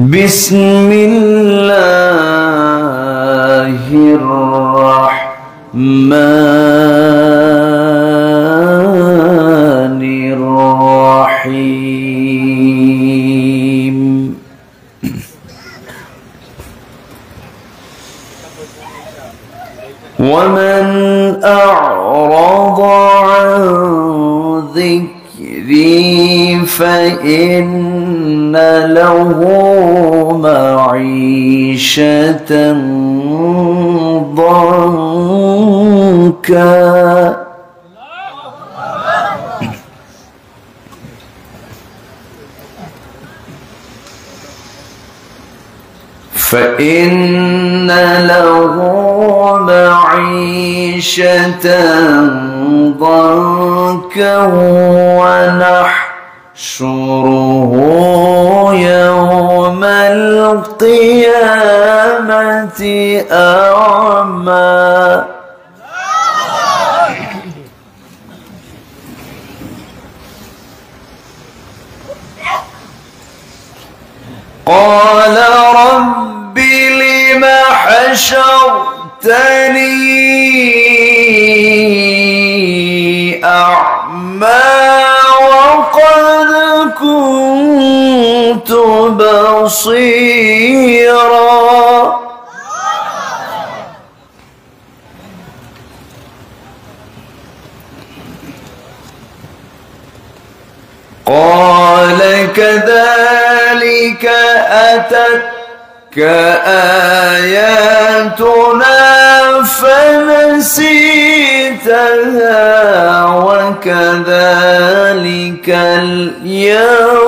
بسم الله الرحمن الرحيم ومن أعرض عن ذكري فإن له معيشة ضنكا ونحشره يوم القيامة أعمى قال رب لم حشرتني أعمى وقد كنت بصيرا قال كذلك أتتك آياتنا فنسيتها وكذلك اليوم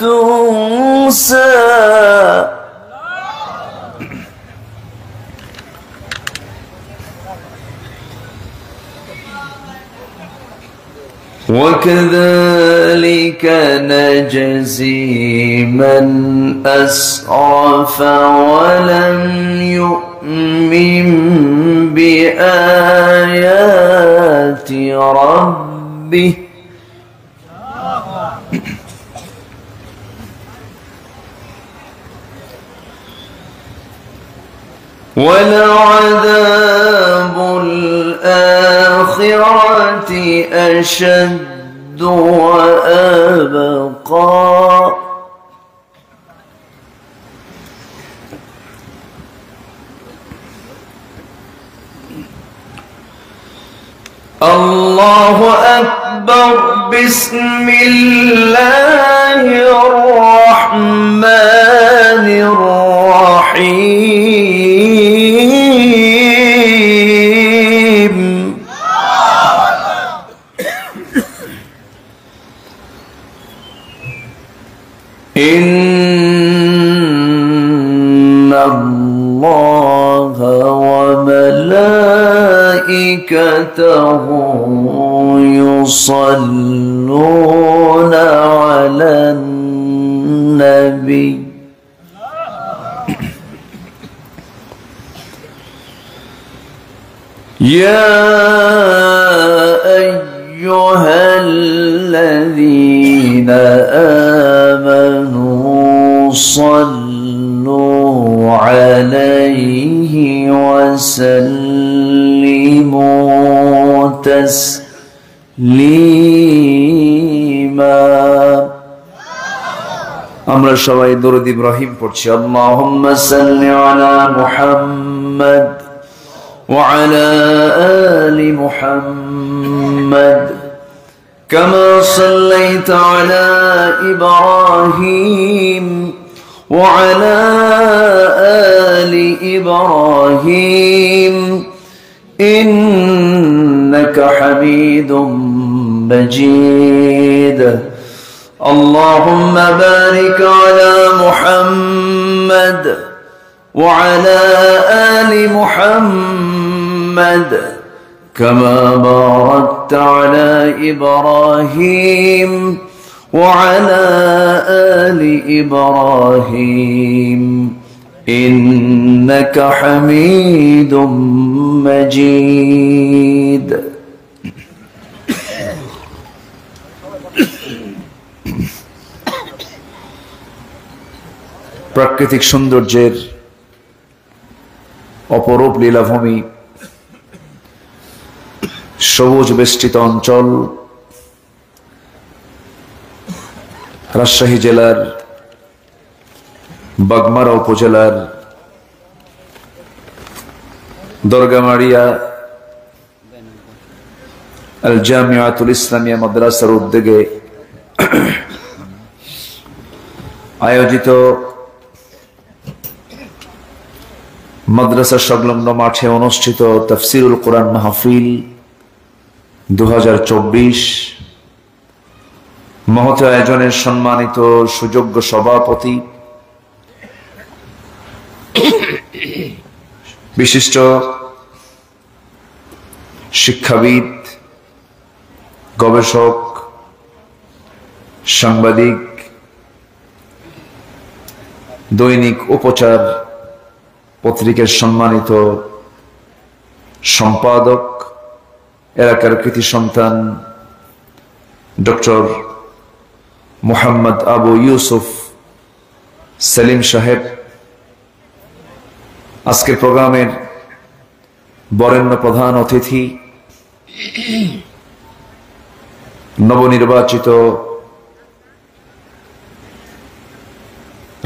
تنسى وكذلك نجزي من أسرف ولم يؤمن بآيات ربه ولعذاب الآخرة أشد وأبقى الله أكبر بسم الله الرحمن الرحيم إن الله وملائكته يصلون على النبي يا أيها الذين آمنوا صلوا عليه وسلموا تسليما আমরা সবাই দরুদ ইব্রাহিম পড়ছি আল্লাহুম্মা সাল্লি আলা মুহাম্মদ وعلى آل محمد كما صليت على إبراهيم وعلى آل إبراهيم إنك حميد مجيد اللهم بارك على محمد وعلى آل محمد كما باركت على إبراهيم وعلى آل إبراهيم إنك حميد مجيد প্রাকৃতিক সৌন্দর্যের অপরূপ লীলাভূমি, সবুজ বেষ্টিত অঞ্চল, রাজশাহী জেলার বাগমারা উপজেলার দরগামারিয়া আল জামিয়াতুল ইসলামিয়া মাদ্রাসার উদ্যোগে আয়োজিত মাদ্রাসা সংলগ্ন মাঠে অনুষ্ঠিত তাফসিরুল কোরআন মাহফিল 2024 মহৎ আয়োজনের সম্মানিত সুযোগ্য সভাপতি, বিশিষ্ট শিক্ষাবিদ, গবেষক, সাংবাদিক, দৈনিক উপচার পত্রিকার সম্মানিত সম্পাদক, এলাকার কৃতি সন্তান ডক্টর মোহাম্মদ আবু ইউসুফ সেলিম সাহেব, আজকের প্রোগ্রামের বরেণ্য প্রধান অতিথি, নবনির্বাচিত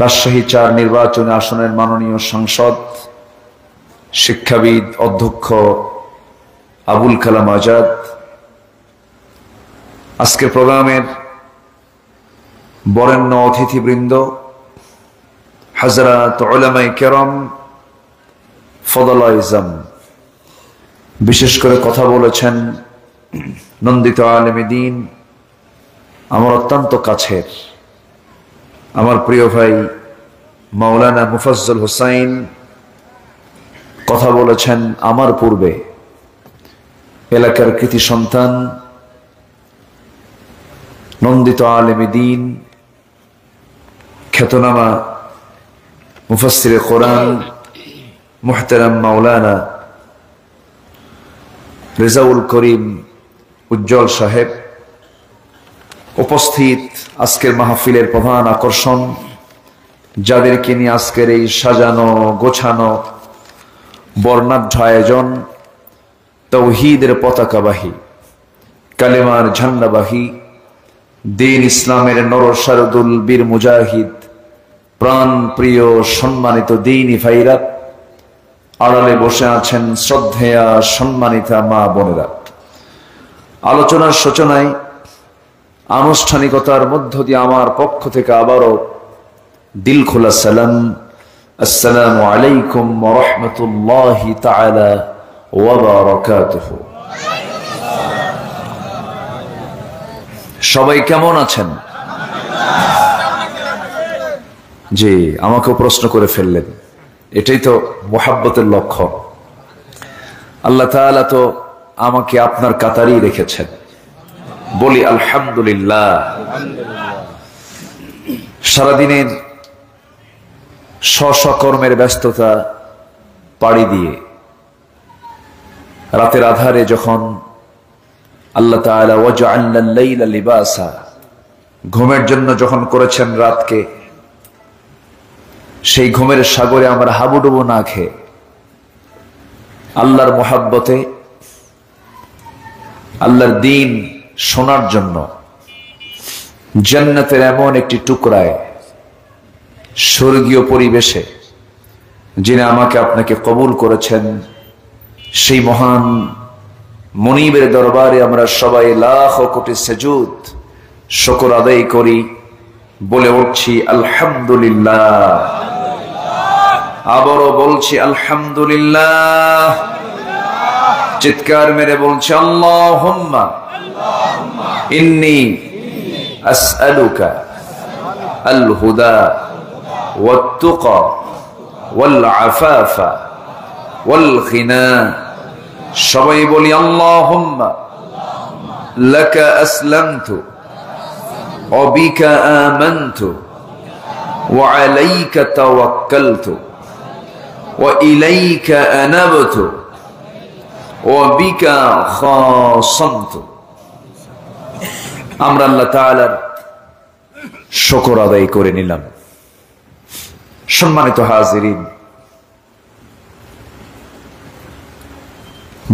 রাজশাহী 4 নির্বাচনী আসনের মাননীয় সাংসদ, শিক্ষাবিদ, অধ্যক্ষ আবুল কালাম আজাদ, আজকের প্রোগ্রামের বরেণ্য অতিথিবৃন্দ, হযরত উলামায়ে কেরাম, ফদলায়ে ইজম, বিশেষ করে কথা বলেছেন নন্দিত আলেমে দ্বীন, আমার অত্যন্ত কাছের আমার প্রিয় ভাই মাওলানা মুফাজ্জল হোসাইন, কথা বলেছেন আমার পূর্বে এলাকার কৃতি সন্তান নন্দিত আলেমে দ্বীন, খ্যাতনামা মুফাসসিরে কোরআন মুহতারাম মাওলানা রেজাউল করিম উজ্জ্বল সাহেব, উপস্থিত আজকের মাহফিলের প্রধান আকর্ষণ, যাদেরকে নিয়ে আজকের এই সাজানো গোছানো বর্ণাঢ্য আয়োজন, তাওহীদের পতাকাবাহী, কালেমার ঝান্ডাবাহী, দ্বীন ইসলামের নরসারদুল বীর মুজাহিদ, প্রাণ প্রিয় সম্মানিত দ্বীনি ভাইরা, আড়ালে বসে আছেন শ্রদ্ধেয়া সম্মানিতা মা বোনেরা। আলোচনার সূচনায় আনুষ্ঠানিকতার মধ্য দিয়ে আমার পক্ষ থেকে আবারও দিল খোলা সালাম, আসসালামু আলাইকুম ওয়া রাহমাতুল্লাহি তাআলা ওয়া বারাকাতুহু। সবাই কেমন আছেন? জি, আমাকেও প্রশ্ন করে ফেললেন, এটাই তো মুহাব্বতের লক্ষ্য। আল্লাহ তাআলা তো আমাকে আপনার কাতারেই রেখেছেন, বলি আলহামদুলিল্লাহ। সারাদিনের স্ব কর্মের ব্যস্ততা পাড়ি দিয়ে রাতের আধারে যখন আল্লাহ তাআলা ওয়াজআলনাল লাইলা লিবাসা, ঘুমের জন্য যখন করেছেন রাতকে, সেই ঘুমের সাগরে আমরা হাবুডুবু না খেয়ে আল্লাহর মুহাব্বতে, আল্লাহর দ্বীন শোনার জন্য জান্নাতের এমন একটি টুকরায়, স্বর্গীয় পরিবেশে যিনি আমাকে আপনাকে কবুল করেছেন, সেই মহান মুনিবের দরবারে আমরা সবাই লাখ কোটি সেজুদ শুকর আদায় করি, বলে উঠছি আলহামদুলিল্লাহ। আবারও বলছি আলহামদুলিল্লাহ। চিৎকার মেরে বলছি আল্লাহুম্মা ইন্নী আসআলুকা আল হুদা ওয়াত তুকা ওয়াল আফাফা ওয়াল গিনা। সবাই বলি আল্লাহুম্মা লাকা আসলামতু ওয়া বিকা আমানতু ওয়া আলাইকা তাওয়াক্কালতু ওয়া ইলাইকা আনাবতু ওয়া বিকা খাসামতু। আমরা আল্লাহ তাআলার শুকর আদায় করে নিলাম। সম্মানিত হাজিরিন,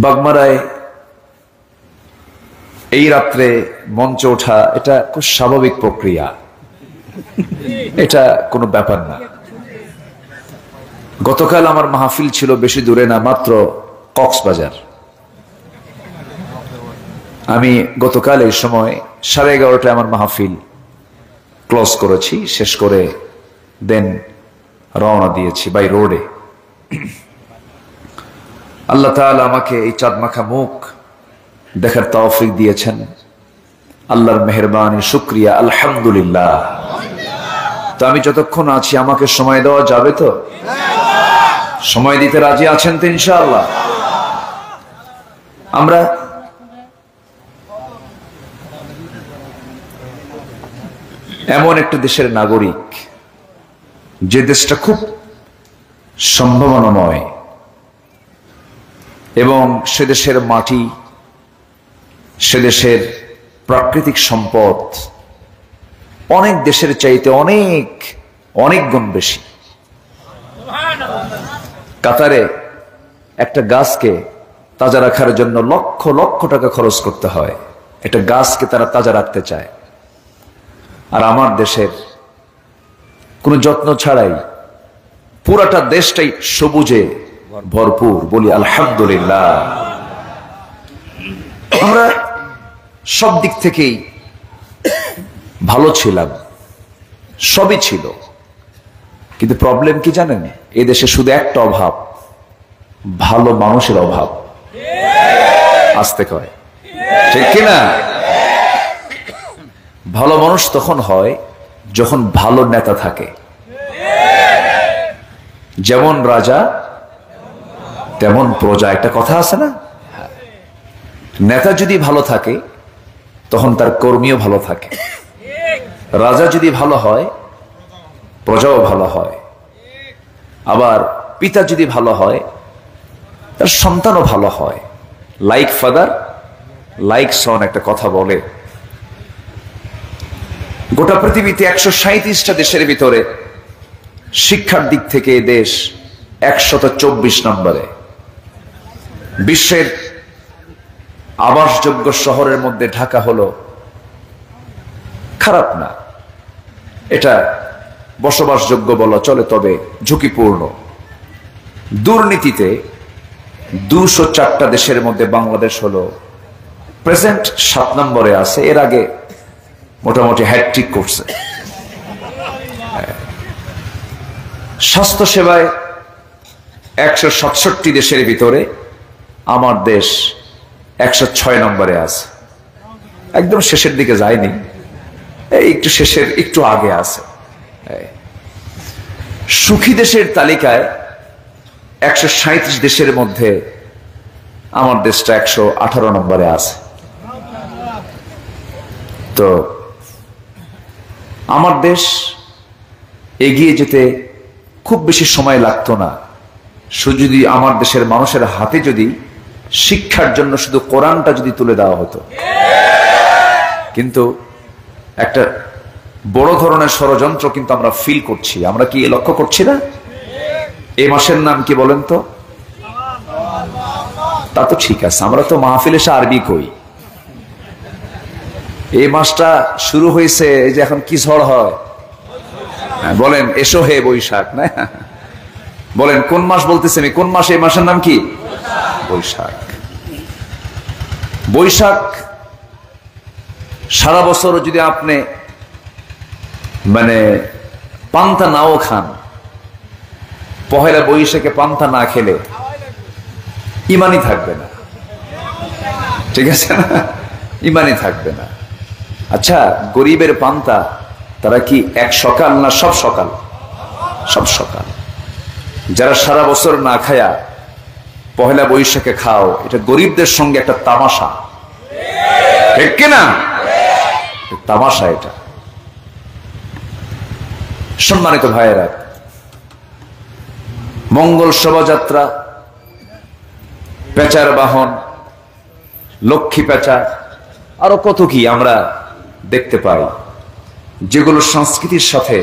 বাগমারায় এই রাত্রে মঞ্চে ওঠা এটা খুব স্বাভাবিক প্রক্রিয়া, এটা কোনো ব্যাপার না। গতকাল আমার মাহফিল ছিল বেশি দূরে না, মাত্র কক্সবাজার। আমি গতকাল এই সময় 11:30টায় আমার মাহফিল ক্লোজ করেছি, শেষ করে দেন রওনা দিয়েছি বাই রোডে। আল্লাহ তাআলা আমাকে এই চাঁদমাখা মুখ দেখার তৌফিক দিয়েছেন, আল্লাহর মেহেরবানি, শুকরিয়া, আলহামদুলিল্লাহ। তো আমি যতক্ষণ আছি আমাকে সময় দেওয়া যাবে তো? সময় দিতে রাজি আছেন তো ইনশাআল্লাহ? আমরা এমন একটা দেশের নাগরিক যে দেশটা খুব সম্ভাবনাময়, এবং সে দেশের মাটি, সে দেশের প্রাকৃতিক সম্পদ অনেক দেশের চাইতে অনেক অনেক গুণ বেশি। কাতারে একটা গাছকে তাজা রাখার জন্য লক্ষ লক্ষ টাকা খরচ করতে হয়, একটা গাছকে তারা তাজা রাখতে চায়। আর আমার দেশের কোনো যত্ন ছাড়াই পুরাটা দেশটাই সবুজে ভরপুর, বলি আলহামদুলিল্লাহ। আমরা সব দিক থেকেই ভালো ছিলাম, সবই ছিল, কিন্তু প্রবলেম কি জানেন? এই দেশে শুধু একটা অভাব, ভালো মানুষের অভাব। আসতে কয় ঠিক কিনা? ভালো মানুষ তখন হয় যখন ভালো নেতা থাকে। যেমন রাজা তেমন প্রজা, একটা কথা আছে না? নেতা যদি ভালো থাকে তখন তার কর্মীও ভালো থাকে। রাজা যদি ভালো হয় প্রজাও ভালো হয়, আবার পিতা যদি ভালো হয় তার সন্তানও ভালো হয়। লাইক ফাদার লাইক সন একটা কথা বলে। গোটা পৃথিবীতে 137টা দেশের ভিতরে শিক্ষার দিক থেকে এই দেশ 124 নম্বরে। বিশ্বের আবাসযোগ্য শহরের মধ্যে ঢাকা হলো খারাপ না, এটা বসবাসযোগ্য বলা চলে, তবে ঝুঁকিপূর্ণ। দুর্নীতিতে 204টা দেশের মধ্যে বাংলাদেশ হলো প্রেজেন্ট 7 নম্বরে আছে। এর আগে মোটামুটি হ্যাটট্রিক করছে। স্বাস্থ্য সেবায় 167 দেশের ভিতরে আমার দেশ 106 নম্বরে আছে। একদম শেষের দিকে যায়নি, এই একটু শেষের একটু আগে আছে। সুখী দেশের তালিকায় 137 দেশের মধ্যে আমার দেশটা 118 নম্বরে আছে। তো আমার দেশ এগিয়ে যেতে খুব বেশি সময় লাগতো না, শুধু যদি আমার দেশের মানুষের হাতে যদি শিক্ষার জন্য শুধু কোরআনটা যদি তুলে দেওয়া হতো। কিন্তু একটা বড় ধরনের ষড়যন্ত্র কিন্তু আমরা ফিল করছি। আমরা কি লক্ষ্য করছি না? এই মাসের নাম কি বলেন তো? তা তো ঠিক আছে, আমরা তো মাহফিলে এসে আরবি কই। এই মাসটা শুরু হয়েছে, এই যে এখন কি ঝড় হয় বলেন, এসো হে বৈশাখ, না? বলেন কোন মাস বলতেছেন? কোন মাস? এই মাসের নাম কি? বৈশাখ। বৈশাখ সারা বছর যদি আপনি পান্তা নাও খান, পহেলা বৈশাখে পান্তা না খেলে ইমানই থাকবে না, ঠিক আছে না? ইমানই থাকবে না। আচ্ছা, গরিবের পান্তা তারা কি এক সকাল না সব সকাল? সব সকাল। যারা সারা বছর না খায়া পহেলা বৈশাখে খাও, এটা গরিবদের সঙ্গে একটা তামাশা, ঠিক কিনা? তামাশা এটা। সম্মানিত ভাইয়েরা, মঙ্গল শোভাযাত্রা, পেঁচার বাহন, লক্ষ্মী পেঁচা, আরো কত কি আমরা দেখতে পাই, যেগুলো সংস্কৃতির সাথে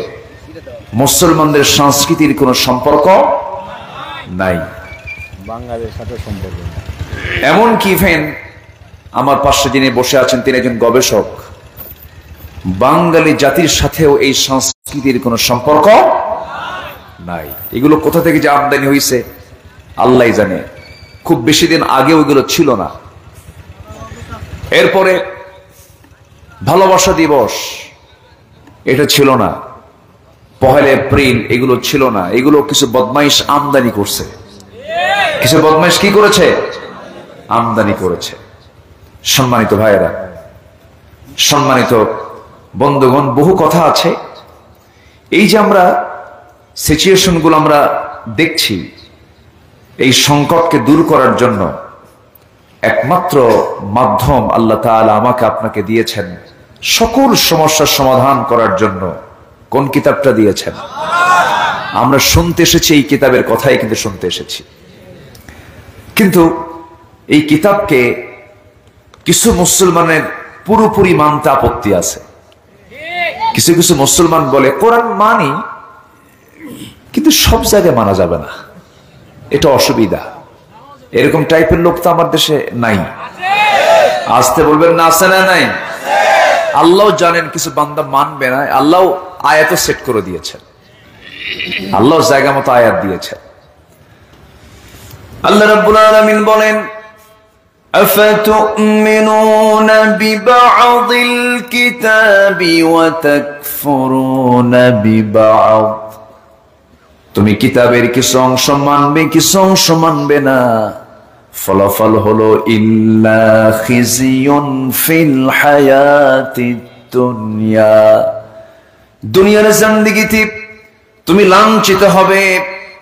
মুসলমানদের সংস্কৃতির কোনো সম্পর্ক নাই, বাঙালির সাথে সম্পর্ক নেই। এমনকি ইভেন আমার পাশে যিনি বসে আছেন তিনি একজন গবেষক, বাঙালি জাতির সাথেও এই সংস্কৃতির কোনো সম্পর্ক নাই। এগুলো কোথা থেকে যে আমদানি হয়েছে আল্লাহ জানে। খুব বেশি দিন আগে ওইগুলো ছিল না। এরপরে ভালোবাসা দিবস এটা ছিল না, 1 এপ্রিল এগুলো ছিল না। এগুলো কিছু বদমাইশ আমদানি করছে। কিছু বদমাইশ কি করেছে? আমদানি করেছে। সম্মানিত ভাইয়েরা, সম্মানিত বন্ধুগণ, বহু কথা আছে। এই যে আমরা সিচুয়েশনগুলো আমরা দেখছি, এই সংকটকে দূর করার জন্য একমাত্র মাধ্যম আল্লাহ তাআলা আমাকে আপনাকে দিয়েছেন সকল সমস্যার সমাধান করার জন্য। কোন কিতাবটা দিয়েছেন? আমরা শুনতে এসেছি, এই কিতাবের কথাই কিন্তু শুনতে এসেছি। কিন্তু এই কিতাবকে কিছু মুসলমানের পুরোপুরি মানতে আপত্তি আছে। কিছু কিছু মুসলমান বলে কোরআন মানি, কিন্তু সব জায়গায় মানা যাবে না, এটা অসুবিধা। এরকম টাইপের লোক তো আমার দেশে নাই। আসতে বলবেন না, আছে না নাই? আল্লাহ জানেন কিছু বান্দা মানবে না। আল্লাহ আয়াত সেট করে দিয়েছেন, আল্লাহ জায়গা মতো আয়াত দিয়েছেন। আল্লাহ রাব্বুল আলামিন বলেন, أفتؤمنون ببعض الكتاب وتكفرون ببعض। তুমি কিতাবের কিছু অংশ মানবে, কিছু অংশ মানবে না। ফলাফল হলো ইল্লা খিজিয়ুন ফিল হায়াতিদ দুনিয়া। দুনিয়ার জিন্দেগিতে তুমি লাঞ্ছিত হবে,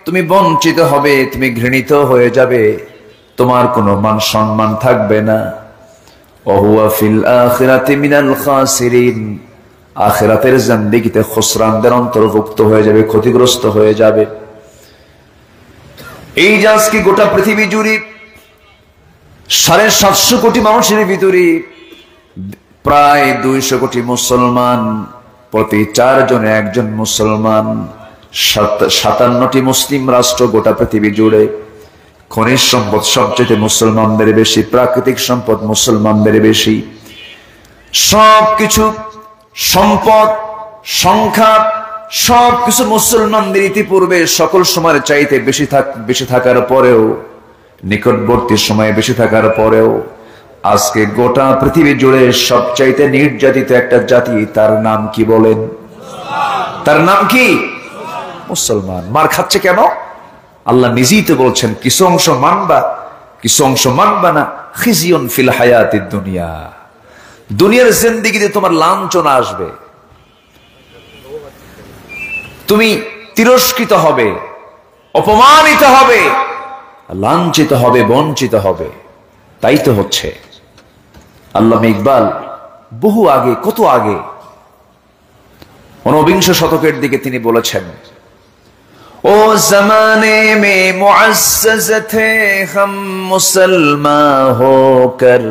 তুমি বঞ্চিত হবে, তুমি ঘৃণিত হয়ে যাবে, তোমার কোনো মান সম্মান থাকবে না। ওহুয়া ফিল আখিরাতি মিনাল খাসিরিন। আখিরাতের জিন্দেগিতে খুসরানদের অন্তর্ভুক্ত হয়ে যাবে, ক্ষতিগ্রস্ত হয়ে যাবে। এই যে আজকে গোটা পৃথিবী জুড়ে 750 কোটি মানুষের ভিতরে প্রায় 200 কোটি মুসলমান, প্রতি 4 জনে একজন মুসলমান। 57টি মুসলিম রাষ্ট্র গোটা পৃথিবী জুড়ে। খনিজ সম্পদ সবচেয়ে মুসলমানদের বেশি, প্রাকৃতিক সম্পদ মুসলমানদের বেশি। সবকিছু সম্পদ, সংখ্যা, সবকিছু মুসলমানদের ইতিপূর্বে সকল সময়ের চাইতে বেশি থাকার পরেও, নিকটবর্তী সময়ে বেশি থাকার পরেও আজকে গোটা পৃথিবী জুড়ে সবচাইতে নির্যাতিত একটা জাতি, তার নাম কি বলেন? তার নাম কি? মুসলমান। মার খাচ্ছে কেন? আল্লাহ নিজেই তো বলছেন কিছু অংশ মানবা, কিছু অংশ মানবা না। খিজিয়ুন ফিল হায়াতিদ দুনিয়া। দুনিয়ার জিন্দেগিতে তোমার লাঞ্ছনা আসবে, তুমি তিরস্কৃত হবে, অপমানিত হবে, লাঞ্ছিত হবে, বঞ্চিত হবে। তাই তো হচ্ছে। আল্লামা ইকবাল বহু আগে, কত আগে, 19বিংশ শতকের দিকে তিনি বলেছেন, ओ जमाने में मुअज़्ज़ज़ थे हम मुसलमान होकर,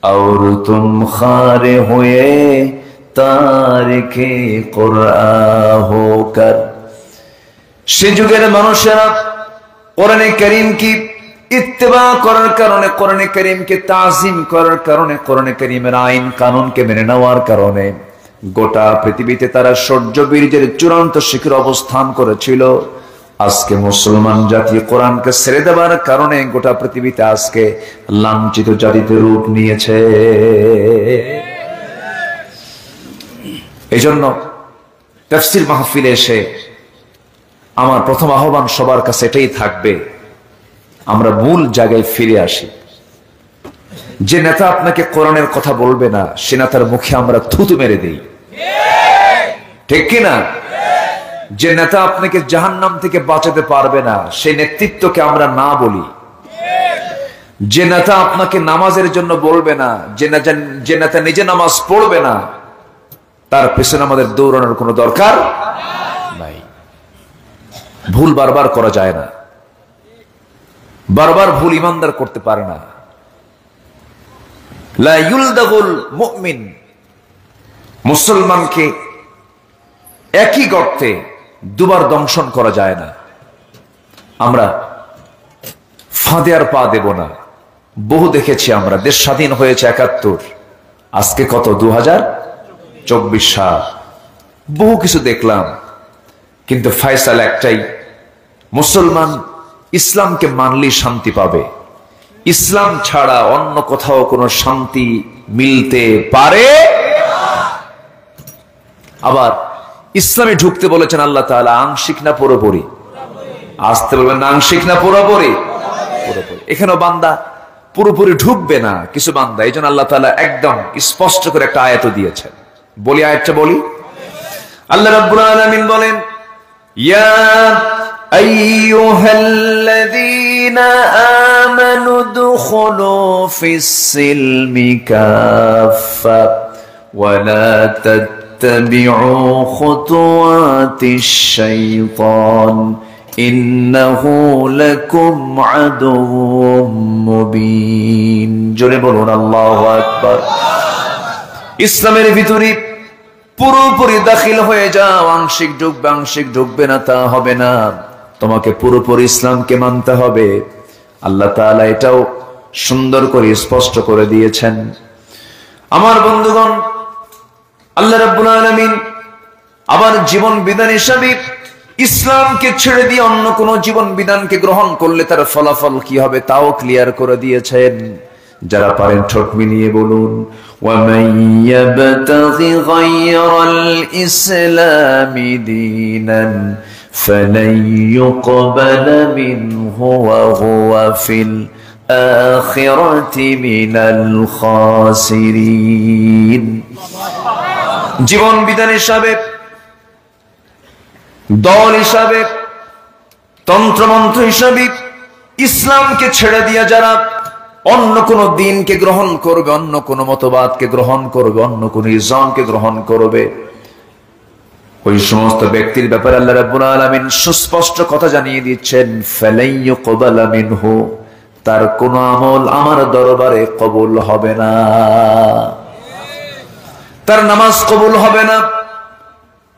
और तुम खारे हुए तारिके कुरआन होकर। সে যুগের মানুষেরা কোরআনে কারীম কি ইত্তেবা করার কারণে, কোরআনে কারীমকে তাজিম করার কারণে, কোরআনে কারীমের আইন কানুনকে মেনে নেওয়ার কারণে গোটা পৃথিবীতে তারা শৌর্য বীর্যের চূড়ান্ত শিখরে অবস্থান করেছিল। আজকে মুসলমান জাতি কোরআনকে ছেড়ে দেওয়ার কারণে গোটা পৃথিবীতে আজকে লাঞ্ছিত জাতিতে রূপ নিয়েছে। এই জন্য তাফসীর মাহফিলে এসে আমার প্রথম আহ্বান সবার কাছে এটাই থাকবে, আমরা মূল জায়গায় ফিরে আসি। যে নেতা আপনাকে কোরআনের কথা বলবে না, সে নেতার মুখে আমরা থুতু মেরে দেই, ঠিক কিনা? যে নেতা আপনাকে জাহান্নাম থেকে বাঁচাতে পারবে না, সেই নেতৃত্বকে আমরা না বলি। যে নেতা আপনাকে নামাজের জন্য বলবে না, যে নেতা নিজে নামাজ পড়বে না, তার পেছনে আমাদের দৌড়ানোর কোনো দরকার নাই। ভুল বারবার করা যায় না, বারবার ভুল ইমানদার করতে পারে না। লা ইউলদাগুল মুমিন, মুসলমানকে একই গর্তে দুবার দংশন করা যায় না। আমরা ফাঁদে আর পা দেব না। বহু দেখেছি আমরা, দেশ স্বাধীন হয়েছে ৭১, আজকে কত ২০২৪ সাল। বহু কিছু দেখলাম, কিন্তু ফয়সালা একটাই, মুসলমান ইসলামকে মানলেই শান্তি পাবে। ইসলাম ছাড়া অন্য কোথাও কোনো শান্তি মিলতে পারে। আবার ইসলামে ঢুকতে বলেছেন আল্লাহ তাআলা আংশিক না পুরোপুরি? আসতে বলবেন আংশিক না পুরোপুরি? পুরোপুরি। এখানেও বান্দা পুরোপুরি ঢুকবে না, কিছু বান্দা। এই জন্য আল্লাহ তাআলা একদম স্পষ্ট করে একটা আয়াত দিয়েছেন। বলি আয়াতটা বলি। আল্লাহ রাব্বুল আলামিন বলেন, ইয়া আইয়ুহাল্লাযীনা আমানু দুখুলু ফিস-সিলমি কাফা ওয়া লা তাত্তাবিউ খুতুওয়াতিশ শাইতান ইন্নাহু লাকুম আদুউম মুবিন। জোরে বলুন আল্লাহু আকবার। ইসলামের ভিতরে পুরোপুরি দাখিল হয়ে যাও। আংশিক ঢুকবে না তা হবে না, তোমাকে পুরোপুরি ইসলামকে মানতে হবে। আল্লাহ তাআলা এটাও সুন্দর করে স্পষ্ট করে দিয়েছেন। আমার বন্ধুগণ, আল্লাহ রাব্বুল আলামিন আবার জীবন বিধান হিসাবে ইসলামকে ছেড়ে দিয়ে অন্য কোন জীবন বিধানকে গ্রহণ করলে তার ফলাফল কি হবে তাও ক্লিয়ার করে দিয়েছেন। যারা পারেন ঠোঁট মিলিয়ে বলুন, وَمَن يَبْتَغِ غَيْرَ الْإِسْلَامِ دِينًا فَلَن يُقْبَلَ مِنْهُ وَهُوَ فِي الْآخِرَةِ مِنَ الْخَاسِرِينَ। জীবন বিধান হিসাবে, দল হিসাবে, তন্ত্রমন্ত্র হিসাবে ইসলামকে ছেড়ে দিয়ে যারা অন্য কোন দিনকে গ্রহণ করবে, অন্য কোন মতবাদকে গ্রহণ করবে, অন্য কোন ইসলামকে গ্রহণ করবে, ওই সমস্ত ব্যক্তির ব্যাপারে আল্লাহ রাব্বুল আলামিন সুস্পষ্ট কথা জানিয়ে দিচ্ছেন, ফালাই ইউকবালা মিনহু, তার কোন আমল আমার দরবারে কবুল হবে না। তার নামাজ কবুল হবে না,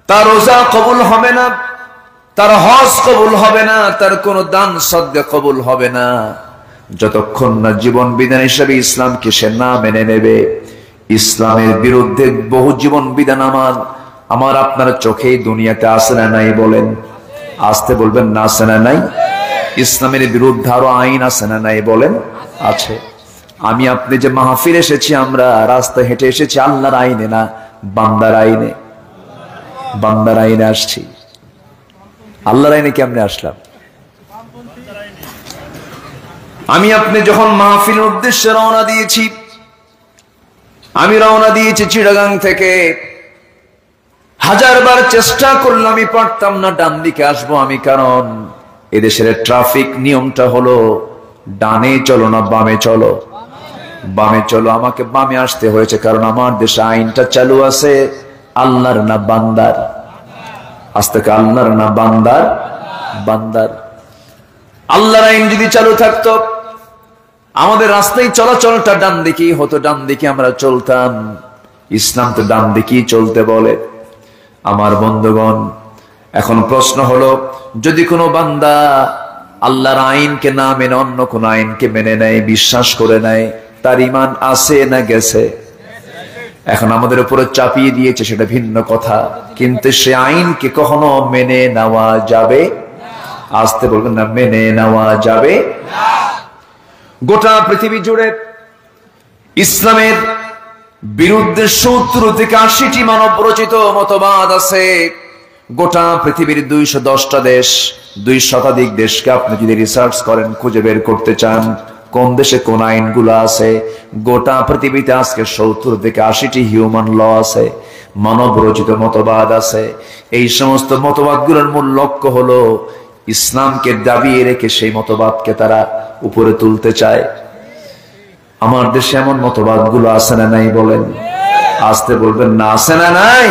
তার রোজা কবুল হবে না, তার হজ কবুল হবে না, তার কোন দান সদকা কবুল হবে না, যতক্ষণ না জীবন বিধান হিসেবে ইসলামকে সে না মেনে নেবে। ইসলামের বিরুদ্ধে বহু জীবন বিধান আমার আপনার চোখেই দুনিয়াতে আসে না নাই? বলেন, আসতে বলবেন না আসে না নাই? ইসলামের বিরুদ্ধে আরো আইন আসে না নাই? বলেন, আছে। আমি আপনি যে মাহফিল এসেছি, আমরা রাস্তায় হেঁটে এসেছি আল্লাহর আইনে না বান্দার আইনে। বান্দার আইনে আসছি, আল্লাহর আইনে কেমনে আসলাম? আমি আপনি যখন মাহফিলের উদ্দেশ্যে রওনা দিয়েছি, আমি রওনা দিয়েছি চিটাগাং থেকে, হাজারবার চেষ্টা করলাম, আমি পারতাম না ডান দিকে আসবো আমি, কারণ এদেশের ট্রাফিক নিয়মটা হলো ডানে চলো না বামে চলো। বামে চলো, আমাকে বামে আসতে হয়েছে, কারণ আমার দেশে আইনটা চালু আছে আল্লাহর না বান্দার। আজ থেকে আল্লাহর না বান্দার? বান্দার। আল্লাহর আইন যদি চালু থাকতো, আমাদের রাস্তায় চলাচলটা ডান দিকেই হতো, ডান দিকে আমরা চলতাম। ইসলাম তো ডান দিকেই চলতে বলে। আমার বন্ধুগণ, এখন প্রশ্ন হলো, যদি কোনো বান্দা আল্লাহর আইনকে না মেনে অন্য কোন আইনকে মেনে নেয়, বিশ্বাস করে নেয়, তার ঈমান আছে না গেছে? এখন আমাদের উপরে চাপিয়ে দিয়েছে, সেটা ভিন্ন কথা, কিন্তু সে আইনকে কখনো মেনে নেওয়া যাবে? আসতে বলবেন না, মেনে নেওয়া যাবে না। গোটা পৃথিবী জুড়ে ইসলামের বিরুদ্ধে ৭০ থেকে ৮০টি মানব রচিত মতবাদ আছে। গোটা পৃথিবীর ২১০টা দেশ, ২ শতাধিক দেশকে আপনি যদি রিসার্চ করেন, খুঁজে বের করতে চান কোন দেশে কোন আইনগুলো আছে, গোটা পৃথিবীতে আজকে ৭০ থেকে ৮০টি হিউম্যান ল আছে, মানব রচিত মতবাদ আছে। এই সমস্ত মতবাদগুলোর মূল লক্ষ্য হলো ইসলামকে দাবিয়ে রেখে সেই মতবাদকে তারা উপরে তুলতে চায়। আমার দেশে এমন মতবাদ গুলো আছে না নাই? বলেন, আসতে বলবেন না আছে না নাই?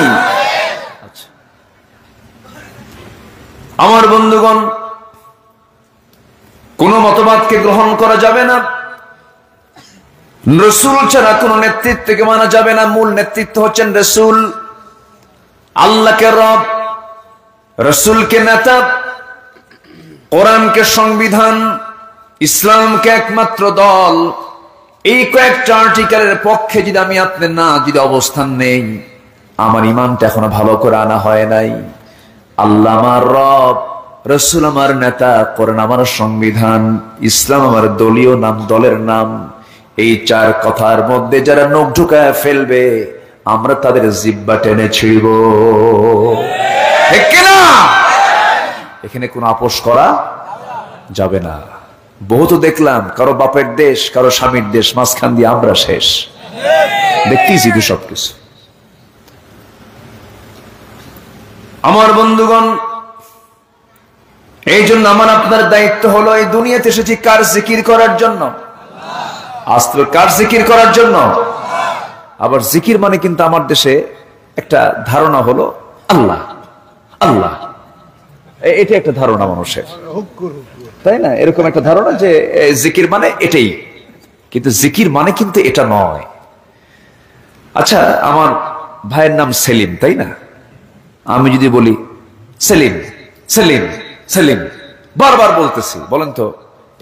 আচ্ছা, আমার বন্ধুগণ, কোন মতবাদকে গ্রহণ করা যাবে না, রাসূল ছাড়া কোন নেতৃত্বকে মানা যাবে না। মূল নেতৃত্ব হচ্ছেন রাসূল। আল্লাহকে রব, রসুলকে নেতা, কোরআনকে সংবিধান, ইসলামকে একমাত্র দল, এই কয়েকটা আর্টিকেলের পক্ষে যদি আমি আপনার না যদি অবস্থান নেই, আমার ইমানটা এখনো ভালো করে আনা হয় নাই। আল্লাহ আমার রব, রসুল আমার নেতা, কোরআন আমার সংবিধান, ইসলাম আমার দলীয় নাম, দলের নাম, এই চার কথার মধ্যে যারা নখ ঢুকায় ফেলবে আমরা তাদের জিব্বা টেনে ছিড়ব। ঠিক কিনা? এখানে কোনো আপোষ করা যাবে না। বহুত দেখলাম, কারো বাপের দেশ, কারো স্বামীর দেশ, মাঝখান দিয়ে আমরা শেষ। দেখতেইছি তো সবকিছু। আমার বন্ধুগণ, এই জন্য আমার আপনার দায়িত্ব হলো, এই দুনিয়াতে এসেছি কার জিকির করার জন্য? আস্তে কার জিকির করার জন্য? আবার জিকির মানে কিন্তু আমার দেশে একটা ধারণা হলো আল্লাহ আল্লাহ, এটা একটা ধারণা মানুষের, তাই না? এরকম একটা ধারণা যে জিকির মানে এটাই, কিন্তু জিকির মানে কিন্তু এটা নয়। আচ্ছা, আমার ভাইয়ের নাম সেলিম, তাই না? আমি যদি বলি সেলিম সেলিম সেলিম, বারবার বলতেছি, বলেন তো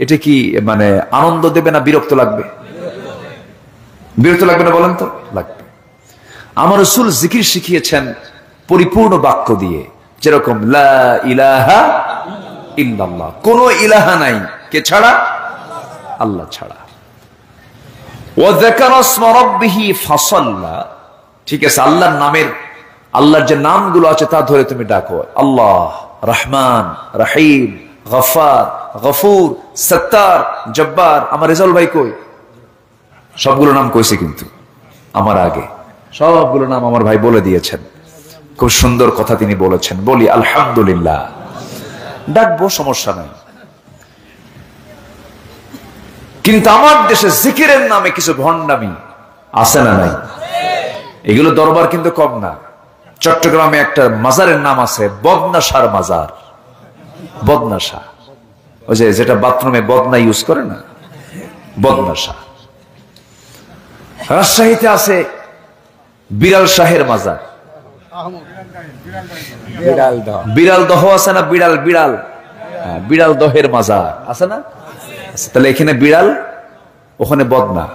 এটা কি মানে আনন্দ দেবে না বিরক্ত লাগবে? বিরক্ত লাগবে না? বলেন তো লাগবে। আমার রাসূল জিকির শিখিয়েছেন পরিপূর্ণ বাক্য দিয়ে, যেরকম লা ইলাহা ইল্লাল্লাহ, কোন ইলাহা নাই কে ছাড়া? আল্লাহ ছাড়া। ওয়া যাকারা ইসমা রাব্বিহি ফাসাল্লা, ঠিক আছে, আল্লাহর নামের, আল্লাহর যে নামগুলো আছে তা ধরে তুমি ডাকো। আল্লাহ, রহমান, রহিম, গফার, গফুর, সত্তার, জব্বার। আমার রেজাউল ভাই কই? সবগুলো নাম কইছে কিন্তু আমার আগে, সবগুলো নাম আমার ভাই বলে দিয়েছেন। খুব সুন্দর কথা তিনি বলেছেন। বলি আলহামদুলিল্লাহ, ডাকবো, সমস্যা নাই। কিন্তু আমার দেশে জিকিরের নামে কিছু ভণ্ডামি আছে না নাই? এগুলো দরবার কিন্তু কম না। চট্টগ্রামে একটা মাজারের নাম আছে বদনাশার মাজার। বদনাশা, ওই যে যেটা বাথরুমে বদনা ইউজ করে না, বদনাশা। রাজশাহীতে আছে বিড়াল শাহের মাজার। বিড়াল দহ আছে না? বিড়াল বিড়াল বিড়াল দহের মাজার আছে না? তাহলে এখানে বিড়াল, ওখানে বদনা।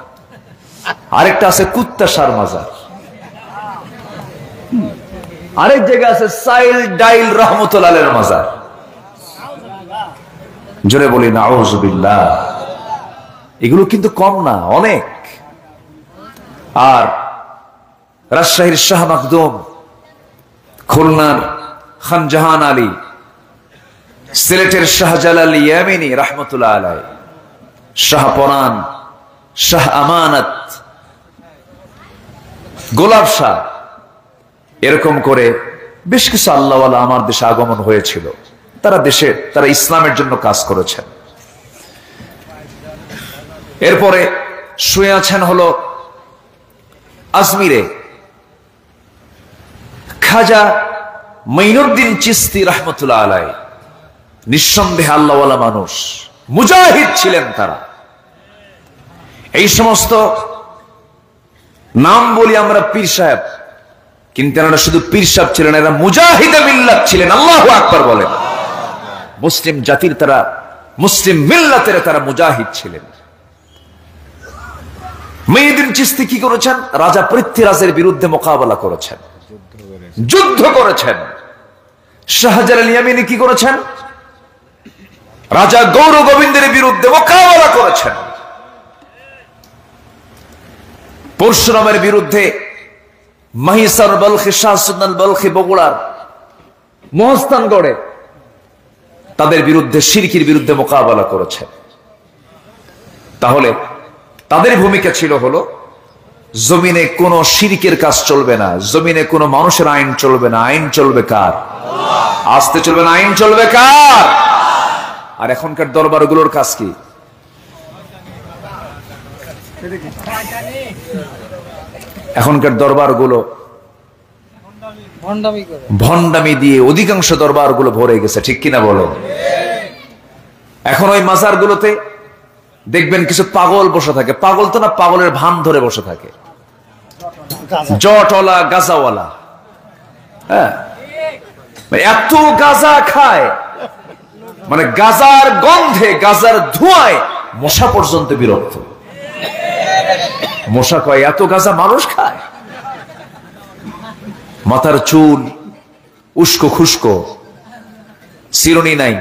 আরেকটা আছে কুত্তাশার মাজার। আরেক জায়গায় আছে সাইল ডাইল রহমতুল্লাহের মাজার। জোরে বলি নাউযুবিল্লাহ। এগুলো কিন্তু কম না, অনেক। আর রাজশাহীর শাহ মাকদুম, খুলনার খান জাহান আলী, সিলেটের শাহজালাল ইয়ামিনী রহমতুল্লাহ আলাই, শাহ পরান, শাহ আমানত, গোলাপ শাহ, এরকম করে বেশ কিছু আল্লাহওয়ালা আমার দেশে আগমন হয়েছিল। তারা ইসলামের জন্য কাজ করেছেন। এরপরে শুয়ে আছেন হলো আজমিরে খাজা মঈনুদ্দিন চিশতি রহমতুল্লাহ আলাই। নিঃসন্দেহে আল্লাহওয়ালা মানুষ, মুজাহিদ ছিলেন তারা। এই সমস্ত নাম বলি আমরা পীর সাহেব, কিন্তু এনারা শুধু পীর সাহেব ছিলেন, এরা মুজাহিদে মিল্লাত ছিলেন। আল্লাহু আকবার বলেন। মুসলিম জাতির তারা, মুসলিম মিল্লাতের তারা মুজাহিদ ছিলেন। মঈনুদ্দিন চিশতি কি করেছেন? রাজা পৃথ্বীরাজের বিরুদ্ধে মোকাবেলা করেছেন, যুদ্ধ করেছেন। শাহজালাল ইয়ামিনী কি করেছেন? রাজা গৌর গোবিন্দের বিরুদ্ধে মোকাবেলা করেছেন। পরশুরামের বিরুদ্ধে মাহিসার বলখি, শাহসুন্নাল বলখি বগুড়ার মহস্তানগড়ে তাদের বিরুদ্ধে, শিরকির বিরুদ্ধে মোকাবেলা করেছেন। তাহলে তাদের ভূমিকা ছিল হলো জমিনে কোনো শিরকের কাজ চলবে না, জমিনে কোনো মানুষের আইন চলবে না। আইন চলবে কার? আসতে চলবে না, আইন চলবে কার? আর এখনকার দরবারগুলোর কাজ কি? এখনকার দরবারগুলো ভণ্ডামি দিয়ে অধিকাংশ দরবারগুলো ভরে গেছে, ঠিক কিনা বলো? এখন ওই মাজারগুলোতে দেখবেন কিছু পাগল বসে থাকে। পাগল তো না, পাগলের ভান ধরে বসে থাকে, জটওয়ালা, গাজাওয়ালা। হ্যাঁ, এত গাঁজা খায়, মানে গাঁজার গন্ধে, গাঁজার ধোঁয়ায় মশা পর্যন্ত বিরক্ত। মশা কয় এত গাঁজা মানুষ খায়? মাথার চুল উস্কো খুস্কো, চিরুনি নাই,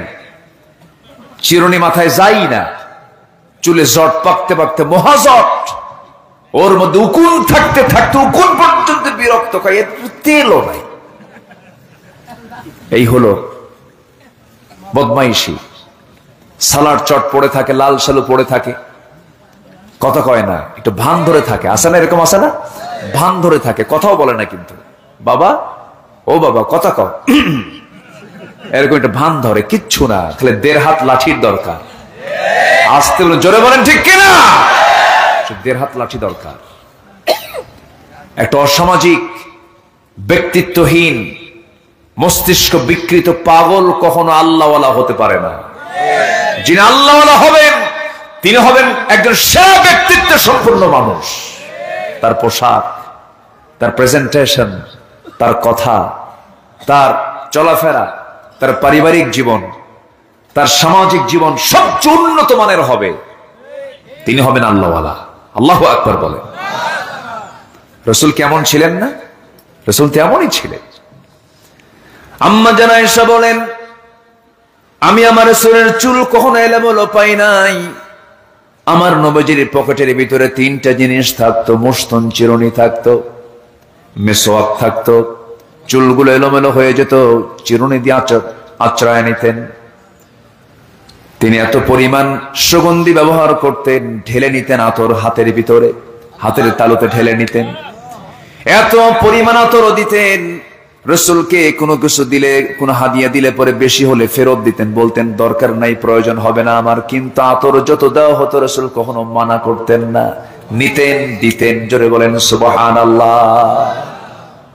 চিরুনি মাথায় যাই না, চুলে জট পাকতে পাকতে মহাজট, ওর মধ্যে উকুন থাকতে থাকতে উকুন পর্যন্ত বিরক্ত, কয় একটু তেলও নাই। এই হলো বদমাইশি। সালাড চট পড়ে থাকে, লাল সালু পড়ে থাকে, কথা কয় না, একটু ভান ধরে থাকে, আসে না এরকম, আসে না? ভান ধরে থাকে, কথাও বলে না, কিন্তু বাবা ও বাবা কথা কও, এরকম একটা ভান ধরে, কিচ্ছু না, খালি 1.5 হাত লাঠির দরকার। আসতে বলুন, জোরে বলেন ঠিক কিনা? 1.5 হাত লাঠি দরকার। একটা অসামাজিক, ব্যক্তিত্বহীন, মস্তিষ্ক বিকৃত পাগল কখনো আল্লাহওয়ালা হতে পারে না। যিনি আল্লাহওয়ালা হবেন তিনি হবেন একজন সেরা ব্যক্তিত্ব সম্পন্ন মানুষ। তার পোশাক, তার প্রেজেন্টেশন, তার কথা, তার চলাফেরা, তার পারিবারিক জীবন, তার সামাজিক জীবন সবচেয়ে উন্নত মানের হবে। তিনি হবেন আল্লাহওয়ালা। আল্লাহু আকবার বলেন। রাসূল কেমন ছিলেন না? রাসূল তেমনই ছিলেন। আম্মা জান আয়েশা বলেন, আমি আমার রাসূলের চুল কখনো এলোমেলো পাই নাই। আমার নবীজির পকেটের ভিতরে 3টা জিনিস থাকতো, মুস্তন চিরুনি থাকতো, মেসওয়াক থাকতো। চুলগুলো এলোমেলো হয়ে যেত, চিরুনি দিয়ে আঁচড়ায় নিতেন। তিনি এত পরিমাণ সুগন্ধি ব্যবহার করতেন, ঢেলে নিতেন আতর হাতের ভিতরে, হাতের তালুতে ঢেলে নিতেন। এত পরিমাণ আতর দিতেন, রাসূলকে কোনো কিছু দিলে, কোনো হাদিয়া দিলে পরে বেশি হলে ফেরত দিতেন, বলতেন দরকার নাই, প্রয়োজন হবে না আমার। কিন্তু আতর যত দেওয়া হতো রাসূল কখনো মানা করতেন না, নিতেন, দিতেন। জোরে বলেন সুবহানাল্লাহ।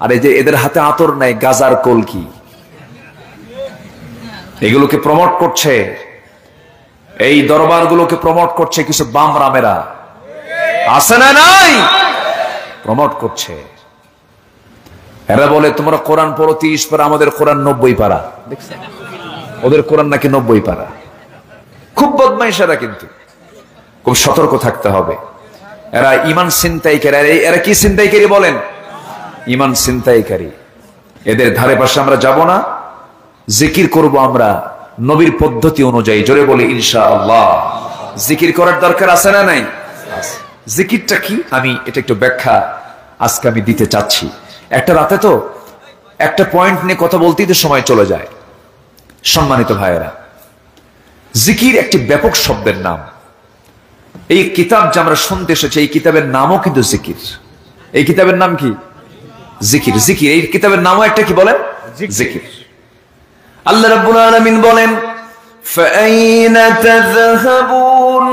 আর এই যে এদের হাতে আতর নাই, গাজার কলকি, এগুলোকে প্রমোট করছে, এই দরবারগুলোকে প্রমোট করছে কিছু বামরামেরা, আছে না নাই? প্রমোট করছে। এরা বলে তোমরা কোরআন পড়ো 30 পারা, আমাদের কোরআন 90 পারা। দেখছেন, ওদের কোরআন নাকি 90 পারা। খুব বদমাইশ এরা, কিন্তু খুব সতর্ক থাকতে হবে। এরা ঈমান ছিনতাইকারী। এরা কি ছিনতাইকারী বলেন? ঈমান ছিনতাইকারী। এদের ধারে পাশে আমরা যাব না। জিকির করব আমরা নবীর পদ্ধতি অনুযায়ী। জোরে বলি ইনশাআল্লাহ। জিকির করার দরকার আছে না নাই? জিকিরটা কি, আমি এটা একটু ব্যাখ্যা আজকে আমি দিতে চাচ্ছি। একটা রাতে তো একটা পয়েন্ট নিয়ে কথা বলতেই তো সময় চলে যায়। সম্মানিত ভাইয়েরা, জিকির একটি ব্যাপক শব্দের নাম। এই কিতাব যে আমরা শুনতে এসেছি, এই কিতাবের নামও কিন্তু জিকির। এই কিতাবের নাম কি? জিকির। জিকির, এই কিতাবের নামও একটা কি বলেন? জিকির। আল্লাহ রাব্বুল আলামিন বলেন, ফাআইনা তাযহাবুন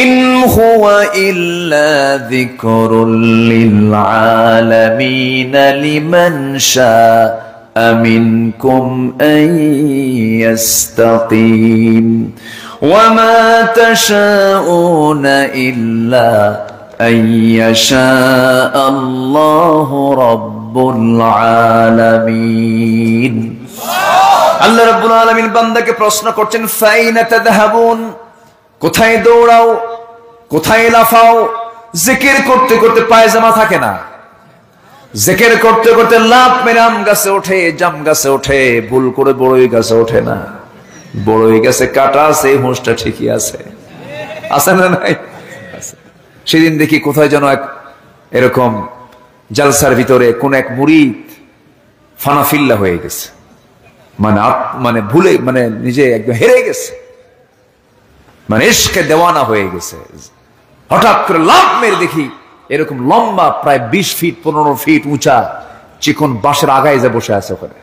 ইন হুয়া ইল্লা যিকরুল লিল আলামিন লিমান শাআ মিনকুম আন ইয়াস্তাকিম ওয়া মা তাশাউনা ইল্লা আন ইয়াশা আল্লাহু রাব্বুল আলামিন। আল্লাহ রাব্বুল আলামিন বান্দাকে প্রশ্ন করছেন, ফাইনা তাযহাবুন, কোথায় দৌড়াও, কোথায় লাফাও? জিকির করতে করতে পায়জামা থাকে না, জিকির করতে করতে লাফ মেরে আম গাছে ওঠে, জাম গাছে ওঠে, ভুল করে বড়ই গাছে ওঠে না। বড়ই গাছে কাটা আছে, হুঁশটা ঠিকই আছে, আছে না নাই? সেদিন দেখি কোথায় যেন এক এরকম জালসার ভিতরে কোন এক মুরিদ ফানাফিল্লা হয়ে গেছে, মানে ভুলে, মানে নিজে একদম হেরে গেছে, মানে ইশকে দেওয়ানা হয়ে গেছে। হঠাৎ করে লাফ মেরে দেখি এরকম লম্বা প্রায় 20 ফিট 15 ফিট উঁচা চিকন বাঁশের আগায় যে বসে আছে ওখানে,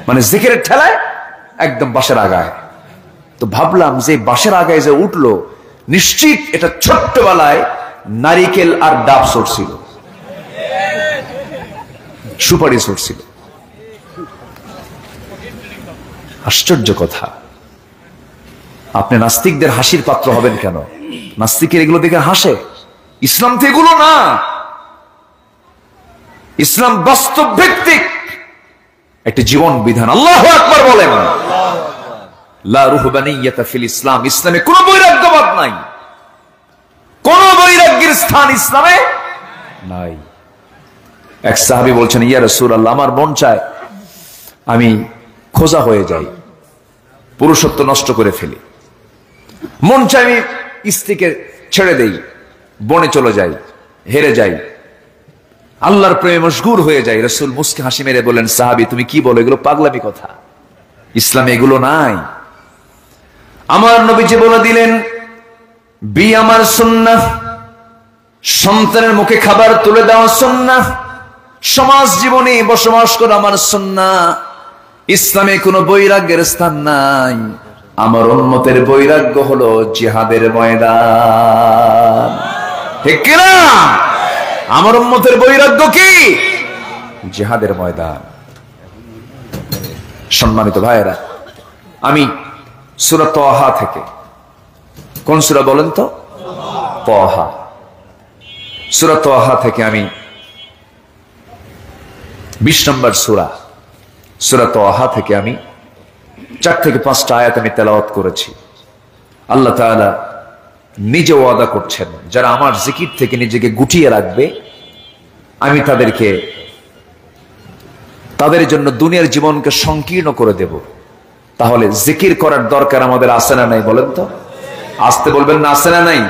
মানে জিকিরের ঠেলায় একদম বাঁশের আগায়। তো ভাবলাম যে বাঁশের আগায় যে উঠলো, নিশ্চিত এটা ছোট্টবেলায় নারিকেল আর ডাব সরছিল, সুপারি সরছিল। আশ্চর্য কথা, আপনি নাস্তিকদের হাসির পাত্র হবেন কেন? নাস্তিকের এগুলো দেখে হাসে। ইসলাম তো এগুলো না, ইসলাম বাস্তব ভিত্তিক। একটি জীবন বিধান। আল্লাহু আকবার বলেন। লা রুহবানিয়াতা ফিল ইসলাম, ইসলামে কোন বৈরাগ্যবাদ নাই, কোন বৈরাগ্যের স্থান ইসলামে নাই। এক সাহাবী বলছেন, ইয়া রাসূলুল্লাহ, আমার মন চায় আমি খোজা হয়ে যাই, পুরুষত্ব নষ্ট করে ফেলি, মন চায় আমি স্ত্রীকে ছেড়ে দেই, বনে চলে যাই, হেরে যাই, আল্লাহর প্রেমে মশগুল হয়ে যাই। রাসূল মুস্কি হাসি মেরে বলেন, সাহাবী তুমি কি বলো, এগুলো পাগলামি কথা, ইসলামে এগুলো নাই। আমার নবীজি বলে দিলেন, বিয়ে আমার সুন্নাহ, সন্তানের মুখে খাবার তুলে দেওয়া সুন্নাহ, সমাজ জীবনে বসবাস করা আমার সুন্নাহ। ইসলামে কোনো বৈরাগ্যের স্থান নাই। আমার উম্মতের বৈরাগ্য হলো জিহাদের ময়দান, ঠিক কিনা? আমার উম্মতের বৈরাগ্য কি? জিহাদের ময়দান। সম্মানিত ভাইয়েরা, আমি সূরা তাহা থেকে, কোন সূরা বলেন তো? তাহা। সূরা তাহা থেকে আমি 20 নম্বর সূরা তাহা থেকে আমি 4 থেকে 5টা আয়াত আমি তেলাওয়াত করেছি। আল্লাহ তাআলা নিজে ওয়াদা করছেন, যারা আমার জিকির থেকে নিজেকে গুটিয়ে রাখবে, আমি তাদের জন্য দুনিয়ার জীবনকে সংকীর্ণ করে দেব। তাহলে জিকির করার দরকার আমাদের আছে না নাই বলেন তো? আসতে বলবেন না, আছে না নাই?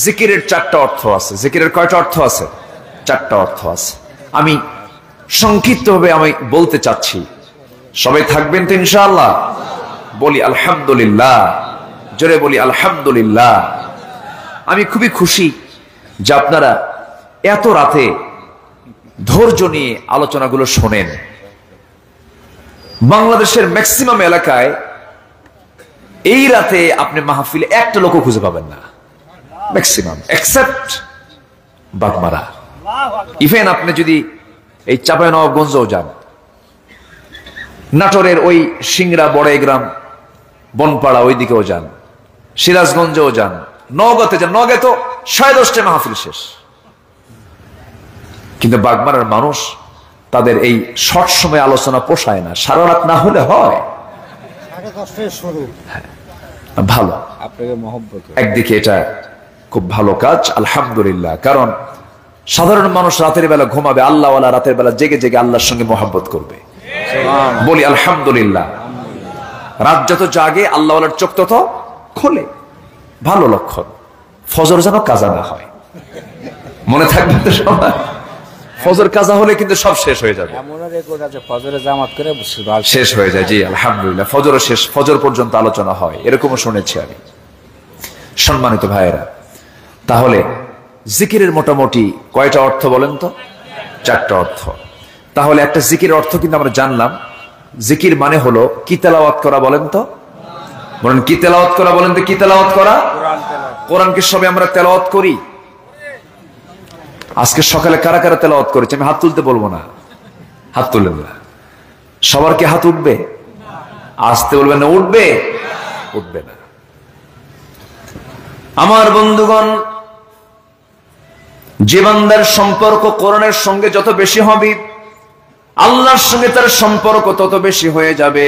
জিকিরের 4টা অর্থ আছে। জিকিরের কয়টা অর্থ আছে? 4টা অর্থ আছে। আমি সংক্ষিপ্তভাবে আমি বলতে চাচ্ছি, সবাই থাকবেন তো ইনশাআল্লাহ? বলি আলহামদুলিল্লাহ, জোরে বলি আলহামদুলিল্লাহ। আমি খুবই খুশি যে আপনারা এত রাতে ধৈর্য নিয়ে আলোচনাগুলো শোনেন। বাংলাদেশের ম্যাক্সিমাম এলাকায় এই রাতে আপনি মাহফিলে একটা লোকও খুঁজে পাবেন না, ম্যাক্সিমাম, এক্সেপ্ট বাগমারা। ইভেন আপনি যদি এই চাঁপাইনবাবগঞ্জও যান, নাটোরের ওই সিংড়া বড়াইগ্রাম বনপাড়া ওই দিকেও যান, সিরাজগঞ্জেও যান, নওগাঁতে যান, নওগাঁয় তো 10:30টায় মাহফিল শেষ। কিন্তু বাগমারার মানুষ, তাদের এই শর্ট সময় আলোচনা পোষায় না, সারা রাত না হলে হয়। ভালো, আপনাকে মহব্বত। একদিকে এটা খুব ভালো কাজ, আলহামদুলিল্লাহ। কারণ সাধারণ মানুষ রাতের বেলা ঘুমাবে, আল্লাহওয়ালা রাতের বেলা জেগে জেগে আল্লাহর সঙ্গে মহব্বত করবে। বলি আলহামদুলিল্লাহ। রাত যত জাগে আল্লাহওয়ালার চোখ তত খোলে, ভালো লক্ষণ। ফজর যেন কাজা না হয়, মনে থাকবে তো সবাই। ফজর কাজা হলে কিন্তু সব শেষ হয়ে যাবে। শেষ হয়ে যায়, জি আলহামদুলিল্লাহ। ফজরও শেষ, ফজর পর্যন্ত আলোচনা হয়, এরকমও শুনেছি আমি। সম্মানিত ভাইয়েরা, তাহলে জিকিরের মোটামুটি কয়টা অর্থ বলেন তো? 4টা অর্থ। তাহলে একটা জিকিরের অর্থ কিন্তু আমরা জানলাম। জিকির মানে হলো কি তেলাওয়াত করা, বলেন তো? বলেন কি তেলাওয়াত করা, বলেন তো কি তেলাওয়াত করা? কোরআনকে সবে আমরা তেলাওয়াত করি। আজকে সকালে কারা কারা তেলাওয়াত করেছে? আমি হাত তুলতে বলবো না, হাত তুলবেন না। সবার কি হাত উঠবে? আসতে বলবেন না, উঠবে? উঠবে না। আমার বন্ধুগণ, যে বান্দার সম্পর্ক কোরআনের সঙ্গে যত বেশি হবে, আল্লাহর সঙ্গে তার সম্পর্ক তত বেশি হয়ে যাবে।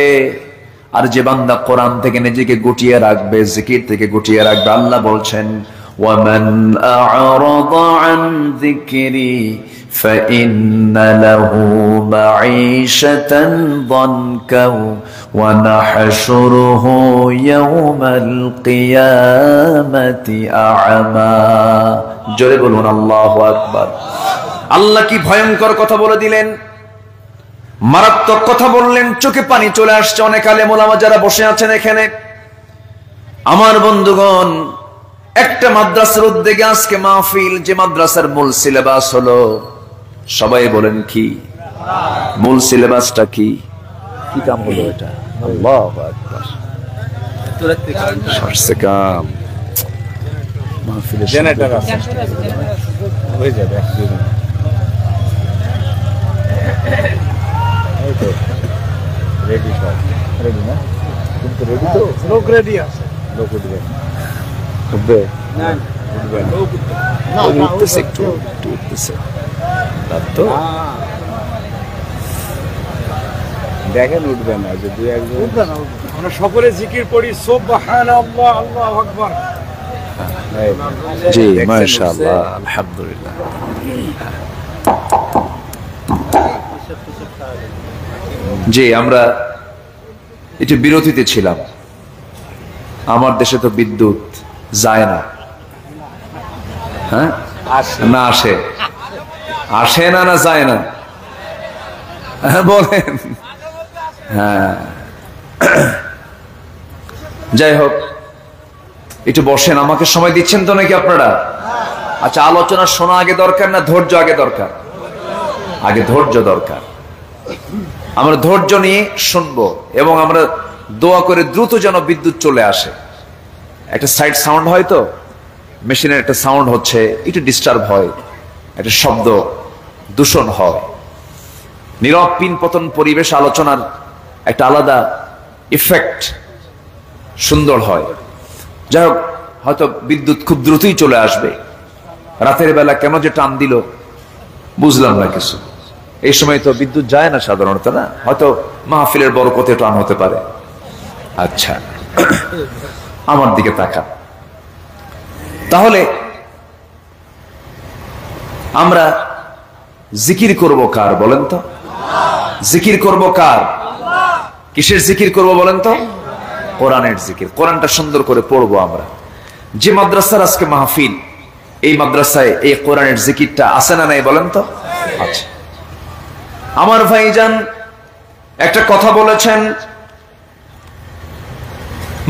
আর যে বান্দা কোরআন থেকে নিজেকে গুটিয়ে রাখবে, জিকির থেকে গুটিয়ে রাখবে, আল্লাহ বলছেন, ওয়ামান আ'রাদা আন যিকরি ফাইন্না লাহু মাঈশাতান দানকা ওয়া নাহশুরুহু ইয়াওমাল কিয়ামাতি আ'মা। জোরে বলুন আল্লাহু আকবার। আল্লাহ কি ভয়ঙ্কর কথা বলে দিলেন, মারাত্মক কথা বললেন, চোখে পানি চলে আসছে অনেক আলেম ওলামা যারা বসে আছেন এখানে। আমার বন্ধুগণ, একটা মাদ্রাসার উদ্যোগে আজকে মাহফিল, যে মাদ্রাসার মূল সিলেবাস হলো, সবাই বলেন কি মূল সিলেবাসটা? কি কি কাম হলো এটা? আল্লাহু আকবার। সরষে কাম মাহফিলে জেনারেটর আছে, হয়ে যাবে। রেডি সব, রেডি না? কিন্তু রেডি তো, লোক রেডি আছে, লোক উঠবে উঠবে না, উঠবে না, উঠতেছে একটু উঠতেছে তো। দেখেন উঠবে না, যে দুই একজন উঠবে না, উঠবে না। আমরা সকলে জিকির পড়ি সুবহানাল্লাহ, আল্লাহু আকবার। জি দেখছেন মাশাআল্লাহ, উঠছে? আলহামদুলিল্লাহ। জি, আমরা একটু বিরতিতে ছিলাম। আমার দেশে তো বিদ্যুৎ যায় না, হ্যাঁ না আসে, আসে না, না যায় না, হ্যাঁ বলেন। হ্যাঁ, যাই হোক, একটু বসেন। আমাকে সময় দিচ্ছেন তো নাকি আপনারা? আচ্ছা, আলোচনা শোনা আগে দরকার না ধৈর্য আগে দরকার? আগে ধৈর্য দরকার। আমরা ধৈর্য নিয়ে শুনবো এবং আমরা দোয়া করে দ্রুত যেন বিদ্যুৎ চলে আসে। একটা সাইড সাউন্ড হয় তো, মেশিনের একটা সাউন্ড হচ্ছে, একটু ডিস্টার্ব হয়, একটা শব্দ দূষণ হয়। নীরব পিন পতন পরিবেশ আলোচনার একটা আলাদা ইফেক্ট, সুন্দর হয়। যাই হোক, হয়তো বিদ্যুৎ খুব দ্রুতই চলে আসবে। রাতের বেলা কেন যে টান দিল বুঝলাম না কিছু। এই সময় তো বিদ্যুৎ যায় না সাধারণত, না? হয়তো মাহফিলের বরকতে টান হতে পারে। আচ্ছা, আমার দিকে তাকান। তাহলে আমরা জিকির করব কার বলেন তো? জিকির করব কার? কিসের জিকির করব বলেন তো? কোরআনের জিকির। কোরআনটা সুন্দর করে পড়বো আমরা। যে মাদ্রাসার আজকে মাহফিল, এই মাদ্রাসায় এই কোরআনের জিকিরটা আছে না নাই বলেন তো? আচ্ছা, আমার ভাইজান একটা কথা বলেছেন,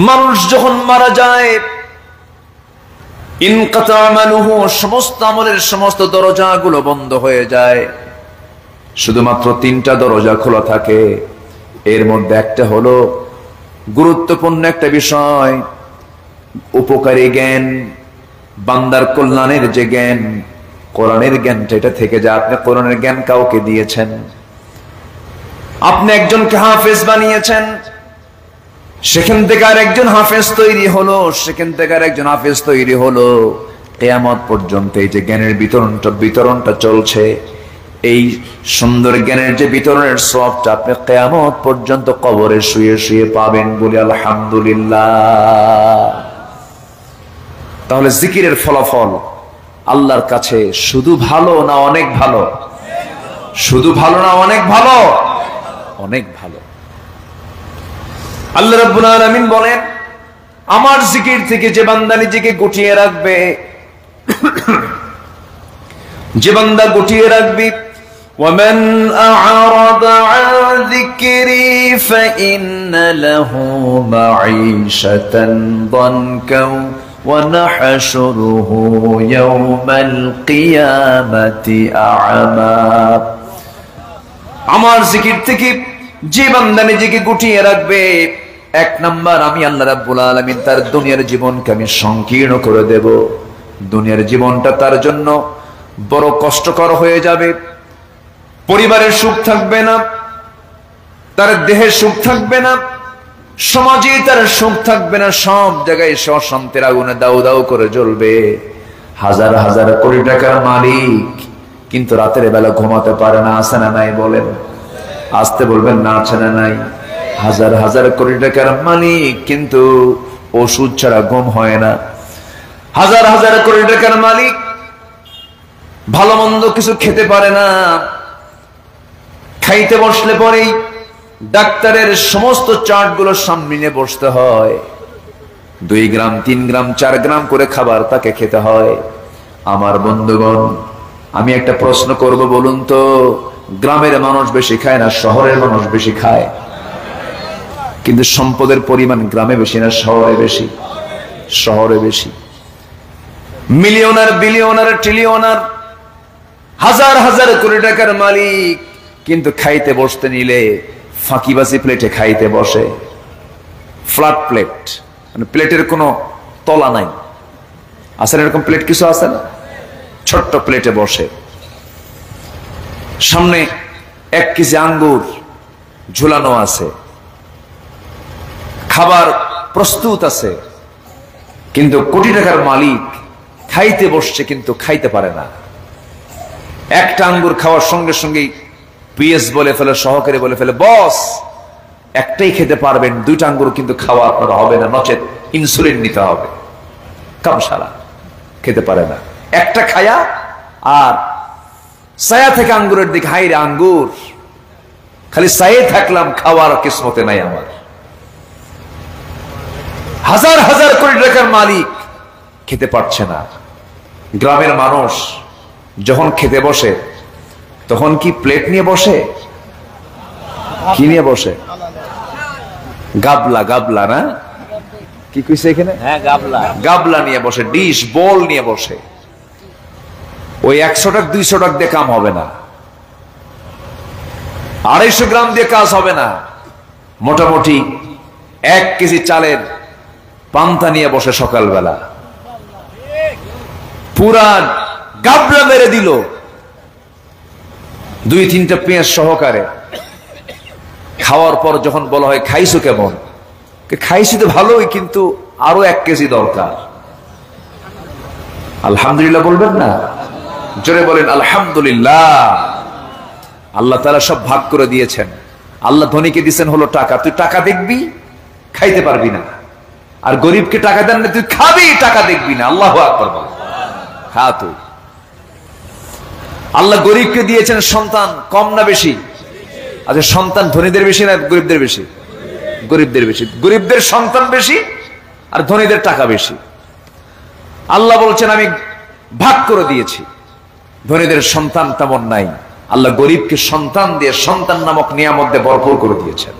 মানুষ যখন মারা যায় ইনকাতা আমালুহু, সমস্ত আমলের সমস্ত দরজাগুলো বন্ধ হয়ে যায়, শুধুমাত্র 3টা দরজা খোলা থাকে। এর মধ্যে একটা হলো গুরুত্বপূর্ণ একটা বিষয়, উপকারী জ্ঞান, বান্দার কল্যাণের যে জ্ঞান, কোরআনের জ্ঞানটা, এটা থেকে যায়। আপনি কোরআনের জ্ঞান কাউকে দিয়েছেন, আপনি একজনকে হাফেজ বানিয়েছেন, সেখান থেকে আর একজন হাফেজ তৈরি হলো, সেখান থেকে আর একজন হাফেজ তৈরি হলো। কিয়ামত পর্যন্ত এই যে জ্ঞানের বিতরণটা চলছে, এই সুন্দর জ্ঞানের যে বিতরণের সওয়াবটা আপনি কিয়ামত পর্যন্ত কবরে শুয়ে শুয়ে পাবেন, বলি আলহামদুলিল্লাহ। তাহলে জিকিরের ফলাফল আল্লাহর কাছে শুধু ভালো না অনেক ভালো? শুধু ভালো না অনেক ভালো? অনেক ভালো। আল্লাহ রাব্বুল আলামিন বলেন, আমার জিকির থেকে যে বান্দা নিজেকে গুটিয়ে রাখবে, যে বান্দা গুটিয়ে রাখবে, وَمَنْ أَعْرَضَ عَنْ ذِكْرِي فَإِنَّ لَهُ مَعِيشَةً ضَنكًا وَنَحْشُرُهُ يَوْمَ الْقِيَامَةِ أَعْمَى। আমার জিকির থেকে যে বান্দা নিজেকে গুটিয়ে রাখবে, 1 নাম্বার, আমি আল্লাহ রাব্বুল আলামিন তার দুনিয়ার জীবনকে আমি সংকীর্ণ করে দেব। দুনিয়ার জীবনটা তার জন্য বড় কষ্টকর হয়ে যাবে। পরিবারের সুখ থাকবে না, তার দেহের সুখ থাকবে না, সমাজে তার সুখ থাকবে না, সব জায়গায় সে অশান্তির আগুনে দাউ দাউ করে জ্বলবে। হাজার হাজার কোটি টাকার মালিক, কিন্তু রাতের বেলা ঘুমাতে পারে না, আছে না নাই বলেন? আসতে বলবেন না, আছে না নাই? হাজার হাজার কোটি টাকার মালিক, কিন্তু ওষুধ ছাড়া ঘুম হয় না। হাজার হাজার কোটি টাকার মালিক, ভালো মন্দ কিছু খেতে পারে না। খাইতে বসলে পরেই ডাক্তারের সমস্ত চার্ট গুলো সামনে নিয়ে বসতে হয়। 2 গ্রাম 3 গ্রাম 4 গ্রাম করে খাবার তাকে খেতে হয়। আমার বন্ধুগণ, আমি একটা প্রশ্ন করব, বলুন তো, গ্রামের মানুষ বেশি খায় না শহরের মানুষ বেশি খায়? কিন্তু সম্পদের পরিমাণ গ্রামে বেশি না শহরে বেশি? শহরে বেশি। মিলিয়নার, বিলিয়নার, ট্রিলিয়নার, হাজার হাজার কোটি টাকার মালিক, কিন্তু খাইতে বসতে নিলে ফাঁকিবাজি প্লেটে খাইতে বসে। ফ্ল্যাট প্লেট, মানে প্লেটের কোনো তলা নাই, আছে এরকম প্লেট কিছু আছে না? ছোট্ট প্লেটে বসে, সামনে 1 কেজি আঙ্গুর ঝুলানো আছে, খাবার প্রস্তুত আছে, কিন্তু কোটি টাকার মালিক খাইতে বসছে কিন্তু খাইতে পারে না। একটা আঙ্গুর খাওয়ার সঙ্গে সঙ্গেই পিএস বলে ফেলে, সহকারী বলে ফেলে, বস একটাই খেতে পারবেন, 2টা আঙ্গুর কিন্তু খাওয়া আপনার হবে না, নচেত ইনসুলিন নিতে হবে। কামসারা খেতে পারে না, একটা খায়া আর ছায়া থেকে আঙ্গুরের দিকে, হাই রে আঙ্গুর, খালি ছায়ে থাকলাম, খাওয়ার কিসমতে নাই আমার। হাজার হাজার কোটি টাকার মালিক খেতে পারছে না। গ্রামের মানুষ যখন খেতে বসে তখন কি প্লেট নিয়ে বসে? কি নিয়ে বসে? গাবলা, গাবলা না কি কইছে এখানে? হ্যাঁ, গাবলা। গাবলা নিয়ে বসে, ডিশ বল নিয়ে বসে। ওই 100 টাকা 200 টাকা দিয়ে কাম হবে না, 250 গ্রাম দিয়ে কাজ হবে না। মোটামুটি 1 কেজি চালের পান্তা নিয়ে বসে সকালবেলা, পুরা গাবলা মেরে দিল 2-3টা পেঁয়াজ সহকারে। খাওয়ার পর যখন বলা হয় খাইছো কেমন, খাইছি তো ভালোই, কিন্তু আরো 1 কেজি দরকার। আলহামদুলিল্লাহ বলবেন না? জোরে বলেন আলহামদুলিল্লাহ। আল্লাহ তাআলা সব ভাগ করে দিয়েছেন। আল্লাহ ধনীকে দিয়েছেন হলো টাকা, তুই টাকা দেখবি, খাইতে পারবি না। আর গরিবকে টাকা দেন না, তুই খাবি, টাকা দেখবি না। আল্লাহু আকবার বল, খা তুই। আল্লাহ গরিবকে দিয়েছেন সন্তান, কম না বেশি? আচ্ছা, সন্তান ধনীদের বেশি না গরিবদের বেশি? গরিবদের বেশি। গরিবদের সন্তান বেশি আর ধনীদের টাকা বেশি। আল্লাহ বলছেন আমি ভাগ করে দিয়েছি, ধনীদের সন্তান তেমন নাই। আল্লাহ গরিবকে সন্তান দিয়ে, সন্তান নামক নিয়ামত দিয়ে ভরপুর করে দিয়েছেন।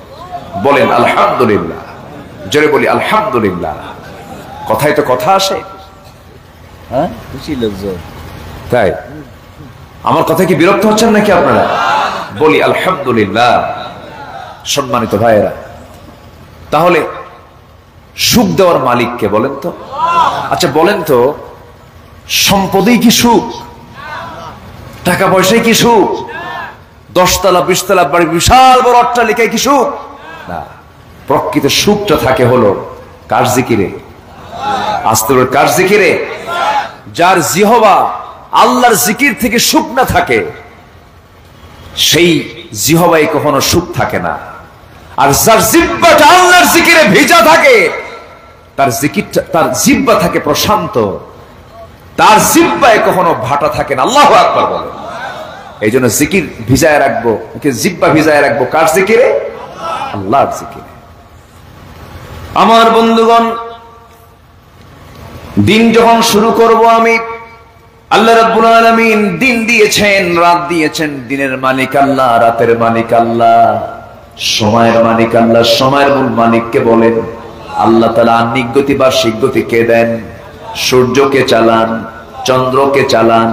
বলেন আলহামদুলিল্লাহ। জোরে বলি আলহামদুলিল্লাহ। কথায় তো কথা আসে, হ্যাঁ, খুশি লোকজন। তাই আমার কথা কি বিরক্ত হচ্ছেন নাকি আপনারা? বলি আলহামদুলিল্লাহ। সম্মানিত ভাইয়েরা, তাহলে সুখ দেওয়ার মালিককে বলেন তো? আচ্ছা বলেন তো, সম্পদেই কি সুখ? টাকা পয়সায় কি সুখ? 10 তলা 20 তলা বাড়ি, বিশাল বড় অট্টালিকায় কি সুখ? না, প্রকৃত সুখটা থাকে হলো কার জিকিরে? আস্তে বলে কার জিকিরে? যার জিহবা আল্লাহর জিকির থেকে সুখ না থাকে, সেই জিহবায় কখনো সুখ থাকে না। আর যার জিহ্বাটা আল্লাহর জিকিরে ভিজা থাকে, তার জিকিরটা, তার জিহ্বা থাকে প্রশান্ত, তার জিহ্বায় কখনো ভাটা থাকে না। আল্লাহু আকবার বলে। এই জন্য জিকির ভিজায় রাখবো, জিহ্বা ভিজায় রাখবো কার জিকিরে? আল্লাহর জিকিরে। আমার বন্ধুগণ, দিন যখন শুরু করব আমি, আল্লাহ রাব্বুল আলামিন দিন দিয়েছেন, রাত দিয়েছেন। দিনের মালিক আল্লাহ, রাতের মালিক আল্লাহ, সময়ের মালিক আল্লাহ। সময়ের মূল মালিককে বলেন আল্লাহ তাআলা। আহ্নিক গতি বার্ষিক গতি কে দেন? সূর্যকে চালান, চন্দ্রকে চালান,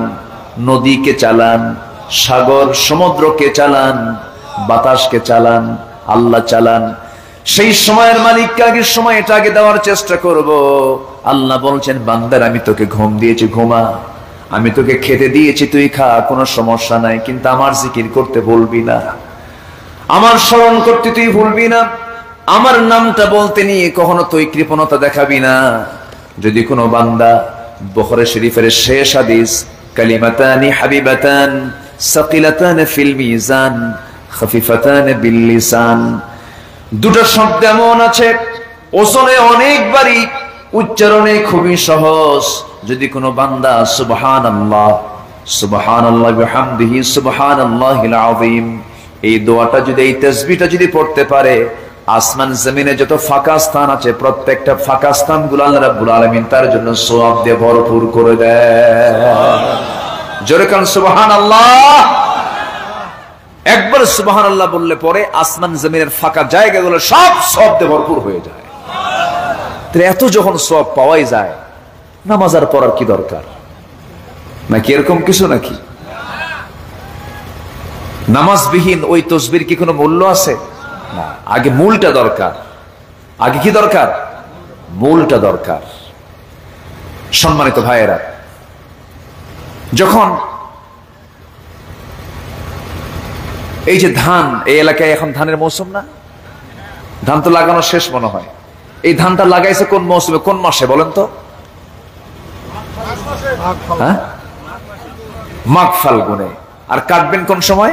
নদীকে চালান, সাগর সমুদ্রকে চালান, বাতাসকে চালান, আল্লাহ চালান। সেই সময়ের মালিককে আগে সময়টা আগে দেওয়ার চেষ্টা করব। আল্লাহ বলছেন বান্দার আমি তোকে ঘুম দিয়েছি, ঘুমা। আমি তোকে খেতে দিয়েছি, তুই খা, কোনো সমস্যা নাই। কিন্তু আমার জিকির করতে ভুলবি না, আমার স্মরণ করতে তুই ভুলবি না, আমার নামটা বলতে নিয়ে কখনো তুই কৃপণতা দেখাবি না। যদি কোনো বান্দা বুখারী শরীফের শেষ হাদিস, কালিমাতানি হাবিবাতান সাকিলাতান ফিল মিজান খাফিফাতান বিল লিসান, 2টা শব্দ এমন আছে ওজনে অনেক ভারী, উচ্চারণে খুবই সহজ। যদি কোনো বান্দা সুবহানাল্লাহ সুবহানাল্লাহ বিহামদিহি সুবহানাল্লাহিল আযীম, এই দোয়াটা যদি, এই তাসবিহটা যদি পড়তে পারে, আসমান জমিনে যত ফাঁকা স্থান আছে প্রত্যেকটা ফাঁকা স্থানগুলো আল্লাহ রাব্বুল আলামিন তার জন্য সওয়াব দিয়ে ভরপুর করে দেয়। জোরে কান সুবহানাল্লাহ। একবার সুবহানাল্লাহ বললে পরে আসমান জমিনের ফাঁকা জায়গাগুলো সব সওয়াব দিয়ে ভরপুর হয়ে যায়। তাহলে এত যখন সওয়াব পাওয়াই যায়, নামাজ আর পড়ার কি দরকার? নাকি এরকম কিছু? নাকি নামাজবিহীন ওই তসবির কি কোনো মূল্য আছে? না। আগে মূলটা দরকার। আগে কি দরকার? মূলটা দরকার। সম্মানিত ভাইয়েরা, যখন এই যে ধান, এই এলাকায় এখন ধানের মৌসুম না, ধান তো লাগানো শেষ মনে হয়। এই ধানটা লাগাইছে কোন মৌসুমে, কোন মাসে বলেন তো? হ্যাঁ, মাঘ ফাল্গুনে। আর কাটবেন কোন সময়?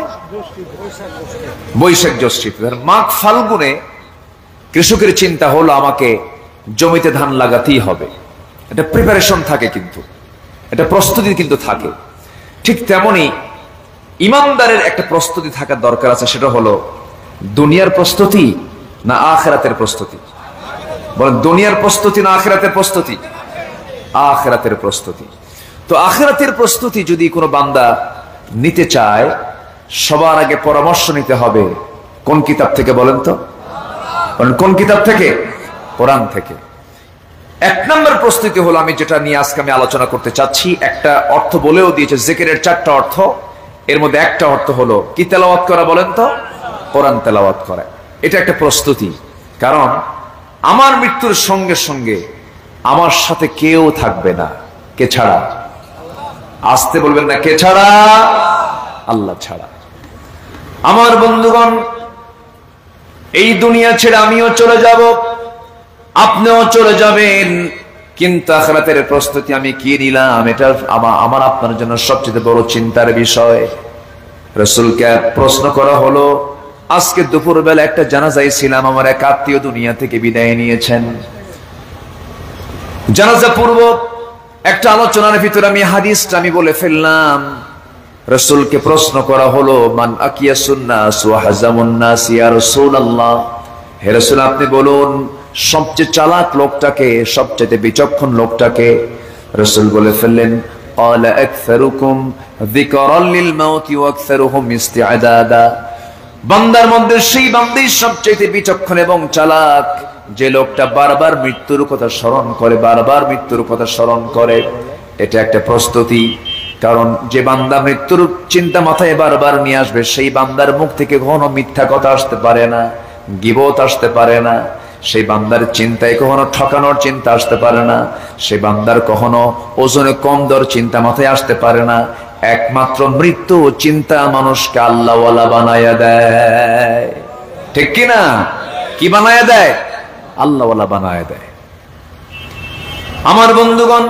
বৈশাখ জ্যৈষ্ঠীতে। মাঘ ফাল্গুনে কৃষকের চিন্তা হলো আমাকে জমিতে ধান লাগাতেই হবে, এটা প্রিপারেশন থাকে, কিন্তু এটা প্রস্তুতি কিন্তু থাকে। ঠিক তেমনি ইমানদারের একটা প্রস্তুতি থাকার দরকার আছে, সেটা হলো দুনিয়ার প্রস্তুতি না আখিরাতের প্রস্তুতি? বলেন, দুনিয়ার প্রস্তুতি না আখিরাতের প্রস্তুতি? আখিরাতের প্রস্তুতি। তো আখিরাতের প্রস্তুতি যদি কোনো বান্দা নিতে চায়, সবার আগে পরামর্শ নিতে হবে কোন কিতাব থেকে? বলেন তো, কোন কিতাব থেকে? কোরআন থেকে। এক নম্বর প্রস্তুতি হলো, আমি যেটা নিয়ে আজকে আমি আলোচনা করতে চাচ্ছি, একটা অর্থ বলেও দিয়েছে, জিকিরের 4টা অর্থ, এর মধ্যে একটা অর্থ হলো কি তেলাওয়াত করা? বলেন তো, কোরআন তেলাওয়াত করা। এটা একটা প্রস্তুতি, কারণ আমার মৃত্যুর সঙ্গে সঙ্গে আমার সাথে কেউ থাকবে না। কে ছাড়া? আসতে বলবেন না, কে ছাড়া? আল্লাহ ছাড়া। আমার বন্ধুগণ, এই দুনিয়া ছেড়ে আমিও চলে যাব, আপনিও চলে যাবেন, কিন্তু আখিরাতের প্রস্তুতি আমি কি নিলাম, এটা আমার আপনার জন্য সবচেয়ে বড় চিন্তার বিষয়। রাসূলকে প্রশ্ন করা হলো, আজকে দুপুরবেলা একটা জানাজায় ছিলাম, আমার এক আত্মীয় দুনিয়া থেকে বিদায় নিয়েছেন। জানাজা পূর্ব একটা আলোচনার ভিতরে আমি হাদিসটা আমি বলে ফেললাম। রাসূলকে প্রশ্ন করা হলো, মান আকিয়াসুন নাস ওয়া হাজামুন নাস ইয়া রাসূলুল্লাহ, হে রাসূল আপনি বলুন সবচেয়ে চালাক লোকটাকে, সবচেয়ে বিচক্ষণ লোকটাকে? রাসূল বলে ফেললেন, ক্বালা আকসারুকুম যিকরাল লিল মাউতি ওয়া আকসারুহুম ইস্তিআদাদা, বান্দার মধ্যে সেই বান্দাই সবচেয়ে বিচক্ষণ এবং চালাক যে লোকটা বারবার মৃত্যুর কথা স্মরণ করে, বারবার মৃত্যুর কথা স্মরণ করে। এটা একটা প্রস্তুতি, কারণ যে বান্দা মৃত্যুর চিন্তা মাথায় বারবার নিয়ে আসবে, সেই বান্দার মুখ থেকে কখনো মিথ্যা কথা আসতে পারে না, গীবত আসতে পারে না, সেই বান্দার চিন্তায় কখনো ঠকানোর চিন্তা আসতে পারে না, সেই বান্দার কখনো ওজনে কম দর চিন্তা মাথায় আসতে পারে না। একমাত্র মৃত্যু চিন্তা মানুষকে আল্লাহওয়ালা বানায়া দেয়, ঠিক কিনা? কি বানায়া দেয়? আল্লাহওয়ালা বানায়া দেয়। আমার বন্ধুগণ,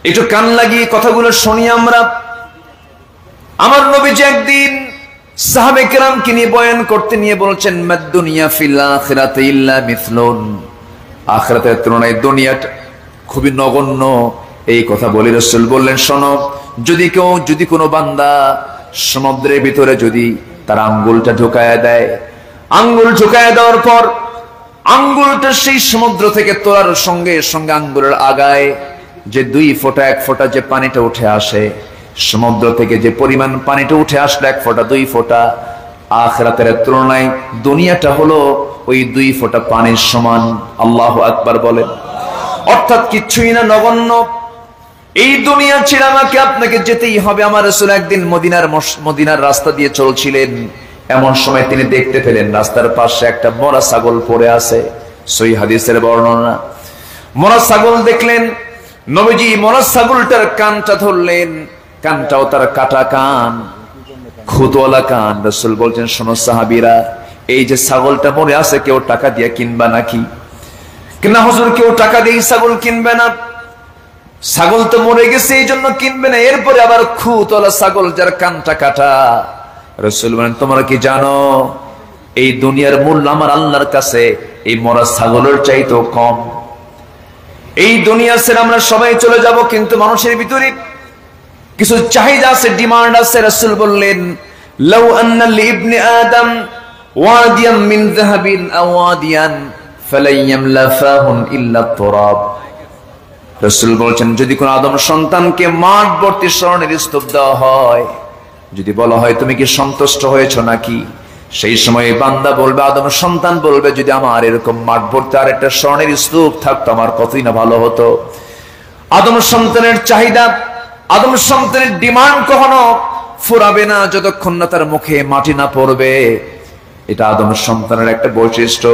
একটু কান লাগিয়ে কথাগুলো শুনি আমরা। আমার নবীজি একদিন সাহাবে কেরামকে নিয়ে বয়ান করতে নিয়ে বলছেন, মাদ-দুনিয়া ফিল আখিরাতি ইল্লা মিসলুন, আখিরাতের তুলনায় দুনিয়াটা খুবই নগণ্য। এই কথা বলে রাসূল বললেন, শোনো, যদি কোনো বান্দা সমুদ্রের ভিতরে যদি তার আঙ্গুলটা ঢুকায়া দেয়, আঙ্গুল ঢুকায়া দেওয়ার পর আঙ্গুলটা সেই সমুদ্র থেকে তোলার সঙ্গে সঙ্গে আঙ্গুলের আগায় যে 2 ফোঁটা 1 ফোঁটা যে পানিটা উঠে আসে, সমুদ্র থেকে যে পরিমাণ পানিটা উঠে আসলো 1 ফোঁটা 2 ফোঁটা, আখিরাতের তুলনায় দুনিয়াটা হলো ওই 2 ফোঁটা পানির সমান। আল্লাহু আকবার বলেন। অর্থাৎ কিচ্ছুই না, নগণ্য। এই দুনিয়া ছেড়ে আমাকে আপনাকে যেতেই হবে। আমার রাসূল একদিন মদিনার রাস্তা দিয়ে চলছিলেন, এমন সময় তিনি দেখতে পেলেন রাস্তার পাশে একটা মরা ছাগল পড়ে আছে। সহিহ হাদিসের বর্ণনা। মরা ছাগল দেখলেন, নবীজি মরা ছাগলটার কানটা ধরলেন, কানটাও তার কাটা কান, খুদওয়ালা কান। রাসূল বলছেন, শোনো সাহাবীরা, এই যে ছাগলটা মরে আছে, কেউ টাকা দিয়ে কিনবা নাকি? কিনা হুজুর, কেউ টাকা দিয়ে ছাগল কিনবে না, ছাগল তো মরে গেছে এই জন্য কিনবে না। এরপরে আবার খুদওয়ালা ছাগল যার কানটা কাটা। রাসূল বলেন, তোমরা কি জানো এই দুনিয়ার মূল্য আমার আল্লাহর কাছে এই মরা ছাগলের চাইতেও কম। এই দুনিয়া ছেড়ে আমরা সবাই চলে যাব, কিন্তু মানুষের ভিতরে কিছু চাহিদা আছে, ডিমান্ড আছে। রাসূল বললেন, লাউ আন্না লিবনি আদম ওয়াদিয়ান মিন যাহাবিন আও ওয়াদিয়ান ফালাইয়ামলাফাহুন ইল্লা তুরাব। রাসূল বলেছেন, যদি কোন আদম সন্তানকে মাঠ ভর্তি স্বর্ণের স্তূপ দেওয়া হয়, যদি বলা হয় তুমি কি সন্তুষ্ট হয়েছ নাকি, সেই সময় বান্দা বলবে, আদম সন্তান বলবে, যদি আমার এরকম মাঠ ভর্তি আর একটা স্বর্ণের স্তূপ থাকতো আমার কতই না ভালো হতো। আদম সন্তানের চাহিদা, আদম সন্তানের ডিমান্ড কখনো ফুরাবে না যতক্ষণ না তার মুখে মাটি না পড়বে। এটা আদম সন্তানের একটা বৈশিষ্ট্য।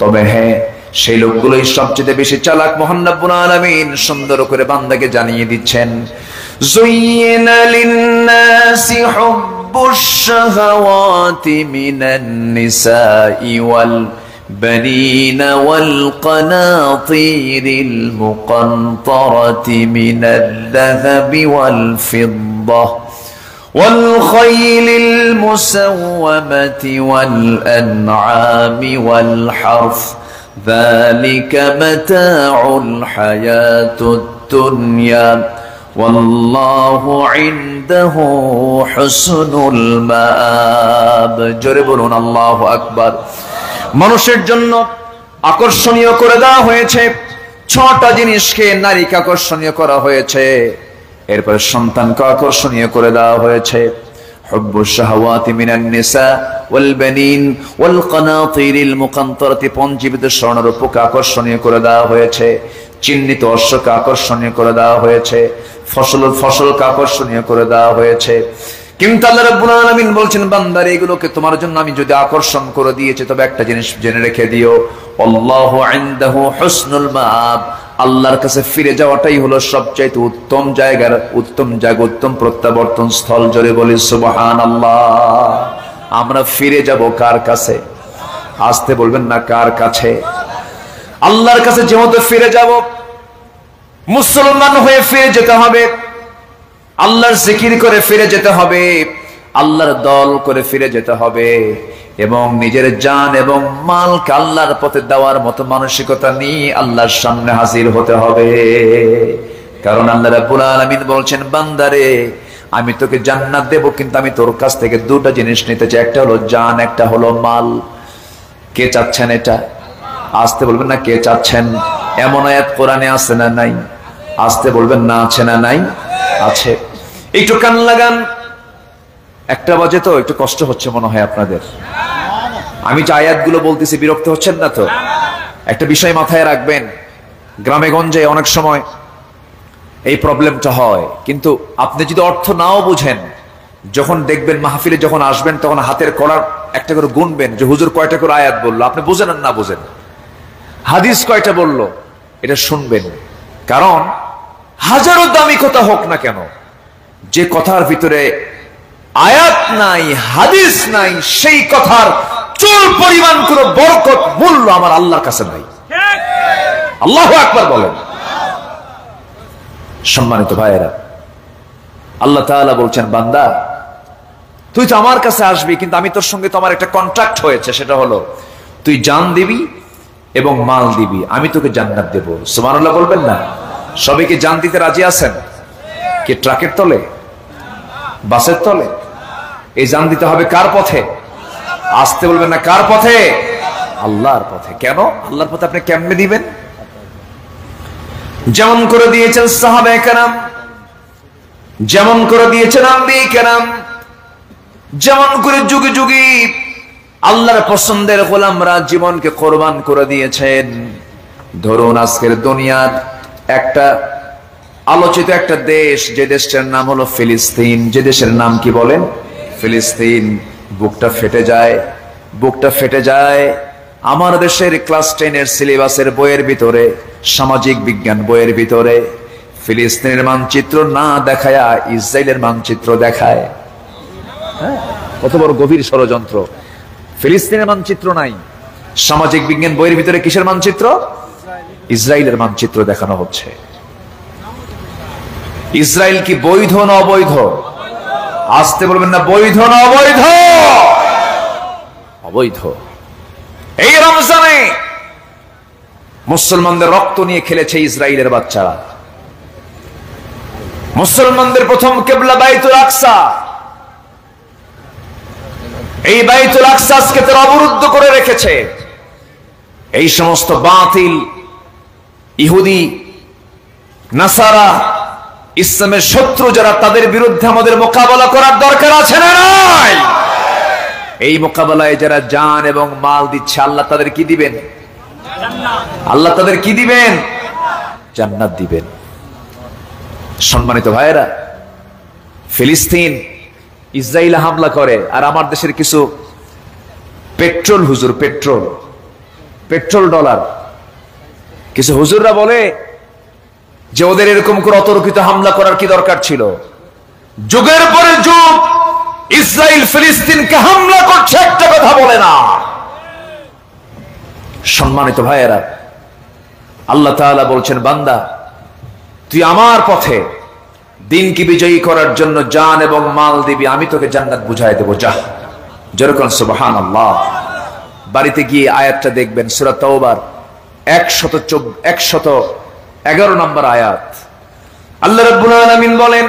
তবে হ্যাঁ, সেই লোকগুলোই সবচেয়ে বেশি চালাক। মহান রব্বুল আলামিন সুন্দর করে বান্দাকে জানিয়ে দিচ্ছেন, যুয়িনা লিন-নাসি হুব্বুশ শাহাওয়াতি মিনান নিসাই ওয়াল বানিনা ওয়াল কানাতিরিল মুকানতারাতি মিনাল যাহাবি ওয়াল ফিদ্দাহ والخيل المسومة والأنعام والحرث ذلك متاع الحياة الدنيا والله عنده حسن المآب জোরে বলুন আল্লাহু আকবার। মানুষের জন্য আকর্ষণীয় করে দেওয়া হয়েছে 6টা জিনিসকে, নারীকে আকর্ষণীয় করা হয়েছে, এরপরে সন্তানকে আকর্ষণীয় করে দেওয়া হয়েছে। হুব্বুশ শাহাওয়াতি মিনান নিসা ওয়াল বানিন ওয়াল কানাতিরিল মুকান্তারাতি, পঞ্জীবিত স্বর্ণরূপকে আকর্ষণীয় করে দেওয়া হয়েছে, চিহ্নিত অশ্বকে আকর্ষণীয় করে দেওয়া হয়েছে, ফসলকে আকর্ষণীয় করে দেওয়া হয়েছে। কিন্তু আল্লাহ রাব্বুল আলামিন বলছেন, বান্দারে এগুলোকে তোমার জন্য আমি যদি আকর্ষণ করে দিয়েছি, তবে একটা জিনিস জেনে রেখে দিও, আল্লাহু ইনদাহু হুসনুল মাআব, আল্লাহর কাছে ফিরে যাওয়াটাই হলো সবচাইতে উত্তম জায়গার উত্তম জায়গা, উত্তম প্রত্যাবর্তন স্থল। জোরে বলি সুবহানাল্লাহ। আমরা ফিরে যাব কার কাছে? আসতে বলবেন না, কার কাছে? আল্লাহর কাছে যেহেতু ফিরে যাব, মুসলমান হয়ে ফিরে যেতে হবে, আল্লাহর জিকির করে ফিরে যেতে হবে, আল্লাহর দল করে ফিরে যেতে হবে, এবং নিজের জান এবং মালকে আল্লাহর পথে দেওয়ার মতো মানসিকতা নিয়ে আল্লাহর সামনে হাজির হতে হবে। কারণ আল্লাহ রাব্বুল আলামিন বলছেন, বান্দারে আমি তোকে জান্নাত দেব, কিন্তু আমি তোর কাছ থেকে 2টা জিনিস নিতে চাই, একটা হলো জান, একটা হলো মাল। কে চাচ্ছেন এটা? আসতে বলবেন না, কে চাচ্ছেন? এমন আয়াত কোরআনে আছে না নাই? আসতে বলবেন না, আছে না নাই? আছে। একটু কান লাগান। 1টা বাজে তো, একটু কষ্ট হচ্ছে মনে হয় আপনাদের। আমি যে আয়াতগুলো বলতেছি, বিরক্ত হচ্ছেন না তো? একটা বিষয় মাথায় রাখবেন, গ্রামে গঞ্জে অনেক সময় এই প্রবলেমটা হয়, কিন্তু আপনি যদি অর্থ নাও বুঝেন, যখন দেখবেন মাহফিলে যখন আসবেন, তখন হাতের কড়ার একটা করে গুনবেন যে হুজুর কয়টা করে আয়াত বললো, আপনি বুঝেন আর না বুঝেন, হাদিস কয়টা বললো, এটা শুনবেন। কারণ হাজারো দামি কথা হোক না কেন, যে কথার ভিতরে আয়াত নাই, হাদিস নাই, সেই কথার চুল পরিমাণ কোনো বরকত মূল্য আমার আল্লাহর কাছে নাই। আল্লাহু আকবার বলেন। সম্মানিত ভাইয়েরা, আল্লাহ তাআলা বলছেন, বান্দা তুই তো আমার কাছে আসবি, কিন্তু আমি তোর সঙ্গে তো আমার একটা কন্ট্রাক্ট হয়েছে, সেটা হলো তুই জান দিবি এবং মাল দিবি, আমি তোকে জান্নাত দেব। সুবহানাল্লাহ বলবেন না? সবাই কি জান দিতে রাজি আছেন? কে ট্রাকের তলে, বাসের তলে? এই জান দিতে হবে কার পথে? আসতে বলবেন না, কার পথে? আল্লাহর পথে। কেন আল্লাহর পথে আপনি কেমনে দিবেন? যেমন করে দিয়েছেন সাহাবায়ে কেরাম, যেমন করে দিয়েছেন আম্বিয়ে কেরাম, যেমন করে যুগে যুগে আল্লাহর পছন্দের গোলামরা জীবনকে কোরবান করে দিয়েছেন। ধরুন আজকের দুনিয়ার একটা আলোচিত একটা দেশ, যে দেশটার নাম হলো ফিলিস্তিন, যে দেশের নাম কি বলেন? ফিলিস্তিন। বুকটা ফেটে যায়, বুকটা ফেটে যায়। আমার দেশের ক্লাস 10-এর সিলেবাসের বইয়ের ভিতরে, সামাজিক বিজ্ঞান বইয়ের ভিতরে ফিলিস্তিনের মানচিত্র না দেখায়া ইসরায়েলের মানচিত্র দেখায়। হ্যাঁ, কত বড় গভীর ষড়যন্ত্র। ফিলিস্তিনের মানচিত্র নাই, সামাজিক বিজ্ঞান বইয়ের ভিতরে কিসের মানচিত্র? ইসরায়েলের মানচিত্র দেখানো হচ্ছে। ইসরায়েল কি বৈধ না অবৈধ? আসতে বলবেন না, বৈধ না অবৈধ? অবৈধ। এই রমজানে মুসলমানদের রক্ত নিয়ে খেলেছে ইসরায়েলের বাচ্চারা। মুসলমানদের প্রথম কিবলা বাইতুল আকসা, এই বাইতুল আকসা আজকে তারা অবরুদ্ধ করে রেখেছে। এই সমস্ত বাতিল ইহুদি, নাসারা, ইসলামের শত্রু যারা, তাদের বিরুদ্ধে আমাদের মোকাবেলা করার দরকার আছে না নাই? এই মোকাবেলায় যারা জান এবং মাল দিচ্ছে, আল্লাহ তাদের কি দিবেন? আল্লাহ তাদের কি দিবেন? জান্নাত দিবেন। সম্মানিত ভাইয়েরা, ফিলিস্তিন ইসরায়েল হামলা করে, আর আমার দেশের কিছু পেট্রোল হুজুর, পেট্রোল ডলার কিছু হুজুররা বলে যে ওদের এরকম করে অতর্কিত হামলা করার কি দরকার ছিল? যুগের পরে যুগ ইসরায়েল ফিলিস্তিনকে হামলা করছে, একটা কথা বলে না। সম্মানিত ভাইয়েরা, আল্লাহ তাআলা বলছেন, বান্দা তুই আমার পথে দিনকে বিজয়ী করার জন্য জান এবং মাল দিবি, আমি তোকে জান্নাত বুঝাই দেবো, যা। যেরকম সুবহানাল্লাহ। বাড়িতে গিয়ে আয়াতটা দেখবেন, সূরা তাওবার 111 নম্বর আয়াত। আল্লাহ রাব্বুল আলামিন বলেন,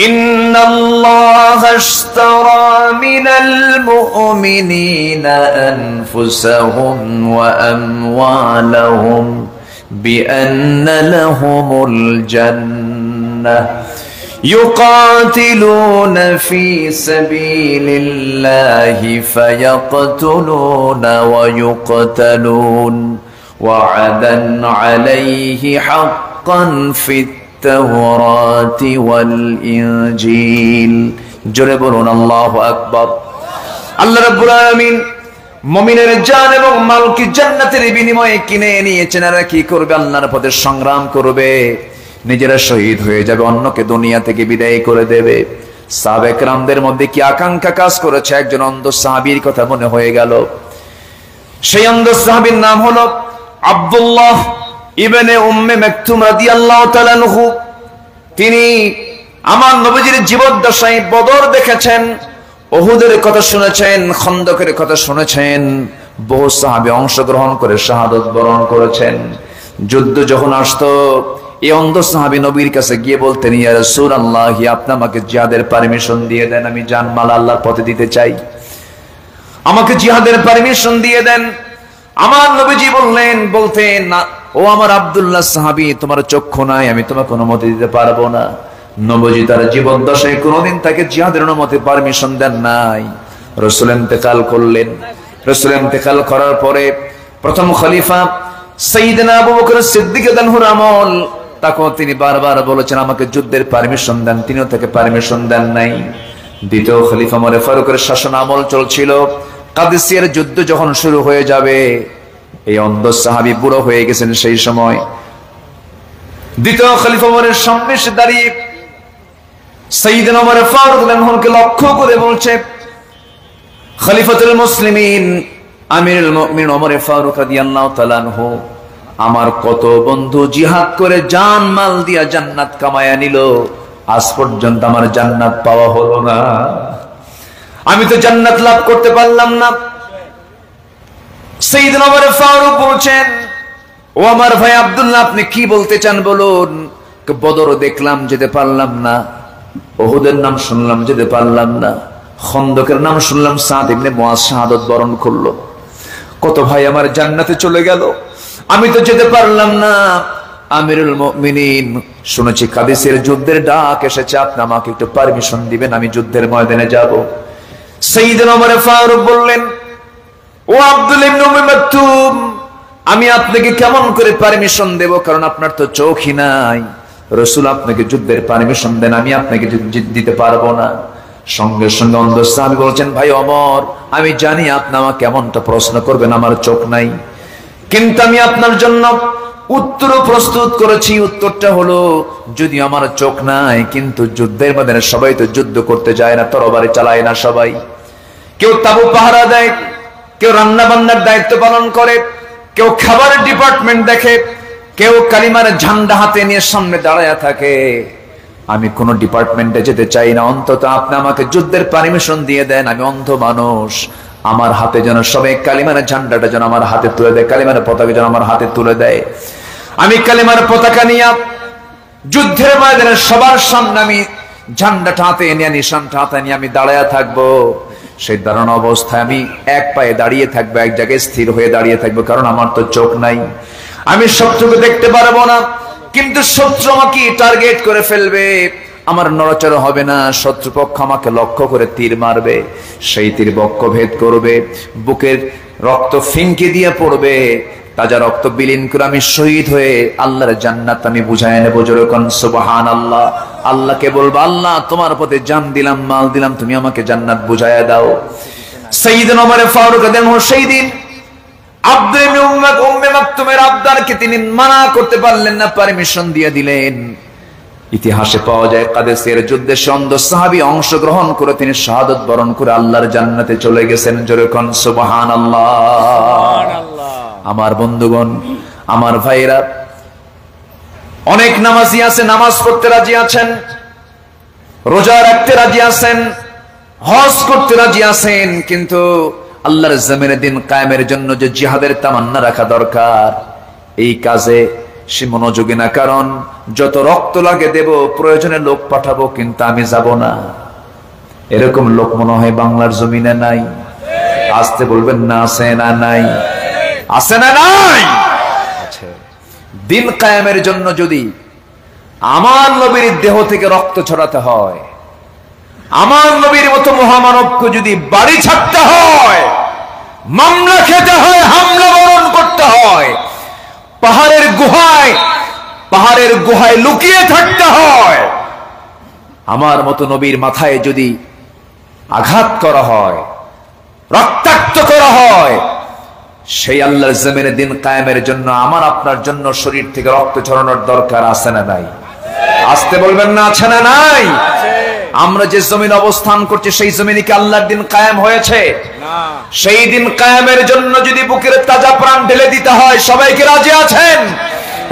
ইন্নাল্লাহা আশতারা মিনাল মুমিনিনা আনফুসাহুম ওয়া আমওয়ালাহুম বিআন্না লাহুমুল জান্নাহ يقاتلون في سبيل الله فيقتلون ويقتلون وعدا عليه حقا في التوراة والإنجيل জোরে বলুন আল্লাহু আকবার। আল্লাহ রাব্বুল আলামিন মুমিনের জান এবং মালকে জান্নাতের বিনিময়ে কিনে নিয়েছেন। আর কি করবে? আল্লাহর পথে সংগ্রাম করবে, নিজেরা শহীদ হয়ে যাবে, অন্যকে দুনিয়া থেকে বিদায় করে দেবে। সাহাবা একরামদের মধ্যে কি আকাঙ্ক্ষা কাজ করেছে? একজন অন্ধ সাহাবীর কথা মনে হয়ে গেল। সেই অন্ধ সাহাবীর নাম হলো আব্দুল্লাহ ইবনে উম্মে মাকতুম রাদিয়াল্লাহু তাআলা আনহু। তিনি আমার নবীজির জীবদ্দশায় বদর দেখেছেন, উহুদের কথা শুনেছেন, খন্দকের কথা শুনেছেন। বহু সাহাবী অংশগ্রহণ করে শাহাদাত বরণ করেছেন। যুদ্ধ যখন আসতো, এই অন্ধ সাহাবী নবীর কাছে গিয়ে বলতেন, ইয়া রাসূলুল্লাহ, আপনি আমাকে জিহাদের পারমিশন দিয়ে দেন, আমি জানমাল আল্লাহর পথে দিতে চাই, আমাকে জিহাদের পারমিশন দিয়ে দেন। আমার নবীজি বলতেন না, ও আমার আব্দুল্লাহ সাহাবী, তোমার চক্ষু নাই, আমি তোমাকে অনুমতি দিতে পারবো না। নবীজি তার জীবদ্দশায় কোনোদিন তাকে জিহাদের অনুমতি পারমিশন দেন নাই। রাসূল ইন্তেকাল করলেন। রাসূল ইন্তেকাল করার পরে প্রথম খলিফা সাইয়েদনা আবু বকর সিদ্দিক রাদিয়াল্লাহু আমল, তাকেও তিনি বারবার বলেছেন আমাকে যুদ্ধের পারমিশন দেন, তিনিও তাকে পারমিশন দেন নাই। দ্বিতীয় খলিফা ওমর ফারুকের শাসন আমল চলছিল। কাদেসিয়ার যুদ্ধ যখন শুরু হয়ে যাবে, এই অন্ধ সাহাবী বুড়ো হয়ে গেছেন সেই সময়। দ্বিতীয় খলিফা ওমরের সামনে এসে দাঁড়িয়ে সাইয়েদনা ওমর ফারুক রাদিয়াল্লাহুকে লক্ষ্য করে বলছে, খলিফাতুল মুসলিমিন আমিরুল মুমিনিন ওমর ফারুক রাদিয়াল্লাহু তাআলা আনহু, আমার কত বন্ধু জিহাদ করে জান মাল দিয়া জান্নাত কামায়া নিল, আজ পর্যন্ত আমার জান্নাত পাওয়া হলো না, আমি তো জান্নাত লাভ করতে পারলাম না। সাইয়েদনা ওমর ফারুক বলছেন, ও আমার ভাই আব্দুল্লাহ, আপনি কি বলতে চান বলুন। বদর দেখলাম, যেতে পারলাম না। উহুদের নাম শুনলাম, যেতে পারলাম না। খন্দকের নাম শুনলাম, সাদ ইবনে মুআজ শাহাদাত বরণ করলো। কত ভাই আমার জান্নাতে চলে গেল, আমি তো যেতে পারলাম না। আমিরুল মুমিনিন, শুনেছি কাদেসিয়ার যুদ্ধের ডাক এসেছে, আপনি আমাকে একটু পারমিশন দিবেন, আমি যুদ্ধের ময়দানে যাব। সাইয়েদনা ওমর ফারুক বললেন, ও আব্দুল্লাহ ইবনে উম্মে মাকতুম, আমি আপনাকে কেমন করে পারমিশন দেব, কারণ আপনার তো চোখই নাই। রাসূল আপনাকে যুদ্ধের পারমিশন দেন, আমি আপনাকে দিতে পারবো না। সঙ্গে সঙ্গে অন্ধ সাহাবী বলছেন, ভাই ওমর, আমি জানি আপনি আমাকে কেমনটা প্রশ্ন করবেন, আমার চোখ নাই, কিন্তু আমি আপনার জন্য উত্তর প্রস্তুত করেছি। উত্তরটা হলো, যদি আমার চোখ নাই, কিন্তু যুদ্ধের ময়দানে সবাই তো যুদ্ধ করতে যায় না, তরবারি চালায় না সবাই। কেউ তাবু পাহারা দেয়, কেউ রান্না বান্নার দায়িত্ব পালন করে, কেউ খাবারের ডিপার্টমেন্ট দেখে, কেউ কালিমার ঝান্ডা হাতে নিয়ে সামনে দাঁড়ায় থাকে। আমি কোন ডিপার্টমেন্টে যেতে চাই না, অন্তত আপনি আমাকে যুদ্ধের পারমিশন দিয়ে দেন। আমি অন্ধ মানুষ, আমার হাতে যেন সবাই কালিমার ঝান্ডাটা যেন আমার হাতে তুলে দেয়, কালিমার পতাকা যেন আমার হাতে তুলে দেয়। আমি কালিমার পতাকা নিয়ে যুদ্ধের ময়দানে সবার সামনে আমি ঝান্ডাটা হাতে নিয়ে, নিশানটা হাতে নিয়ে আমি দাঁড়ায় থাকবো। সেই দাঁড়ানো অবস্থায় আমি এক পায়ে দাঁড়িয়ে থাকবো, এক জায়গায় স্থির হয়ে দাঁড়িয়ে থাকবো, কারণ আমার তো চোখ নাই, আমি শত্রুকে দেখতে পারবো না। কিন্তু শত্রু আমাকে টার্গেট করে ফেলবে, আমার নড়াচড়া হবে না। শত্রুপক্ষ আমাকে লক্ষ্য করে তীর মারবে, সেই তীর বক্ষ ভেদ করবে, বুকের রক্ত ফিনকে দিয়ে পড়বে, তাজা রক্ত বিলীন করে আমি শহীদ হয়ে আল্লাহর জান্নাত আমি বুঝায় নেবো। যেরকম সুবহানাল্লাহ, আল্লাহকে বলবো, আল্লাহ তোমার পথে জান দিলাম, মাল দিলাম, তুমি আমাকে জান্নাত বুঝায়া দাও। সাইয়েদনা ওমর ফারুক রাদিয়াল্লাহু আনহু সেই দিন আব্দুল্লাহ ইবনে উম্মে মাকতুমের আবদারকে তিনি মানা করতে পারলেন না, পারমিশন দিয়ে দিলেন। ইতিহাসে পাওয়া যায়, কাদেসিয়ার যুদ্ধে অন্ধ সাহাবী অংশগ্রহণ করে তিনি শাহাদাত বরণ করে আল্লাহর জান্নাতে চলে গেছেন। যেরকম সুবহানাল্লাহ। আমার বন্ধুগণ, আমার ভাইরা, অনেক নামাজি আছে, নামাজ পড়তে রাজি আছেন, রোজা রাখতে রাজি আছেন, হজ করতে রাজি আছেন, কিন্তু আল্লাহর জমিনে দিন কায়েমের জন্য যে জিহাদের তামান্না রাখা দরকার, এই কাজে সে মনোযোগী না। কারণ যত রক্ত লাগে দেব, প্রয়োজনে লোক পাঠাবো, কিন্তু আমি যাব না। এরকম লোক মনে হয় বাংলার জমিনে নাই। আসতে বলবেন না, আছে না নাই? আছে না নাই? আছে। দিন কায়েমের জন্য যদি আমার নবীর দেহ থেকে রক্ত ছড়াতে হয়, আমার নবীর মতো মহামানবকে যদি বাড়ি ছাড়তে হয়, মামলা খেতে হয়, হামলা বরণ করতে হয়, পাহাড়ের গুহায় লুকিয়ে থাকতে হয়, আমার মতো নবীর মাথায় যদি আঘাত করা হয়, রক্তাক্ত করা হয়, সেই আল্লাহর জমিনে দিন কায়েমের জন্য আমার আপনার জন্য শরীর থেকে রক্ত ঝরানোর দরকার আছে না নাই? আসতে বলবেন না, আছে না নাই? আমরা যে জমিন অবস্থান করছি, সেই জমিনে কি আল্লাহর দিন কায়েম হয়েছে? সেই দিন কায়েমের জন্য যদি বুকের তাজা প্রাণ ঢেলে দিতে হয়, সবাইকে রাজি আছেন?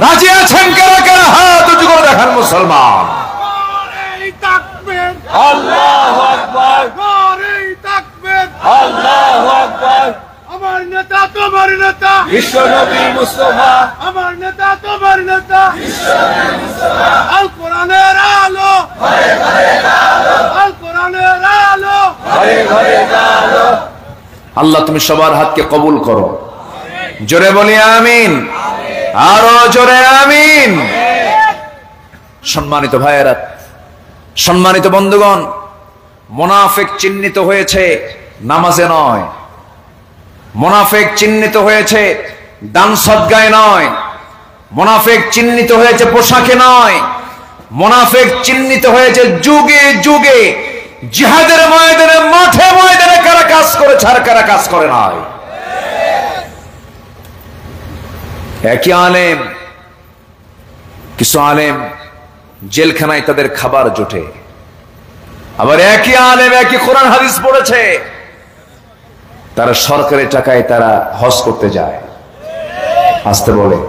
রাজি আছেন কারা কারা? হাত উঁচু করে দেখান মুসলমান। আল্লাহু আকবার, নারে তাকবীর, আল্লাহু আকবার। আমার নেতা তোমার নেতা, বিশ্ব নবী মুস্তাফা। আমার নেতা তোমার নেতা, বিশ্ব নবী মুস্তাফা। আল কোরআনের আলো, ঘরে ঘরে আলো। আল কোরআনের আলো, ঘরে ঘরে আলো। আল্লাহ তুমি সবার হাতকে কবুল করো। জোরে বলি আমিন, আরো জোরে আমিন। সম্মানিত ভাইয়েরা, সম্মানিত বন্ধুগণ, মুনাফিক চিহ্নিত হয়েছে নামাজে নয়, মুনাফিক চিহ্নিত হয়েছে দান সদকায় নয়, মুনাফিক চিহ্নিত হয়েছে পোশাকে নয়, মুনাফিক চিহ্নিত হয়েছে যুগে যুগে জিহাদের ময়দানে, মাঠে ময়দানে কারা কাজ করেছে আর কারা কাজ করে নাই। একই আলেম, কিছু আলেম জেলখানায় তাদের খাবার জোটে, আবার একই আলেম একই কোরআন হাদিস পড়েছে, তারা সরকারি টাকায় তারা হজ করতে যায়। আসতে বলে,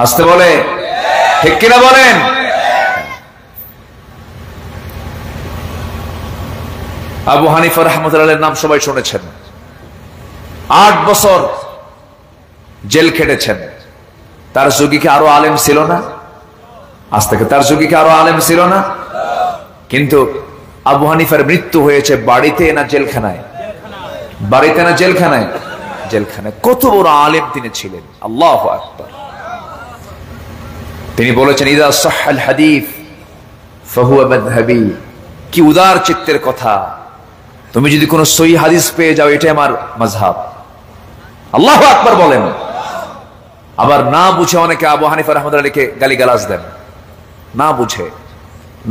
আসতে বলে, ঠিক কিনা বলেন? আবু হানিফা রাহমাতুল্লাহর নাম সবাই শুনেছেন। 8 বছর জেল খেটেছেন। তার যুগে কি আরো আলেম ছিল না? আজ থেকে তার যুগে কি আরো আলেম ছিল না? কিন্তু আবু হানিফার মৃত্যু হয়েছে বাড়িতে না জেলখানায়? বাড়িতে না জেলখানায়? জেলখানায়। কত বড় আলেম তিনি ছিলেন, আল্লাহু আকবার। তিনি বলেছেন, ইযা সাহহাল হাদিস ফাহুয়া মাযহাবি। কি উদার চিত্তের কথা! তুমি যদি কোনো সহিহ হাদিস পেয়ে যাও, এটাই আমার মাযহাব। আল্লাহু আকবার বলেন। আবার না বুঝে অনেকে আবু হানিফা রাহমাতুল্লাহকে গালিগালাজ দেন, না বুঝে,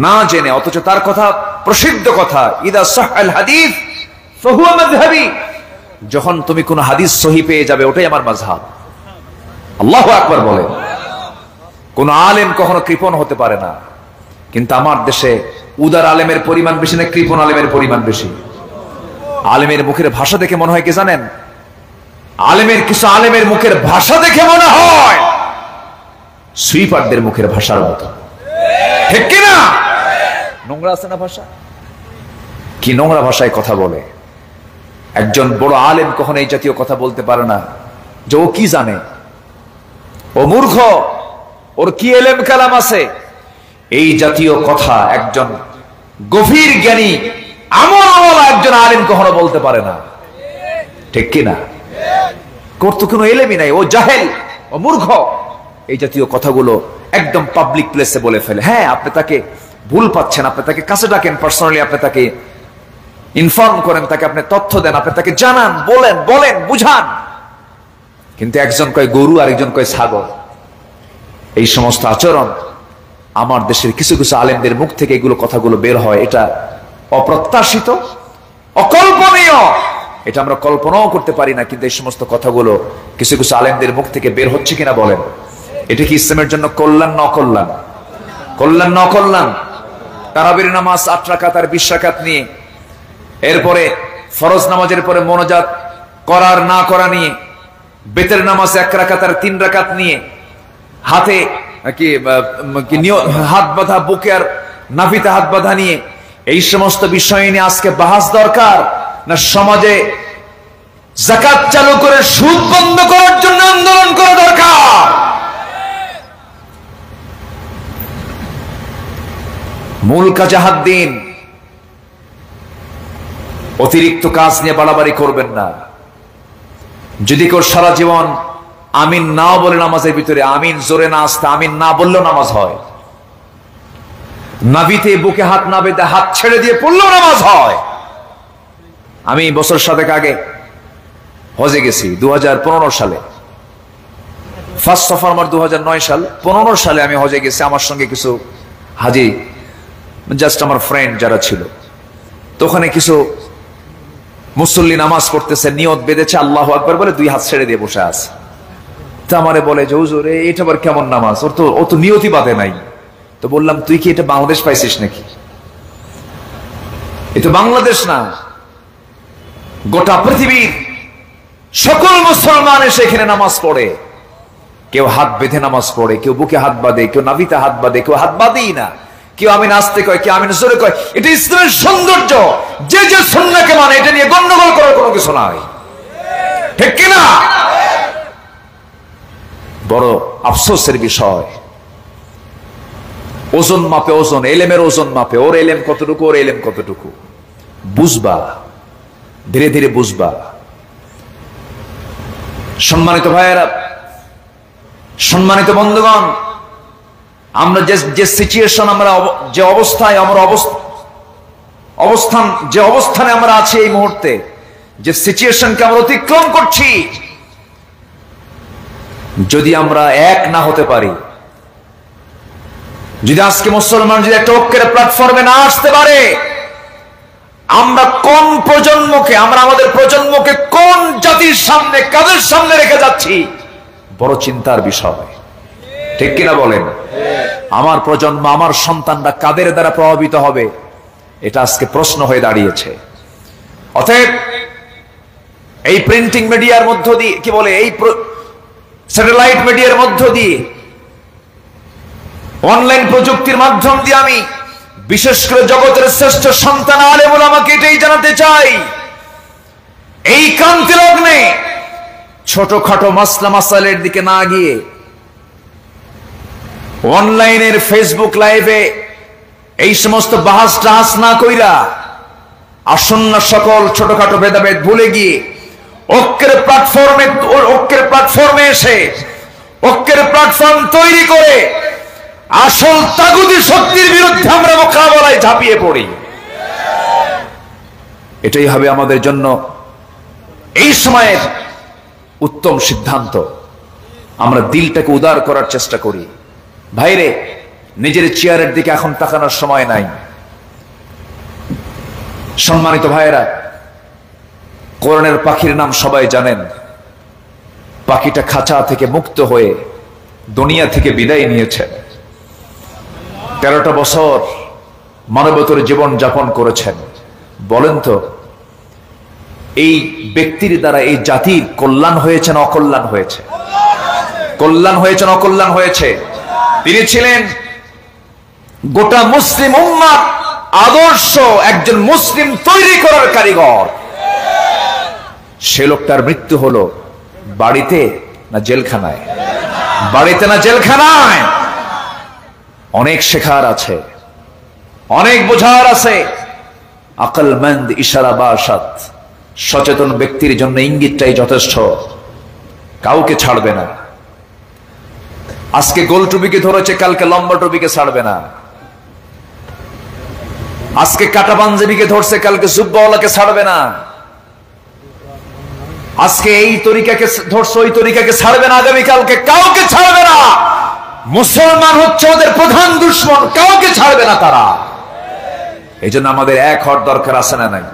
না জেনে, অথচ তার কথা প্রসিদ্ধ কথা, ইযা সাহহাল হাদিস ফাহুয়া মাযহাবি। যখন তুমি কোন হাদিস সহিহ পেয়ে যাবে, ওটাই আমার মাযহাব। আল্লাহু আকবার বলেন। কোন আলেম কখনো কৃপণ হতে পারে না, কিন্তু আমার দেশে উদার আলেমের পরিমাণ বেশি না কৃপণ আলেমের পরিমাণ বেশি? আলেমের মুখের ভাষা দেখে মনে হয় কি জানেন? আলেমের কিছু আলেমের মুখের ভাষা দেখে মনে হয় সুইপারদের মুখের ভাষার মতো, ঠিক কিনা? নোংরা আছে না ভাষা? কি নোংরা ভাষায় কথা বলে। একজন বড় আলেম কখনো এই জাতীয় কথা বলতে পারে না যে ও কি জানে, ও মূর্খ, ওর কি এলেম কালাম আছে। এই জাতীয় কথা একজন গভীর জ্ঞানী আমলওয়ালা একজন আলেম কখনো বলতে পারে না, ঠিক কিনা? করতো কোনো এলেমই নাই, ও জাহেল, ও মূর্খ। এই জাতীয় কথাগুলো একদম পাবলিক প্লেসে বলে ফেলে। হ্যাঁ, আপনি তাকে ভুল পাচ্ছেন, আপনি তাকে কাছে ডাকেন, পার্সোনালি আপনি তাকে ইনফর্ম করেন, তাকে আপনি তথ্য দেন, আপনি তাকে জানান, বলেন, বুঝান। কিন্তু একজন কয় গরু আর একজন কয় ছাগল। এই সমস্ত আচরণ আমার দেশের কিছু কিছু আলেমদের মুখ থেকে এগুলো কথাগুলো বের হয়, এটা অপ্রত্যাশিত, অকল্পনীয়। এটা আমরা কল্পনাও করতে পারি না, কিন্তু এই সমস্ত কথাগুলো কিছু কিছু আলেমদের মুখ থেকে বের হচ্ছে কিনা বলেন? এটা কি ইসলামের জন্য কল্যাণ না অকল্যাণ? কল্যাণ না অকল্যাণ? তারাবির নামাজ 8 রাকাত আর 20 রাকাত নিয়ে, এরপরে ফরজ নামাজের পরে মোনাজাত করার না করা নিয়ে, বেতের নামাজ 1 রাকাত আর 3 রাকাত নিয়ে, হাতে হাত বাঁধা, বুকে আর নাভিতে হাত বাঁধা নিয়ে এই সমস্ত বিষয় নিয়ে আজকে বাহাস দরকার, না সমাজে যাকাত চালু করে সুদ বন্ধ করার জন্য আন্দোলন করা দরকার? মূল কাজে হাত দিন, অতিরিক্ত কাজ নিয়ে বাড়াবাড়ি করবেন না। যদি কেউ সারা জীবন আমিন নাও বলে নামাজের ভিতরে, আমিন জোরে না আসতে আমিন না বললেও নামাজ হয়, নাভিতে বুকে হাত না বেঁধে হাত ছেড়ে দিয়ে পড়লেও নামাজ হয়। আমি বছর 7 আগে হজে গেছি 2015 সালে, ফার্স্ট সফর আমার 2009 সাল, 15 সালে আমি হজে গেছি। আমার সঙ্গে কিছু হাজি, জাস্ট আমার ফ্রেন্ড যারা ছিল, তো ওখানে কিছু মুসল্লি নামাজ পড়তেছে, নিয়ত বেঁধেছে আল্লাহু আকবার বলে 2 হাত ছেড়ে দিয়ে বসে আছে। তা আমারে বলে যে হুজুর এটা আবার কেমন নামাজ, ও তো নিয়তই বাঁধে নাই। তো বললাম তুই কি এটা বাংলাদেশ পাইছিস নাকি? এটা বাংলাদেশ না, গোটা পৃথিবীর সকল মুসলমান এসে এখানে নামাজ পড়ে। কেউ হাত বেঁধে নামাজ পড়ে, কেউ বুকে হাত বাঁধে, কেউ নাভিতে হাত বাঁধে, কেউ হাত বাঁধেই না, কেউ আমিন আসতে কয়, কেউ আমিন জোরে কয়। এটা ইসলামের সৌন্দর্য। যে যে সুন্নাহকে মানে এটা নিয়ে গন্ডগোল করার কোনো কিছু নাই, ঠিক কিনা? বড় আফসোসের বিষয়, ওজন মাপে ওজন, এলেমের ওজন মাপে, ওর এলেম কতটুকু, ওর এলেম কতটুকু। বুঝবা, ধীরে ধীরে বুঝবা। সম্মানিত ভাইয়েরা, সম্মানিত বন্ধুগণ, আমরা যে সিচুয়েশন, আমরা যে অবস্থায়, আমরা অবস্থান, যে অবস্থানে আমরা আছি এই মুহূর্তে, যে সিচুয়েশনকে আমরা অতিক্রম করছি, যদি আমরা এক না হতে পারি, যদি আজকে মুসলমান যদি একটা ঐক্যের প্ল্যাটফর্মে না আসতে পারে, আমরা কোন প্রজন্মকে, আমরা আমাদের প্রজন্মকে কোন জাতির সামনে, কাদের সামনে রেখে যাচ্ছি, বড় চিন্তার বিষয়, ঠিক কিনা বলেন? আমার প্রজন্ম, আমার সন্তানরা কাদের দ্বারা প্রভাবিত হবে, এটা আজকে প্রশ্ন হয়ে দাঁড়িয়েছে। অতএব এই প্রিন্টিং মিডিয়ার মধ্য দিয়ে, কি বলে, এই স্যাটেলাইট মিডিয়ার মধ্য দিয়ে, অনলাইন প্রযুক্তির মাধ্যম দিয়ে আমি বিশেষ করে জগতের শ্রেষ্ঠ সন্তান আলেম ওলামাকে এটাই জানাতে চাই, এই ক্রান্তি লগ্নে ছোটখাটো মাসলা মাসাইলের দিকে না গিয়ে অনলাইনের ফেসবুক লাইভে এই সমস্ত বাহাস টাহাস না কইরা আসন্ন সকল ছোটখাটো ভেদাভেদ ভুলে গিয়ে ঐক্যের প্ল্যাটফর্মে এসে ঐক্যের প্ল্যাটফর্ম তৈরি করে আসল তাগুতি শক্তির বিরুদ্ধে আমরা মোকাবেলায় ঝাঁপিয়ে পড়ি। এটাই হবে আমাদের জন্য এই সময়ের উত্তম সিদ্ধান্ত। আমরা দিলটাকে উদার করার চেষ্টা করি। ভাইরে, নিজের চেয়ারের দিকে এখন তাকানোর সময় নাই। সম্মানিত ভাইয়েরা, কোরআনের পাখির নাম সবাই জানেন। পাখিটা খাঁচা থেকে মুক্ত হয়ে দুনিয়া থেকে বিদায় নিয়েছে। 13টা বছর মানবতর জীবন যাপন করেছেন। বলেন তো, এই ব্যক্তির দ্বারা এই জাতির কল্যাণ হয়েছে না অকল্যাণ হয়েছে? কল্যাণ হয়েছে না অকল্যাণ হয়েছে? তিনি ছিলেন গোটা মুসলিম উম্মার আদর্শ একজন মুসলিম তৈরি করার কারিগর। সে লোকটার মৃত্যু হলো বাড়িতে না জেলখানায়? বাড়িতে না জেলখানায়? অনেক শেখার আছে, অনেক বোঝার আছে। আকলমন্দ ইশারা বাসাত, সচেতন ব্যক্তির জন্য ইঙ্গিতটাই যথেষ্ট। কাউকে ছাড়বে না। আজকে গোল টুপিকে ধরেছে, কালকে লম্বা টুপিকে ছাড়বে না। আজকে কাটা পাঞ্জাবিকে ধরছে, কালকে জুব্বাওয়ালাকে ছাড়বে না। আজকে এই তরিকাকে ধরছে, ওই তরিকাকে ছাড়বে না। আগামীকালকে কাউকে ছাড়বে না। মুসলমান হচ্ছে ওদের প্রধান দুশ্মন, কাউকে ছাড়বে না তারা। এই জন্য আমাদের এক হওয়ার দরকার আছে না নাই?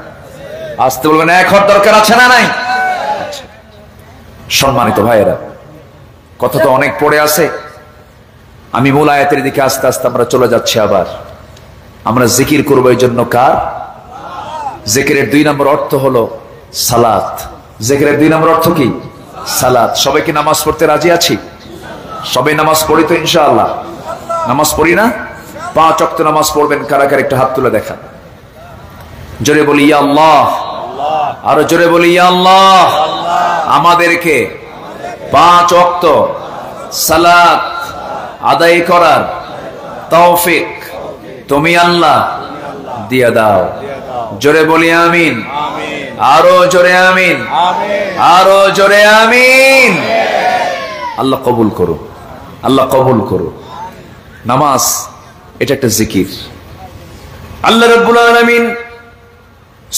আসতে বলবেন, এক হওয়ার দরকার আছে না নাই? সম্মানিত ভাইয়েরা, কথা তো অনেক পড়ে আছে। আমি মূল আয়াতের দিকে আস্তে আস্তে আমরা চলে যাচ্ছি। আবার আমরা জিকির করবো এই জন্য কার? জিকিরের 2 নম্বর অর্থ হলো সালাত। জিকিরের 2 নম্বর অর্থ কি? সালাত। সবাই কি নামাজ পড়তে রাজি আছি? সবাই নামাজ পড়ি তো ইনশাআল্লাহ? নামাজ পড়ি না? 5 ওয়াক্ত নামাজ পড়বেন কারা কারা একটু হাত তুলে দেখান। জোরে বলি ইয়া আল্লাহ, আরো জোরে বলি ইয়া আল্লাহ। আমাদেরকে 5 ওয়াক্ত সালাত আদায় করার তৌফিক তুমি আল্লাহ দিয়ে দাও। জোরে বলি আমিন, আরো জোরে আমিন, আরো জোরে আমিন। আল্লাহ কবুল করো, আল্লাহ কবুল করো। নামাজ এটা একটা জিকির। আল্লাহ রাব্বুল আলামিন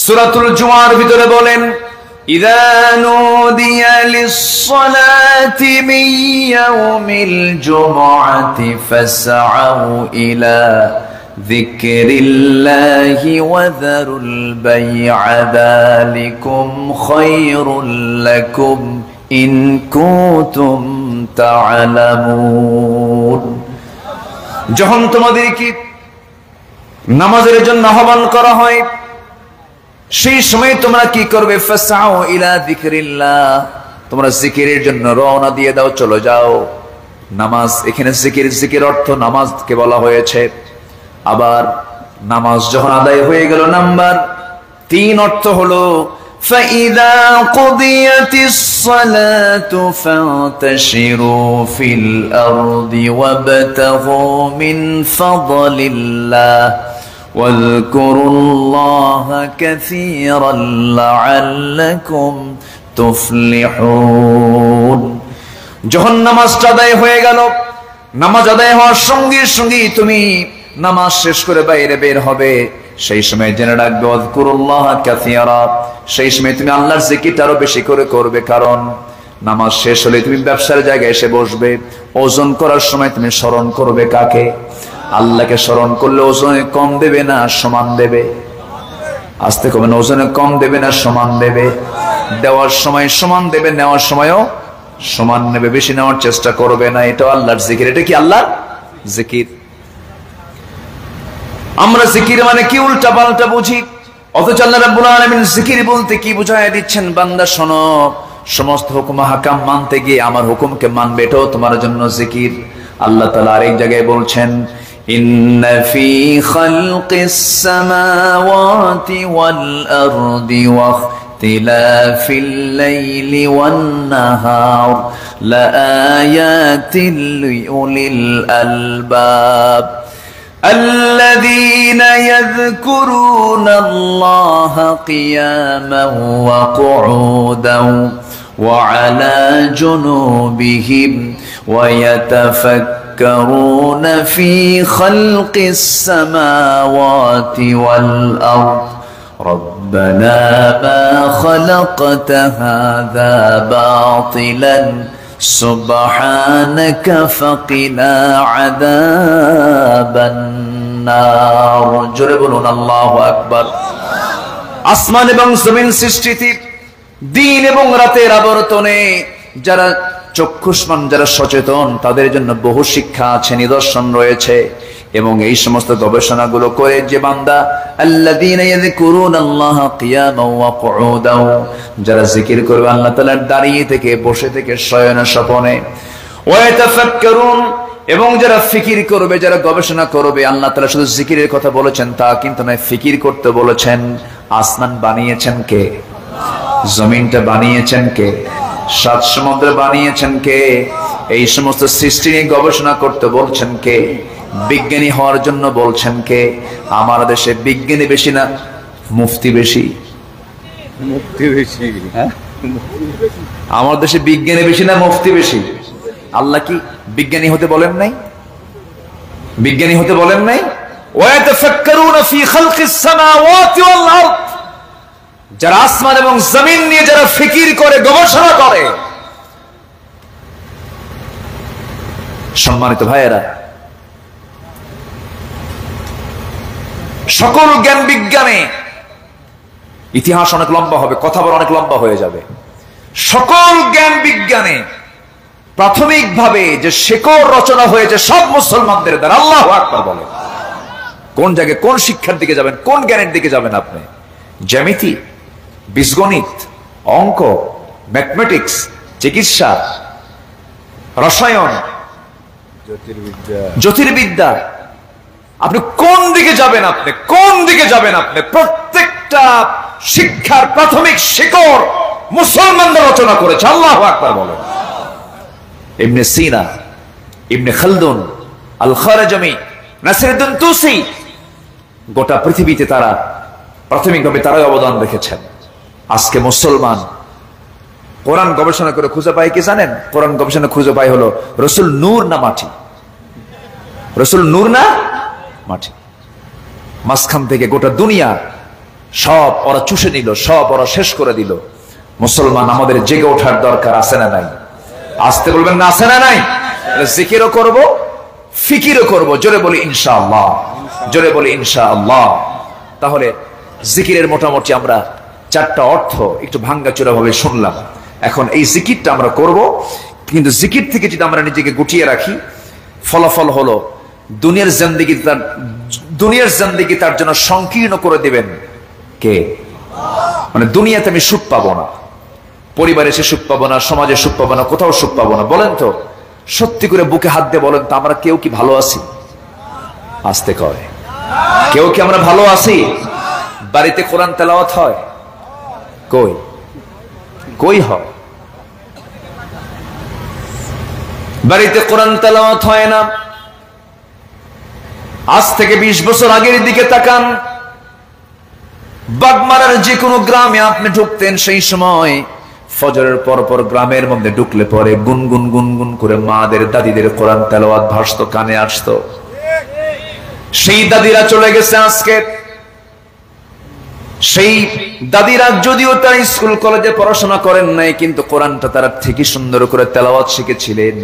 সূরাতুল জুমার ভিতরে বলেন, ইযা নুদিয়া লিস-সালাতি মিন ইয়াউমিল জুমআতি ফাসআউ ইলা যিকরিল্লাহি ওয়া যারুল বাই'a যালিকুম খায়রুল লাকুম ইন কুনতুম তা'লামুন। যখন তোমাদেরকে নামাজের জন্য আহ্বান করা হয় সেই সময় তোমরা কি করবে? ফাসআউ ইলা যিকরিল্লাহ, তোমরা জিকিরের জন্য রওনা দিয়ে দাও, চলে যাও। নামাজ এখানে জিকির, জিকির অর্থ নামাজকে বলা হয়েছে। আবার নামাজ যখন আদায় হয়ে গেল, নাম্বার 3 অর্থ হলো ফাইদা কুদিয়াতিস সালাতু ফান্তাশিরু ফিল আরদি ওয়াবতাগু মিন ফাদলিল্লাহ ওয়াযকুরুল্লাহা কাসীরান লাআল্লাকুম তুফলিহুন। যখন নামাজটা আদায় হয়ে গেল, নামাজ আদায় হওয়ার সঙ্গে সঙ্গে তুমি নামাজ শেষ করে বাইরে বের হবে, সেই সময় জেনে রাখবে ওয়াযকুরুল্লাহা কাসীরা, সেই সময় তুমি আল্লাহর জিকিরটা আরো বেশি করে করবে। কারণ নামাজ শেষ হলে তুমি ব্যবসার জায়গায় এসে বসবে, ওজন করার সময় তুমি স্মরণ করবে কাকে? আল্লাহকে স্মরণ করলে ওজনে কম দেবে না সমান দেবে? আস্তে কমে, ওজনে কম দেবে না সমান দেবে? দেওয়ার সময় সমান দেবে, নেওয়ার সময়ও সমান নেবে, বেশি নেওয়ার চেষ্টা করবে না। এটা আল্লাহর জিকির। এটা কি আল্লাহর জিকির? আমরা জিকির মানে কি উল্টা পাল্টা বুঝি, অথচ আল্লাহ রাব্বুল আলামিন জিকির বলতে কি বুঝায় দিচ্ছেন? বান্দা শোনো, সমস্ত হুকুম হাকাম মানতে গিয়ে আমার হুকুমকে মানবে, এটাও তোমার জন্য জিকির। আল্লাহ তাআলা আরেক জায়গায় বলছেন, ইন্না ফি খালকিস সামাওয়াতি ওয়াল আরদি ওয়া ইখতিলাফিল লাইলি ওয়ান নাহার লাআয়াতিন লিউলিল আলবাব الذين يذكرون الله قياما وقعودا وعلى جنوبهم ويتفكرون في خلق السماوات والأرض ربنا ما خلقت هذا باطلا سبحانك فقنا عذاب النار। জোরে বলুন আল্লাহু আকবার। আসমান এবং জমিন সৃষ্টিতে দিন এবং রাতের আবর্তনে যারা চক্ষুষ্মান, যারা সচেতন, তাদের জন্য বহু শিক্ষা আছে, নিদর্শন রয়েছে। এবং এই সমস্ত গবেষণাগুলো করে যে বান্দা আল্লাযীনা ইয়াযকুরুনাল্লাহা কিয়ামান ওয়া কুউদান, যারা জিকির করবে আল্লাহ তাআলার দাঁড়িয়ে থেকে, বসে থেকে, শয়নে স্বপনে, ওয়া ইয়াতাফাক্কারুন, এবং যারা ফিকির করবে, যারা গবেষণা করবে। আল্লাহ তাআলা শুধু জিকিরের কথা বলেছেন তা কিন্তু নয়, ফিকির করতে বলেছেন। আসমান বানিয়েছেন কে? জমিনটা বানিয়েছেন কে? 7 সমুদ্র বানিয়েছেন কে? এই সমস্ত সৃষ্টি নিয়ে গবেষণা করতে বলছেন কে? বিজ্ঞানী হওয়ার জন্য বলছেন কে? আমার দেশে বিজ্ঞানী বেশি না মুফতি বেশি? মুফতি বেশি। হ্যাঁ, আমার দেশে বিজ্ঞানী বেশি না মুফতি বেশি? আল্লাহ কি বিজ্ঞানী হতে বলেন নাই? বিজ্ঞানী হতে বলেন নাই? ওয়াতাফাক্কারুনা ফি খালকিস সামাওয়াতি ওয়াল আরদ, যারা আসমান এবং জমিন নিয়ে যারা ফিকির করে, গবেষণা করে। সম্মানিত ভাইয়েরা, সকল জ্ঞান বিজ্ঞানে ইতিহাস অনেক লম্বা হবে, কথা বলা অনেক লম্বা হয়ে যাবে। সকল জ্ঞান বিজ্ঞানে প্রাথমিকভাবে যে শেকড় রচনা হয়েছে সব মুসলমানদের দ্বারা। আল্লাহু আকবার বলে। কোন জায়গায় কোন শিক্ষার দিকে যাবেন, কোন জ্ঞানের দিকে যাবেন আপনি? জ্যামিতি, বীজগণিত, অঙ্ক, ম্যাথমেটিক্স, চিকিৎসা, রসায়ন, জ্যোতির্বিদ্যা, জ্যোতির্বিদ্যা, আপনি কোন দিকে যাবেন, আপনি কোন দিকে যাবেন? আপনি প্রত্যেকটা শিক্ষার প্রাথমিক শিকড় মুসলমানরা রচনা করেছে। আল্লাহু আকবার বলেন। ইবনে সিনা, ইবনে খালদুন, আল খারাজামি, নাসিরউদ্দিন তুসি, গোটা পৃথিবীতে তারা প্রাথমিকভাবে তারাই অবদান রেখেছেন। আজকে মুসলমান কোরআন গবেষণা করে খুঁজে পায় কি জানেন? কোরআন গবেষণা খুঁজে পায় হলো রসুল নূর না মাটি। রসুল নূর না মাটি। মাঝখান থেকে গোটা দুনিয়া সব ওরা চুষে নিল, সব ওরা শেষ করে দিল। মুসলমান আমাদের জেগে ওঠার দরকার আছে না নাই? আসতে বলবেন না, আছে না নাই? জিকিরও করব, ফিকিরও করব। জোরে বলি ইনশাআল্লাহ, জোরে বলি ইনশাআল্লাহ। তাহলে জিকিরের মোটামুটি আমরা চারটা অর্থ একটু ভাঙ্গাচোরা ভাবে শুনলাম। এখন এই জিকিরটা আমরা করব, কিন্তু জিকির থেকে যদি আমরা নিজেকে গুটিয়ে রাখি, ফলাফল হলো দুনিয়ার জিন্দেগি তার জন্য সংকীর্ণ করে দিবেন কে? মানে দুনিয়াতে আমি সুখ পাবো না, পরিবারে সে সুখ পাবো না, সমাজে সুখ পাবো না, কোথাও সুখ পাবো না। বলেন তো, সত্যি করে বুকে হাত দিয়ে বলেন তো, আমরা কেউ কি ভালো আছি? আসতে কয়, কেউ কি আমরা ভালো আছি? বাড়িতে কোরআন তেলাওয়াত হয়? কই কই হয়? বাড়িতে কোরআন তেলাওয়াত হয় না। আজ থেকে 20 বছর আগের দিকে তাকান, বাগমারার যে কোনো গ্রামে আপনি ঢুকতেন, সেই সময় ফজরের পর গ্রামের মধ্যে ঢুকলে পরে গুনগুন গুনগুন করে মাদের, দাদিদের কোরআন তেলাওয়াত ভাসতো, কানে আসতো। সেই দাদিরা চলে গেছে আজকে। সেই দাদিরা যদিও তারা স্কুল কলেজে পড়াশোনা করেন নাই, কিন্তু কোরআনটা তারা ঠিকই সুন্দর করে তেলাওয়াত শিখেছিলেন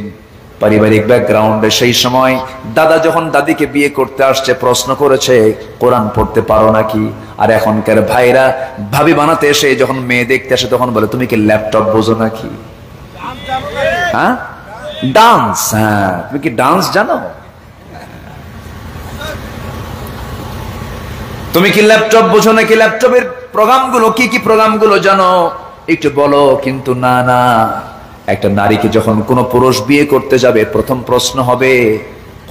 পারিবারিক ব্যাকগ্রাউন্ডে। সেই সময় দাদা যখন দাদিকে বিয়ে করতে আসছে, প্রশ্ন করেছে কোরআন পড়তে পারো নাকি? আর এখনকার ভাইরা ভাবি বানাতে এসে যখন মেয়ে দেখতে আসে, তখন বলে তুমি কি ল্যাপটপ বোঝো নাকি? হ্যাঁ, ডান্স, হ্যাঁ তুমি কি ডান্স জানো? তুমি কি ল্যাপটপ বোঝো নাকি? ল্যাপটপের প্রোগ্রামগুলো কি কি প্রোগ্রামগুলো জানো একটু বলো। কিন্তু না না, একটা নারীকে যখন কোনো পুরুষ বিয়ে করতে যাবে, প্রথম প্রশ্ন হবে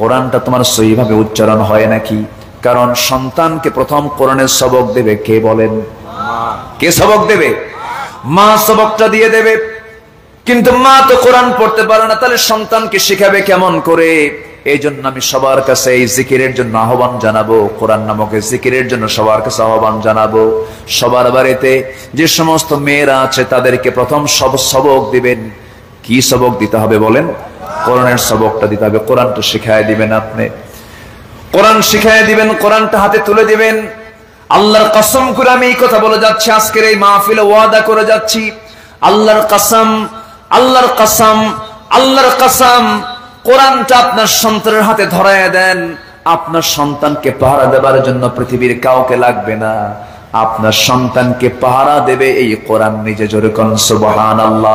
কোরআনটা তোমার সহিভাবে উচ্চারণ হয় নাকি? কারণ সন্তানকে প্রথম কোরআনের সবক দেবে কে বলেন? কে সবক দেবে? মা সবকটা দিয়ে দেবে। কিন্তু মা তো কোরআন পড়তে পারে না, তাহলে সন্তানকে শেখাবে কেমন করে? এই জন্য আমি সবার কাছে এই জিকিরের জন্য আহ্বান জানাবো, কোরআন নামক জিকিরের জন্য সবার কাছে আহ্বান জানাবো। সবার বাড়িতে যে সমস্ত মেয়েরা আছে তাদেরকে প্রথম সবক দিবেন। কি সবক দিতে হবে বলেন? কোরআনের সবকটা দিতে হবে। কোরআনটা শিখায় দিবেন, আপনি কোরআন শিখায় দিবেন, কোরআনটা হাতে তুলে দিবেন। আল্লাহর কসম করে আমি এই কথা বলে যাচ্ছি, আজকের এই মাহফিলে ওয়াদা করে যাচ্ছি, আল্লাহর কসম, আল্লাহর কসম, আল্লাহর কসম, কোরআনটা আপনার সন্তানের হাতে ধরায় দেন, আপনার সন্তানকে পাহারা দেবার জন্য পৃথিবীর কাউকে লাগবে না। আপনার সন্তানকে পাহারা দেবে এই কোরআন নিজে। জোরে কোন সুবহানাল্লাহ।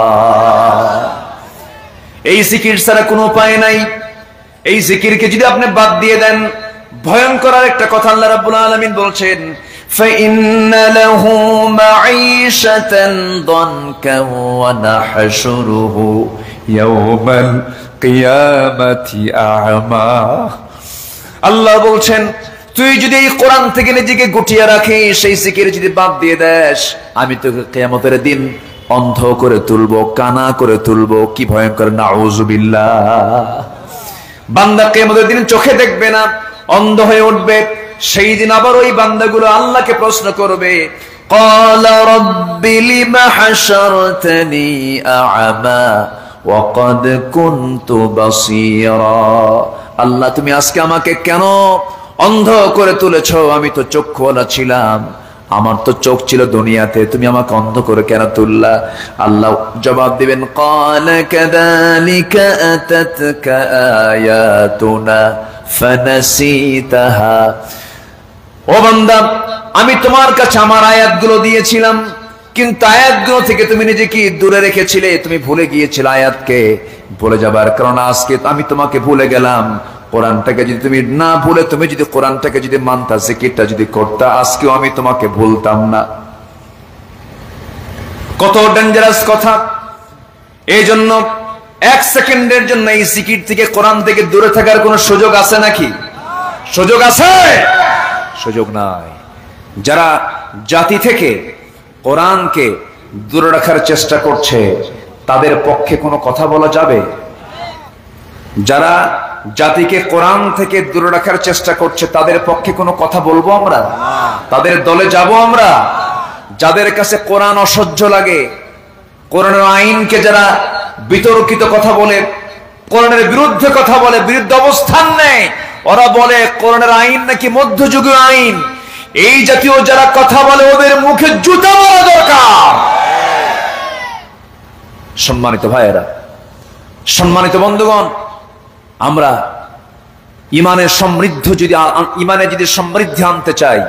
এই জিকির ছাড়া কোনো উপায় নাই। এই জিকিরকে যদি আপনি বাদ দিয়ে দেন, ভয়ঙ্কর একটা কথা আল্লাহ রাব্বুল আলামিন বলছেন, فَإِنَّ لَهُ مَعِيشَةً ضَنكًا وَنَحْشُرُهُ يَوْمَ الْقِيَامَةِ أَعْمَى। আল্লাহ বলছেন, তুই যদি এই কোরআন থেকে নিজেকে গুটিয়ে রাখিস, সেই জিকির যদি বাদ দিয়ে দেস, আমি তোকে কিয়ামতের দিন অন্ধ করে তুলবো, কানা করে তুলবো। কি ভয়ঙ্কর! নাউযুবিল্লাহ। বান্দা কিয়ামতের দিন চোখে দেখবে না, অন্ধ হয়ে উঠবে। সেই দিন আবার ওই বান্দাগুলো আল্লাহকে প্রশ্ন করবে, ক্বালা রাব্বি লিমা হাশারতানি আ'মা ওয়া ক্বাদ কুনতু বাসীরা। আল্লাহ, তুমি আজকে আমাকে কেন অন্ধ করে তুলেছো? আমি তো চক্ষুওয়ালা ছিলাম, আমার তো চোখ ছিল দুনিয়াতে, তুমি আমাকে অন্ধ করে কেন তুললা? আল্লাহ জবাব দিবেন, ক্বালা কাযালিকা আতাতকা আয়াতুনা ফানাসিতাহা। ও বান্দা, আমি তোমার কাছে আমার আয়াতগুলো দিয়েছিলাম, কিন্তু আয়াতগুলো থেকে তুমি নিজেকে দূরে রেখেছিলে, তুমি ভুলে গিয়েছিলে আয়াতকে। ভুলে যাবার কারণ আজকে আমি তোমাকে ভুলে গেলাম। কোরআনটাকে যদি তুমি না ভুলে, তুমি যদি কোরআনটাকে যদি মানতা, জিকিরটা যদি করতা, আজকেও আমি তোমাকে ভুলতাম না। কত ডেঞ্জারাস কথা! এই জন্য 1 সেকেন্ডের জন্য এই জিকির থেকে, কোরআন থেকে দূরে থাকার কোনো সুযোগ আছে নাকি? সুযোগ আছে? সুযোগ নাই। যারা জাতি থেকে কোরআনকে দূরে রাখার চেষ্টা করছে তাদের পক্ষে কোনো কথা বলা যাবে? যারা জাতিকে কোরআন থেকে দূরে রাখার চেষ্টা করছে তাদের পক্ষে কোনো কথা বলবো আমরা? তাদের দলে যাব আমরা? যাদের কাছে কোরআন অসহ্য লাগে, কোরআনের আইনকে যারা বিতর্কিত কথা বলে, কোরআনের বিরুদ্ধে কথা বলে, বিরুদ্ধে অবস্থান নেয়, ওরা বলে কোরআনের আইন নাকি মধ্যযুগীয় আইন, এই জাতীয় যারা কথা বলে ওদের মুখে জুতা মারা দরকার। সম্মানিত ভাইয়েরা, সম্মানিত বন্ধুগণ, আমরা ইমানের সমৃদ্ধি আনতে চাই,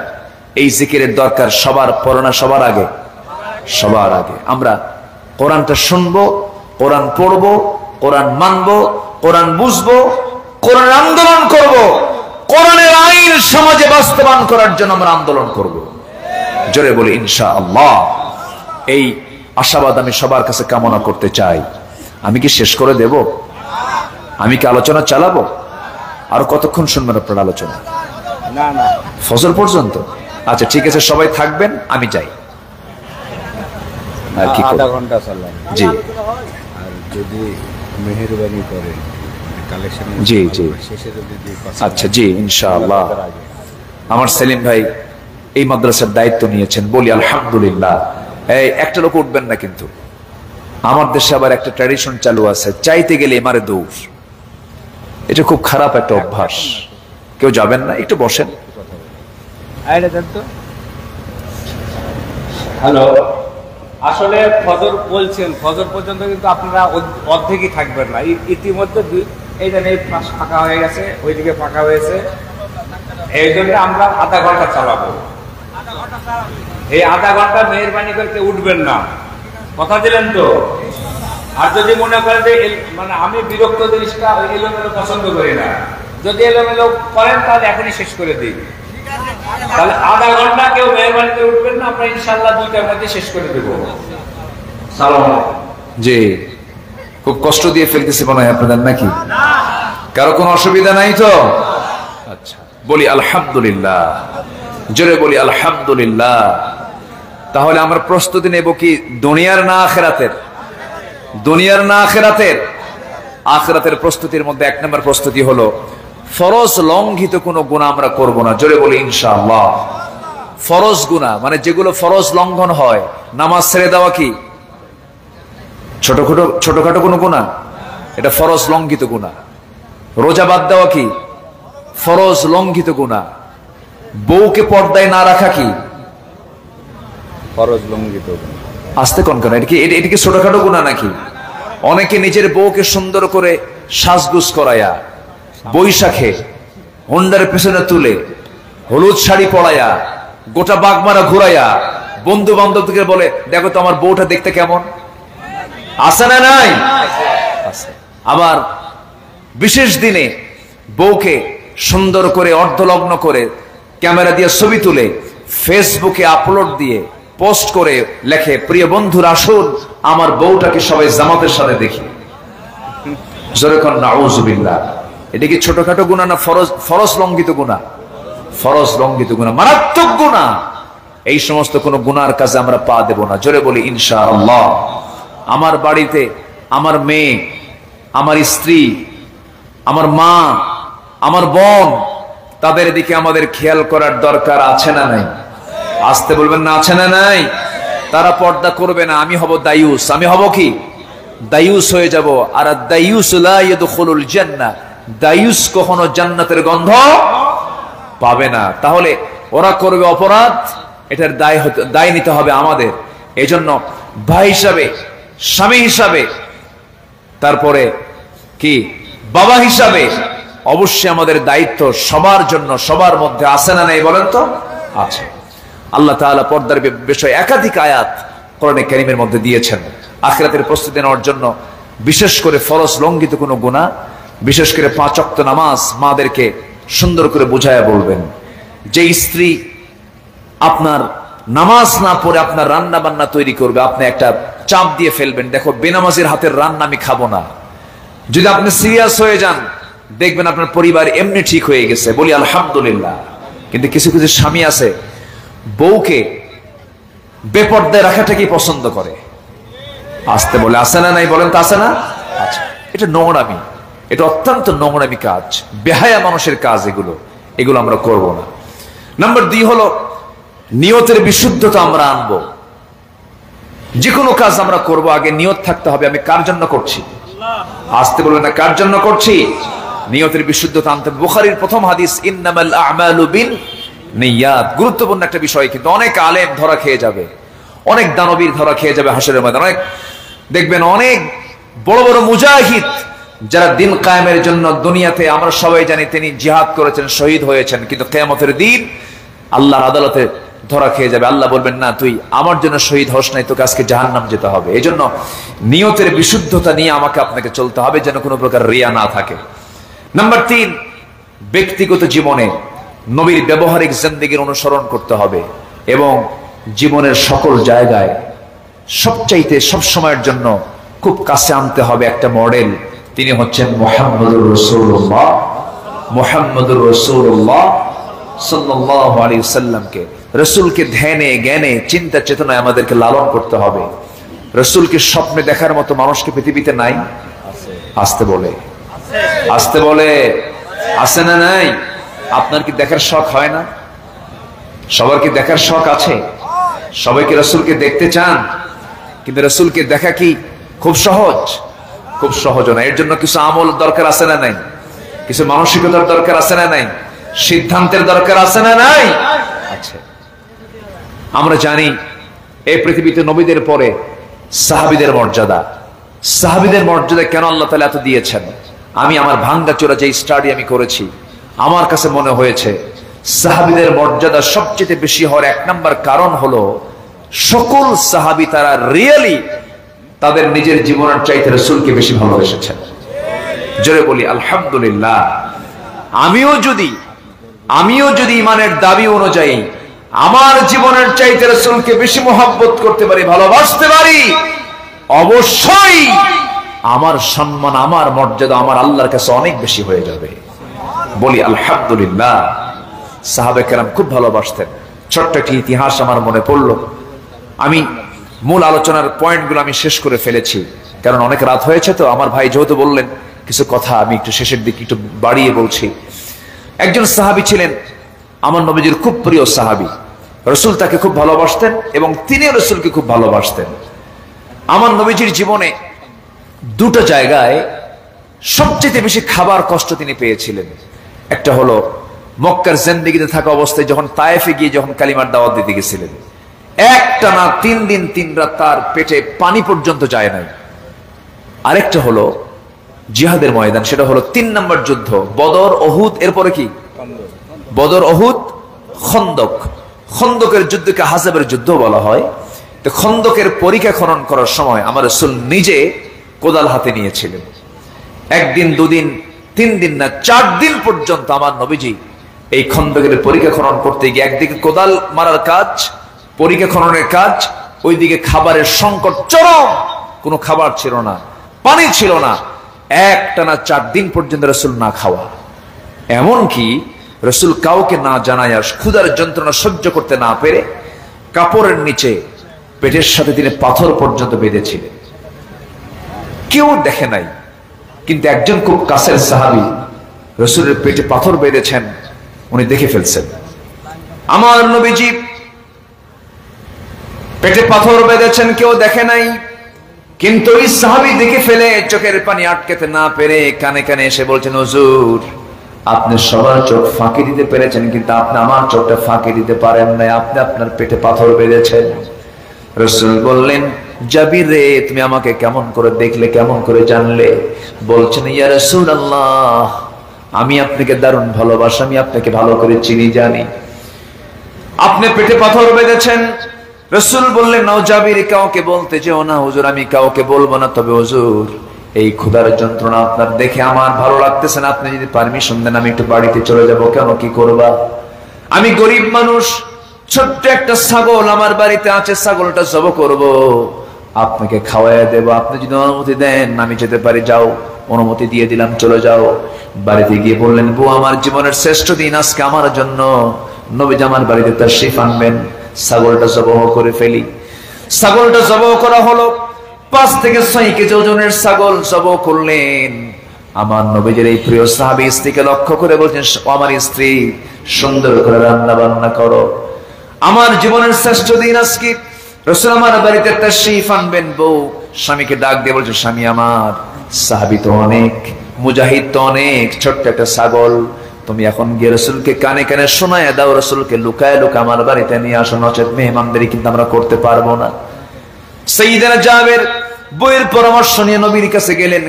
এই জিকিরের দরকার সবার পড়না, সবার আগে আমরা কোরআনটা শুনবো, কোরআন পড়বো, কোরআন মানবো, কোরআন বুঝবো, কোরআন আন্দোলন করব, কোরআনের আইন সমাজে বাস্তবায়ন করার জন্য আমরা আন্দোলন করব। জোরে বলি ইনশাআল্লাহ। এই আশাবাদ আমি সবার কাছে কামনা করতে চাই। আমি কি শেষ করে দেব? আমি কি আলোচনা চালাবো? আর কতক্ষণ শুনবেন আপনার আলোচনা? না না, ফজর পর্যন্ত? আচ্ছা ঠিক আছে, সবাই থাকবেন, আমি যাই। আর কি আধা ঘন্টা চালান। জি আর যদি মেহেরবানি করে কালেকশন, জি জি, শেষে যদি আচ্ছা জি ইনশাআল্লাহ। আমার সেলিম ভাই এই মাদ্রাসার দায়িত্ব নিয়েছেন, বলি আলহামদুলিল্লাহ। এই একটা লোক উঠবেন না কিন্তু। আমার দেশে আবার একটা ট্র্যাডিশন চালু আছে, চাইতে গেলে এমারে দৌড়। এটা খুব খারাপ একটা অভ্যাস। কেউ যাবেন না? একটু বসেন। হ্যালো, আসলে ফজর বলছেন, ফজর পর্যন্ত কিন্তু আপনারা অর্ধেকই থাকবেন না। ইতিমধ্যে এই যে পাশ ফাঁকা হয়ে গেছে, ওইদিকে ফাঁকা হয়েছে, এই জন্য আমরা আধা ঘন্টা চালাবো। এই আধা ঘন্টা মেহরবানি করে উঠবেন না, কথা দিলেন তো? আর যদি মনে করেন যে মানে আমি বিরক্ত জিনিসটা এলোমেলো পছন্দ করি না, যদি এলোমেলো করেন তাহলে এখনই শেষ করে দিই। তাহলে আধা ঘন্টা কেউ মেহরবানি করে উঠবেন না, আমরা ইনশাআল্লাহ 2টার মধ্যে শেষ করে দেব। সালাম আলাইকুম। জি, খুব কষ্ট দিয়ে ফেলতেছি মনে হয় আপনাদের, নাকি? কারো কোনো অসুবিধা নাই তো? আচ্ছা, বলি আলহামদুলিল্লাহ। জোরে বলি আলহামদুলিল্লাহ। তাহলে আমরা প্রস্তুতি নেব কি দুনিয়ার না আখিরাতের? দুনিয়ার না আখিরাতের? আখিরাতের প্রস্তুতির মধ্যে 1 নম্বর প্রস্তুতি হলো ফরজ লঙ্ঘিত কোনো গুনাহ আমরা করব না। জোরে বলি ইনশাআল্লাহ। ফরজ গুনাহ মানে যেগুলো ফরজ লঙ্ঘন হয়, নামাজ ছেড়ে দেওয়া কি ছোটখাটো কোনো গুনাহ? এটা ফরজ লঙ্ঘিত গুনাহ। রোজা বাদ দেওয়া কি ফরজ লঙ্ঘিত গুনাহ। বউকে পর্দায় না রাখা কি ফরজ লঙ্ঘিত। আস্তে কোন কেন? এটা কি ছোটখাটো গুনাহ নাকি? অনেকে নিজের বউকে সুন্দর করে সাজগুজ করায়া, বৈশাখে হোন্ডার পেছনে তুলে, হলুদ শাড়ি পরায়া, গোটা বাগমারা ঘুরাইয়া বন্ধু বান্ধবকে বলে, দেখো তো আমার বউটা দেখতে কেমন। আছে না নাই? আবার বিশেষ দিনে বউকে সুন্দর করে অর্ধলগ্ন করে ক্যামেরা দিয়ে ছবি তুলে ফেসবুকে আপলোড দিয়ে পোস্ট করে লেখে, প্রিয় বন্ধুরা আসুন আমার বউটাকে সবাই জামাতের সাথে দেখি। যেরকম নাউজুবিল্লাহ। এটা কি ছোটখাটো গুনাহ না ফরজ লঙ্ঘিত গুনাহ? ফরজ লঙ্ঘিত গুনাহ, মারাত্মক গুনাহ। এই সমস্ত কোন গুনার কাজে আমরা পা দেব না। জোরে বলি ইনশাআল্লাহ। আমার বাড়িতে আমার মেয়ে, আমার স্ত্রী, আমার মা, আমার বোন, তাদের দিকে আমাদের খেয়াল করার দরকার আছে না নাই? আসতে বলবেন না, আছে না নাই? তারা পর্দা করবে না, আমি হব দায়ুস। আমি হব কি? দায়ুস হয়ে যাব। আর দায়ুস লা ইয়াদখুলুল জান্নাহ, দায়ুস কখনো জান্নাতের গন্ধ পাবে না। তাহলে ওরা করবে অপরাধ, এটার দায় নিতে হবে আমাদের। এজন্য ভাই হিসাবে, স্বামী হিসাবে, তারপরে কি বাবা হিসাবে অবশ্যই আমাদের দায়িত্ব সবার জন্য, সবার মধ্যে আছে না নাই বলেন তো? আছে। আল্লাহ তাআলা পর্দার বিষয়ে একাধিক আয়াত কোরআনে কারীমের মধ্যে দিয়েছেন। আখিরাতের প্রস্তুতি নেওয়ার জন্য বিশেষ করে ফরজ লঙ্ঘিত কোনো গুনাহ, বিশেষ করে 5 ওয়াক্ত নামাজ মাদেরকে সুন্দর করে বুঝায়া বলবেন। যে স্ত্রী আপনার নামাজ না পড়ে আপনার রান্না বান্না তৈরি করবে, আপনি একটা চাপ দিয়ে ফেলবেন, দেখো বেনামাজির হাতের রান্না আমি খাবো না। যদি আপনি সিরিয়াস হয়ে যান, দেখবেন আপনার পরিবার এমনি ঠিক হয়ে গেছে, বলি আলহামদুলিল্লাহ। কিন্তু কিছু কিছু স্বামী আছে বউকে বেপর্দায় রাখাটাকেই পছন্দ করে, আসতে বলে, আসে না নাই বলেন তো, আসে না? আচ্ছা, এটা নোংরামি, এটা অত্যন্ত নোংরামি কাজ, বেহায়া মানুষের কাজ এগুলো, এগুলো আমরা করব না। নাম্বার 2 হলো নিয়তের বিশুদ্ধতা আমরা আনবো। যে কোনো কাজ আমরা করব আগে নিয়ত থাকতে হবে, আমি কার জন্য করছি, আসতে বলবেন না, কার জন্য করছি, নিয়তের বিশুদ্ধতা আনতে হবে। বুখারীর প্রথম হাদিস, ইন্নামাল আ'মালু বিন্নিয়াত, গুরুত্বপূর্ণ একটা বিষয়। কিন্তু অনেক আলেম ধরা খেয়ে যাবে, অনেক দানবীর ধরা খেয়ে যাবে হাসরের ময়দানে। অনেক দেখবেন অনেক বড় বড় মুজাহিদ যারা দিন কায়েমের জন্য দুনিয়াতে, আমরা সবাই জানি তিনি জিহাদ করেছেন, শহীদ হয়েছেন, কিন্তু কিয়ামতের দিন আল্লাহর আদালতে ধরা খেয়ে যাবে। আল্লাহ বলবেন, না তুই আমার জন্য শহীদ হস নাই, তোকে আজকে জাহান্নাম যেতে হবে। এই জন্য নিয়তের বিশুদ্ধতা নিয়ে আমাকে আপনাকে চলতে হবে, যেন কোনো প্রকার রিয়া না থাকে। নাম্বার 3, ব্যক্তিগত জীবনে নবীর ব্যবহারিক জিন্দেগির অনুসরণ করতে হবে এবং জীবনের সকল জায়গায় সবচাইতে সব সময়ের জন্য খুব কাছে আনতে হবে একটা মডেল, তিনি হচ্ছেন মুহাম্মদুর রাসূলুল্লাহ। মুহাম্মদুর রাসূলুল্লাহ সাল্লাল্লাহু আলাইহি ওয়াসাল্লামকে, রাসূলকে ধ্যানে জ্ঞানে চিন্তা চেতনায় আমাদেরকে লালন করতে হবে। রাসূলকে স্বপ্নে দেখার মতো মানুষকে পৃথিবীতে নাই, আসতে বলে, আসতে বলে, আছে না নাই? আপনার কি দেখার শখ হয় না? সবার কি দেখার শখ আছে? সবাই কি রাসূলকে দেখতে চান? কিন্তু রাসূলকে দেখা কি খুব সহজ? খুব সহজ না। এর জন্য কিছু আমল দরকার আছে না নাই? কিছু মানসিকতার দরকার আছে না নাই? সিদ্ধান্তের দরকার আছে না নাই? আচ্ছা, আমরা জানি এই পৃথিবীতে নবীদের পরে সাহাবীদের মর্যাদা, সাহাবীদের মর্যাদা কেন আল্লাহ তাআলা এত দিয়েছেন। আমি আমার ভাঙ্গাচোরা যে স্টাডি আমি করেছি, আমার কাছে মনে হয়েছে সাহাবীদের মর্যাদা সবচেয়ে বেশি হওয়ার 1 নম্বর কারণ হলো সকল সাহাবী তারা রিয়েলি তাদের নিজের জীবনের চাইতে রাসূলকে বেশি ভালোবেসেছেন। জোরে বলি আলহামদুলিল্লাহ। আমিও যদি ইমানের দাবি অনুযায়ী আমার জীবনের চাইতে রাসূলকে বেশি মহব্বত করতে পারি, ভালোবাসতে পারি, অবশ্যই আমার সম্মান, আমার মর্যাদা আমার আল্লাহর কাছে অনেক বেশি হয়ে যাবে। বলি আলহামদুলিল্লাহ। সাহাবে কেরাম খুব ভালোবাসতেন। ছোট্ট একটি ইতিহাস আমার মনে পড়লো। আমি মূল আলোচনার পয়েন্টগুলো আমি শেষ করে ফেলেছি, কারণ অনেক রাত হয়েছে। তো আমার ভাই যেহেতু বললেন কিছু কথা, আমি একটু শেষের দিকে একটু বাড়িয়ে বলছি। একজন সাহাবী ছিলেন আমার নবীজির খুব প্রিয় সাহাবী, রাসূল তাকে খুব ভালোবাসতেন এবং তিনিও রাসূলকে খুব ভালোবাসতেন। আমার নবীজির জীবনে 2টা জায়গায় সবচেয়ে বেশি খাবার কষ্ট তিনি পেয়েছিলেন। একটা হলো মক্কার জিন্দেগিতে থাকা অবস্থায় যখন তায়েফে গিয়ে যখন কালিমার দাওয়াত দিতে গেছিলেন, একটানা 3 দিন 3 রাত তার পেটে পানি পর্যন্ত যায় নাই। আরেকটা হলো জিহাদের ময়দান, সেটা হলো 3 নম্বর যুদ্ধ, বদর, উহুদ, এরপরে কি বদর, উহুদ, খন্দক। খন্দকের যুদ্ধকে হাসাবের যুদ্ধ বলা হয়। তো খন্দকের পরিখা খনন করার সময় আমার রাসূল নিজে কোদাল হাতে নিয়েছিলেন। 1 দিন 2 দিন 3 দিন না 4 দিন পর্যন্ত আমার নবীজি এই খন্দকের পরিখা খনন করতে গিয়ে একদিকে কোদাল মারার কাজ, পরিখা খননের কাজ, ওইদিকে খাবারের সংকট চরম, কোনো খাবার ছিল না, পানি ছিল না। একটানা 4 দিন পর্যন্ত রাসূল না খাওয়া। এমনকি রাসূল কাউকে না জানায় ক্ষুধার যন্ত্রণা সহ্য করতে না পেরে কাপড়ের নিচে পেটের সাথে তিনি পাথর পর্যন্ত বেঁধেছিলেন। কেউ দেখে নাই, কিন্তু একজন খুব কাছের সাহাবী রাসূলের পেটে পাথর বেঁধেছেন, উনি দেখে ফেলছেন। আমার নবীজি পেটে পাথর বেঁধেছেন, কেউ দেখে নাই, কিন্তু ওই সাহাবী দেখে ফেলে চোখের পানি আটকাতে না পেরে কানে কানে এসে বলছেন, হুজুর আপনি সবার চোখ ফাঁকি দিতে পেরেছেন, কিন্তু আপনি আমার চোখটা ফাঁকি দিতে পারেন নাই, আপনি আপনার পেটে পাথর বেঁধেছেন। রাসূল বললেন, জাবির রে, তুমি আমাকে কেমন করে দেখলে, কেমন করে জানলে? বলছেন, ইয়া রাসূলুল্লাহ, আমি আপনাকে দারুণ ভালোবাসি, আমি আপনাকে ভালো করে চিনি জানি, আপনি পেটে পাথর বেঁধেছেন। রাসূল বললেন, নাও জাবির, কাউকে বলতে যেও না। হুজুর আমি কাউকে বলবো না, তবে হুজুর এই ক্ষুধার যন্ত্রণা আপনার দেখে আমার ভালো লাগতেছে না, আপনি যদি পারমিশন দেন আমি একটু বাড়িতে চলে যাব। কেন, কি করবা? আমি গরিব মানুষ, ছোট্ট একটা ছাগল আমার বাড়িতে আছে, ছাগলটা জব করব, আপনাকে খাওয়াইয়া দেব, আপনি যদি অনুমতি দেন আমি যেতে পারি। যাও, অনুমতি দিয়ে দিলাম, চলে যাও। বাড়িতে গিয়ে বললেন, বউ আমার জীবনের শ্রেষ্ঠ দিন আজকে আমার জন্য, নবীজি আমার বাড়িতে তাশরীফ আনবেন, ছাগলটা জবাহ করে ফেলি। ছাগলটা জবাহ করা হলো, 5 থেকে 6 কেজি ওজনের ছাগল জবাহ করলেন। আমার নবীজির এই প্রিয় সাহাবী স্ত্রীকে লক্ষ্য করে বলছেন, আমার স্ত্রী সুন্দর করে রান্না বান্না করো, আমার জীবনের শ্রেষ্ঠ দিন আজকে, রাসূল আমার বাড়িতে তাশরীফ আনবেন। বউ স্বামীকে ডাক দিয়ে বলছে, স্বামী আমার, সাহাবী তো অনেক, মুজাহিদ তো অনেক, ছোট্ট একটা ছাগল, তুমি এখন গিয়ে রাসূলকে কানে কানে শোনায় দাও, রাসূলকে লুকায় লুকায় আমার বাড়িতে নিয়ে আসো, নচেত মেহমানদারি কিন্তু আমরা করতে পারবো না। সাইয়েদনা জাবের বইয়ের পরামর্শ নিয়ে নবীর কাছে গেলেন,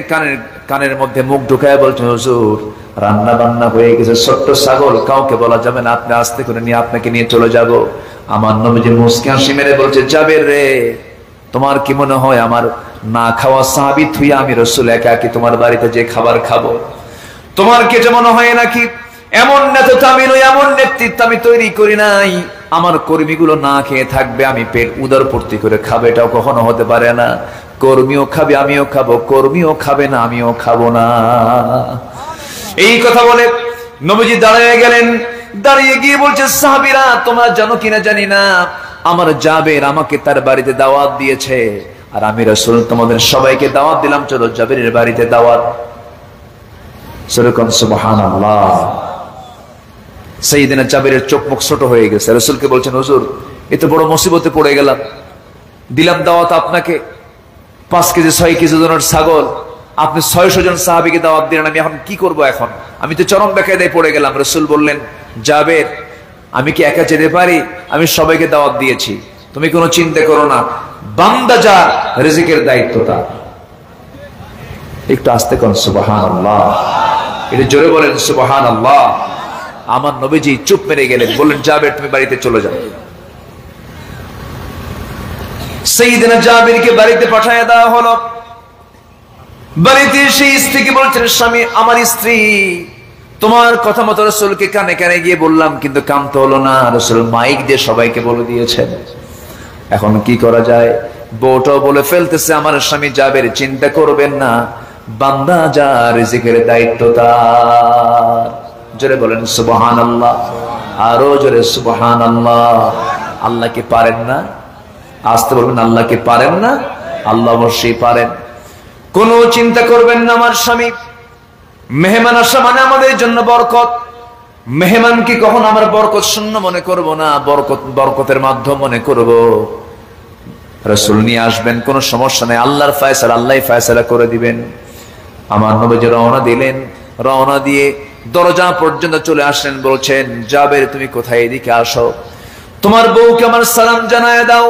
কানের মধ্যে মুখ ঢুকায় বলছেন, হুজুর রান্না বান্না হয়ে গেছে, ছোট্ট ছাগল কাউকে বলা যাবে না, আপনি আস্তে করে নিয়ে আপনাকে নিয়ে চলে যাব। আমার নবীজি মুস্কি হাসি মেরে বলছে, জাবের রে, তোমার কি মনে হয় আমার না খাওয়া সাহাবী থুইয়া আমি রাসূল একা কি তোমার বাড়িতে যে খাবার খাবো? তোমার কি মনে হয় নাকি এমন নেতৃত্ব আমি নই, এমন নেতৃত্ব আমি তৈরি করি নাই, আমার কর্মীগুলো না খেয়ে থাকবে, আমি পেট উদরপূর্তি করে খাবো, এটাও কখনো হতে পারে না। কর্মীও খাবে, আমিও খাবো, কর্মীও খাবে না, আমিও খাবো না। এই কথা বলে নবীজি দাঁড়িয়ে গেলেন। দাঁড়িয়ে গিয়ে বলছে, সাহাবীরা তোমরা জানো কিনা জানি না, আমার জাবের আমাকে তার বাড়িতে দাওয়াত দিয়েছে, আর আমি রাসূল তোমাদের সবাইকে দাওয়াত দিলাম, চলো জাবেরের বাড়িতে দাওয়াত। সুবহানাল্লাহ। সাইয়েদনা জাবেরের চোখ মুখ ছোট হয়ে গেছে, রাসূলকে বলছেন, হুজুর এত বড় মুসিবতে পড়ে গেলাম, দিলাম দাওয়াত আপনাকে, 5 কেজি 6 কেজি ওজনের ছাগল, আপনি 600 জন সাহাবীকে দাওয়াত দিলেন, আমি এখন কি করব? এখন আমি তো চরম বেকায়দায় পড়ে গেলাম। রাসূল বললেন, জাবের আমি কি একা যেতে পারি? আমি সবাইকে দাওয়াত দিয়েছি, তুমি কোনো চিন্তা করো না, বান্দা যা রিজিকের দায়িত্ব তার। একটু আস্তে কোন সুবহানাল্লাহ, এটা জোরে বলেন সুবহানাল্লাহ। আমার নবীজি চুপ মেরে গেলেন, বললেন, জাবের তুমি বাড়িতে চলে যাও। সাইয়েদনা জাবেরকে বাড়িতে পাঠিয়ে দেওয়া হলো। বাড়িতে সেই স্ত্রীকে বলছেন, স্বামী আমার স্ত্রী, তোমার কথা মতো রাসূলকে কানে কানে গিয়ে বললাম, কিন্তু কাম তো হলো না, রাসূল মাইক দিয়ে সবাইকে বলে দিয়েছেন, এখন কি করা যায়? বউটাও বলে ফেলতেছে, আমার স্বামী জাবের চিন্তা করবেন না, বান্দা যা রিজিকের দায়িত্ব তার। জোরে বলেন সুবহানাল্লাহ, আরো জোরে সুবহানাল্লাহ। আল্লাহ কি পারেন না? আসতে বলবেন, আল্লাহ কি পারেন না? আল্লাহ অবশ্যই পারেন। কোনো চিন্তা করবেন না আমার স্বামী, মেহমান আসা মানে আমাদের জন্য বরকত, মেহমান কি কখন আমরা বরকত শূন্য মনে করব না, বরকতের মাধ্যম মনে করব। রাসূল নিয়ে আসবেন, কোনো সমস্যা নেই, আল্লাহর ফয়সালা, আল্লাহই ফয়সালা করে দিবেন। আমার নবীজি রওনা দিলেন, রওনা দিয়ে দরজা পর্যন্ত চলে আসলেন, বলছেন, জাবের তুমি কোথায়, এদিকে আসো, তোমার বউকে আমার সালাম জানায় দাও,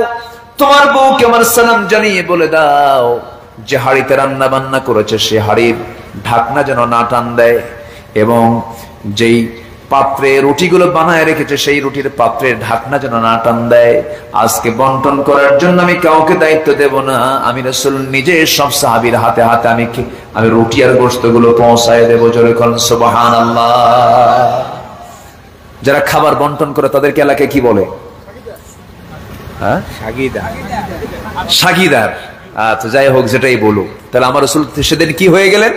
তোমার বউকে আমার সালাম জানিয়ে বলে দাও যে হাড়িতে রান্না বান্না করেছে সে হাড়ির ঢাকনা যেন না টান দেয়, এবং যেই পাত্রে রুটিগুলো বানায় রেখেছে সেই রুটির পাত্রের ঢাকনা যেন না টান দেয়। আজকে বন্টন করার জন্য আমি কাউকে দায়িত্ব দেব না, আমি রাসূল নিজে সব সাহাবীর হাতে হাতে আমি রুটি আর গোশতগুলো পৌঁছায় দেব। জোরে বলেন সুবহানাল্লাহ। যারা খাবার বন্টন করে তাদেরকে এলাকায় কি বলে? হ্যাঁ, সাগীদার। আচ্ছা যাই হোক, যেটাই বলুক, তাহলে আমার রাসূল সেদিন কি হয়ে গেলেন?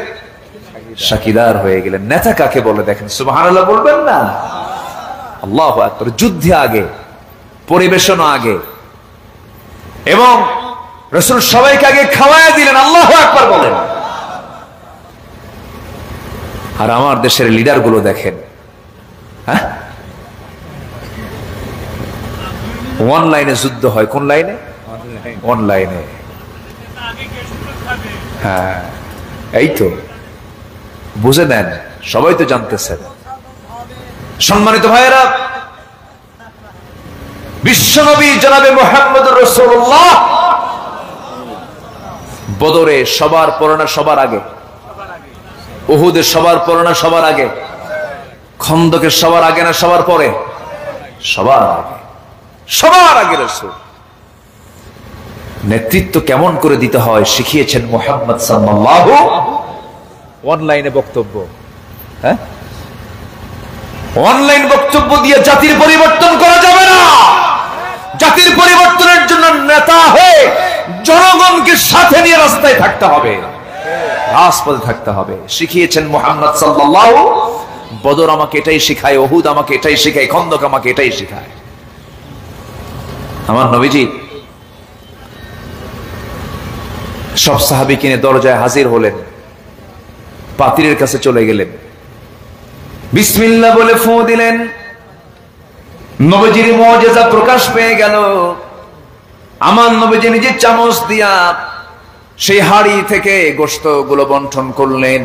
সাকিদার হয়ে গেলেন। নেতা কাকে বলে দেখেন, সুবহানাল্লাহ বলবেন না? আল্লাহু আকবার। যুদ্ধে আগে, পরিবেশন আগে, এবং রাসূল সবাইকে আগে খাওয়ায়া দিলেন, আল্লাহু আকবার বলেন। আর আমার দেশের লিডার গুলো দেখেন, হ্যাঁ, অনলাইনে যুদ্ধ হয়। কোন লাইনে? অনলাইনে। হ্যাঁ, এই তো বুঝে নেন, সবাই তো জানতেছেন। সম্মানিত ভাইয়েরা, বিশ্বনবী জনাবে মুহাম্মদুর রাসূলুল্লাহ বদরে সবার পড়ানো সবার আগে, উহুদে সবার পড়ানো সবার আগে, খন্দকে সবার আগে না সবার পরে? সবার আগে, সবার আগে রাসূল। নেতৃত্ব কেমন করে দিতে হয় শিখিয়েছেন মুহাম্মদ সাল্লাল্লাহু। অনলাইনে বক্তব্য, হ্যাঁ, অনলাইন বক্তব্য দিয়ে জাতির পরিবর্তন করা যাবে না। জাতির পরিবর্তনের জন্য নেতা হয়ে জনগণকে সাথে নিয়ে রাস্তায় থাকতে হবে, রাজপথে থাকতে হবে। শিখিয়েছেন মুহাম্মদ সাল্লাল্লাহু। বদর আমাকে এটাই শেখায়, উহুদ আমাকে এটাই শেখায়, খন্দক আমাকে এটাই শেখায়। আমার নবীজি সব সাহাবী কিনে দরজায় হাজির হলেন, পাতিরের কাছে চলে গেলেন, বিসমিল্লাহ বলে ফু দিলেন। নবীজির মুআজিজা প্রকাশ পেয়ে গেল। আমার নবীজি নিজে চামচ দিয়া সেই হাড়ি থেকে গোশতগুলো বন্টন করলেন,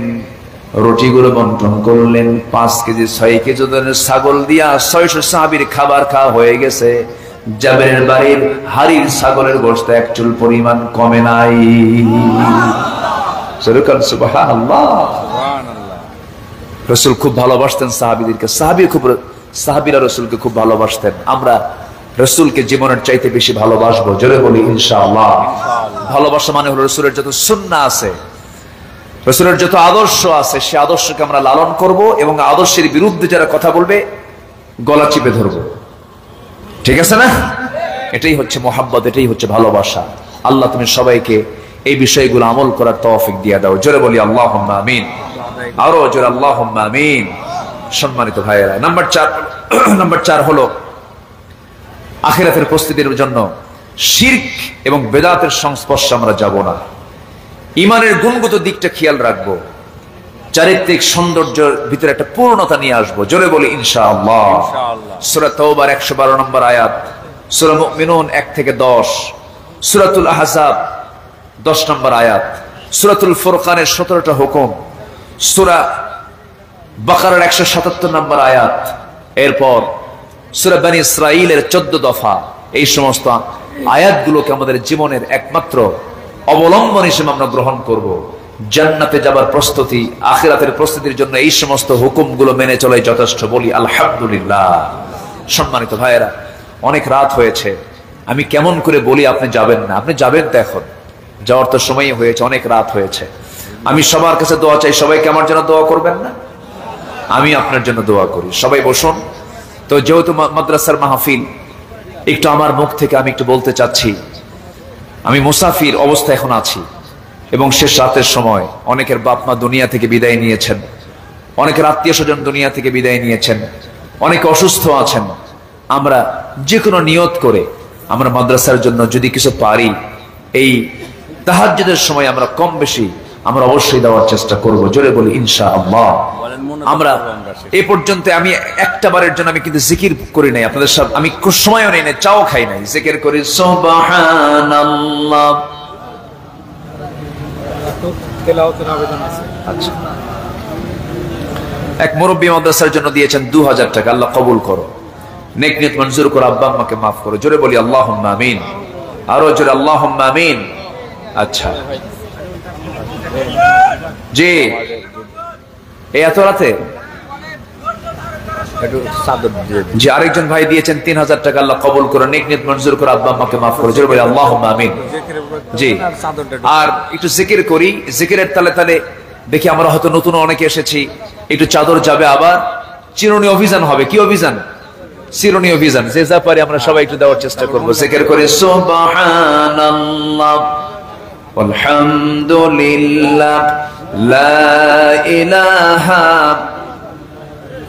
রুটিগুলো বন্টন করলেন। 5 কেজি 6 কেজি ওজনের ছাগল দিয়া 600 সাহাবীর খাবার খাওয়া হয়ে গেছে। জাবেরের বাড়ির হাড়ির ছাগলের গোশত এক চুল পরিমাণ কমে নাই। সুবহানাল্লাহ। রাসূল খুব ভালোবাসতেন সাহাবীদেরকে, সাহাবীরা রাসূলকে খুব ভালোবাসতেন। আমরা রাসূলকে জীবনের চাইতে বেশি ভালোবাসবো, জোরে বলি ইনশাআল্লাহ। ভালোবাসা মানে হলো রাসূলের যত সুন্নাহ আছে, রাসূলের যত আদর্শ আছে, সে আদর্শকে আমরা লালন করব এবং আদর্শের বিরুদ্ধে যারা কথা বলবে গলা চিপে ধরবো। ঠিক আছে না? এটাই হচ্ছে মোহাব্বত, এটাই হচ্ছে ভালোবাসা। আল্লাহ তুমি সবাইকে এই বিষয়গুলো আমল করার তৌফিক দিয়ে দাও, জোরে বলি আল্লাহুম্মা আমিন। আরো জোরে আল্লাহুম্মা আমিন। সম্মানিত ভাইয়েরা, নাম্বার 4 হলো আখিরাতের প্রস্তুতির জন্য শিরক এবং বেদাতের সংস্পর্শে আমরা যাব না। ইমানের গুণগত দিকটা খেয়াল রাখবো, চারিত্রিক সৌন্দর্যের ভিতরে একটা পূর্ণতা নিয়ে আসবো, জোরে বলি ইনশাআল্লাহ। সূরা তাওবার 112 নম্বর আয়াত, সূরা মুমিনুন 1 থেকে 10, সূরাতুল আহজাব 10 নম্বর আয়াত, সূরাতুল ফুরকানের 17টা হুকুম, সূরা বাকারার 177 নম্বর আয়াত, এরপর সূরা বনী ইসরাঈলের 14 দফা। এই সমস্ত আয়াতগুলোকে আমাদের জীবনের একমাত্র অবলম্বন হিসেবে আমরা গ্রহণ করব। জান্নাতে যাবার প্রস্তুতি, আখিরাতের প্রস্তুতির জন্য এই সমস্ত হুকুমগুলো মেনে চলাই যথেষ্ট, বলি আলহামদুলিল্লাহ। সম্মানিত ভাইয়েরা, অনেক রাত হয়েছে, আমি কেমন করে বলি আপনি যাবেন না? আপনি যাবেন তো, এখন যাওয়ার তো সময় হয়েছে, অনেক রাত হয়েছে। আমি সবার কাছে দোয়া চাই, সবাইকে আমার জন্য দোয়া করবেন না? আমি আপনার জন্য দোয়া করি। সবাই বসুন। তো যেহেতু মাদ্রাসার মাহফিল, একটু আমার মুখ থেকে আমি একটু বলতে চাচ্ছি। আমি মুসাফির অবস্থা এখন আছি এবং শেষ রাতের সময় অনেকের বাপ মা দুনিয়া থেকে বিদায় নিয়েছেন, অনেকের আত্মীয় স্বজন দুনিয়া থেকে বিদায় নিয়েছেন, অনেকে অসুস্থ আছেন। আমরা যে কোনো নিয়ত করে আমরা মাদ্রাসার জন্য যদি কিছু পারি, এই তাহাজ্জুদের সময় আমরা কম বেশি আমরা অবশ্যই দেওয়ার চেষ্টা করব, জোরে বলি ইনশাআল্লাহ। আমরা এই পর্যন্ত আমি একটা বারের জন্য আমি কিন্তু জিকির করি নাই আপনাদের সব, আমি খুব সময়ও নেই না, চাও খাই নাই, জিকির করি সুবহানাল্লাহ। তেলাওয়াতের আবেদন আছে। আচ্ছা, এক মুরব্বী মাদ্রাসার জন্য দিয়েছেন 2000 টাকা, আল্লাহ কবুল করো, নেক নিয়ত মঞ্জুর করো, আব্বা আম্মাকে মাফ করো, জোরে বলি আল্লাহুম্মা আমিন। আরো জোরে আল্লাহুম্মা আমিন। আচ্ছা জি, এই এত রাতে জি আরেকজন ভাই দিয়েছেন 3000 টাকা, আল্লাহ কবুল করো, নেক নিয়ত মঞ্জুর করো, আব্বা আম্মাকে মাফ করো, জোরে বলি আল্লাহুম্মা আমিন। জি, আর একটু জিকির করি, জিকিরের তালে তালে দেখি আমরা হয়তো নতুন অনেকে এসেছি, একটু চাদর যাবে, আবার চিরুনি অভিযান হবে। কি অভিযান? চিরুনি অভিযান। যে যা পারি আমরা সবাই একটু দেওয়ার চেষ্টা করবো। জিকির করে সুবহানাল্লাহ আলহামদুলিল্লাহ লা ইলাহা।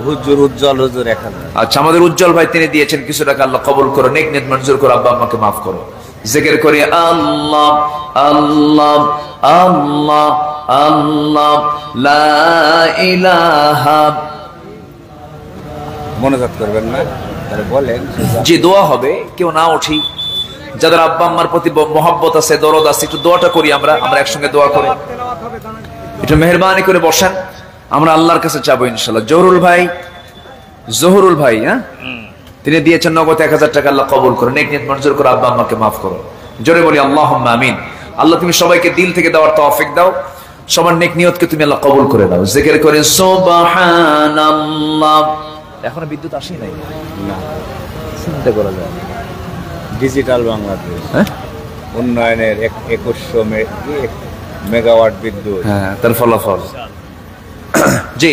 হুজুর উজ্জ্বল হুজুর 1000। আচ্ছা, আমাদের উজ্জ্বল ভাই তিনি দিয়েছেন কিছু টাকা, আল্লাহ কবুল করো, নেক নিয়ত মঞ্জুর করো, আব্বা আম্মাকে মাফ করো। জিকির করি আল্লাহ আল্লাহ আল্লাহ আল্লাহ লা ইলাহা। মনোজাত করবেন না, তাহলে বলেন। যে দোয়া হবে, কেউ না উঠি, যাদের আব্বা আম্মার প্রতি মহব্বত আছে, দরদ আছে, একটু দোয়াটা করি আমরা একসঙ্গে দোয়া করি। একটু মেহেরবানি করে বসেন, আমরা আল্লাহর কাছে চাবো ইনশাআল্লাহ। জহুরুল ভাই, হ্যাঁ, তিনি দিয়েছেন নগদ 1000 টাকা, আল্লাহ কবুল করো, নেক নিয়ত মঞ্জুর করো, আব্বা আম্মাকে মাফ করো, জোরে বলি আল্লাহুম্মা আমিন। আল্লাহ তুমি সবাইকে দিল থেকে দেওয়ার তৌফিক দাও, সবার নেক নিয়তকে তুমি আল্লাহ কবুল করে দাও। জিকির করে সুবহানাল্লাহ। এখনো বিদ্যুৎ আসেই নাই, না চিন্তা করা যায়। ডিজিটাল বাংলাদেশ, হ্যাঁ, উন্নয়নের 2100 মেগাওয়াট বিদ্যুৎ, হ্যাঁ, তার ফলাফল। জি,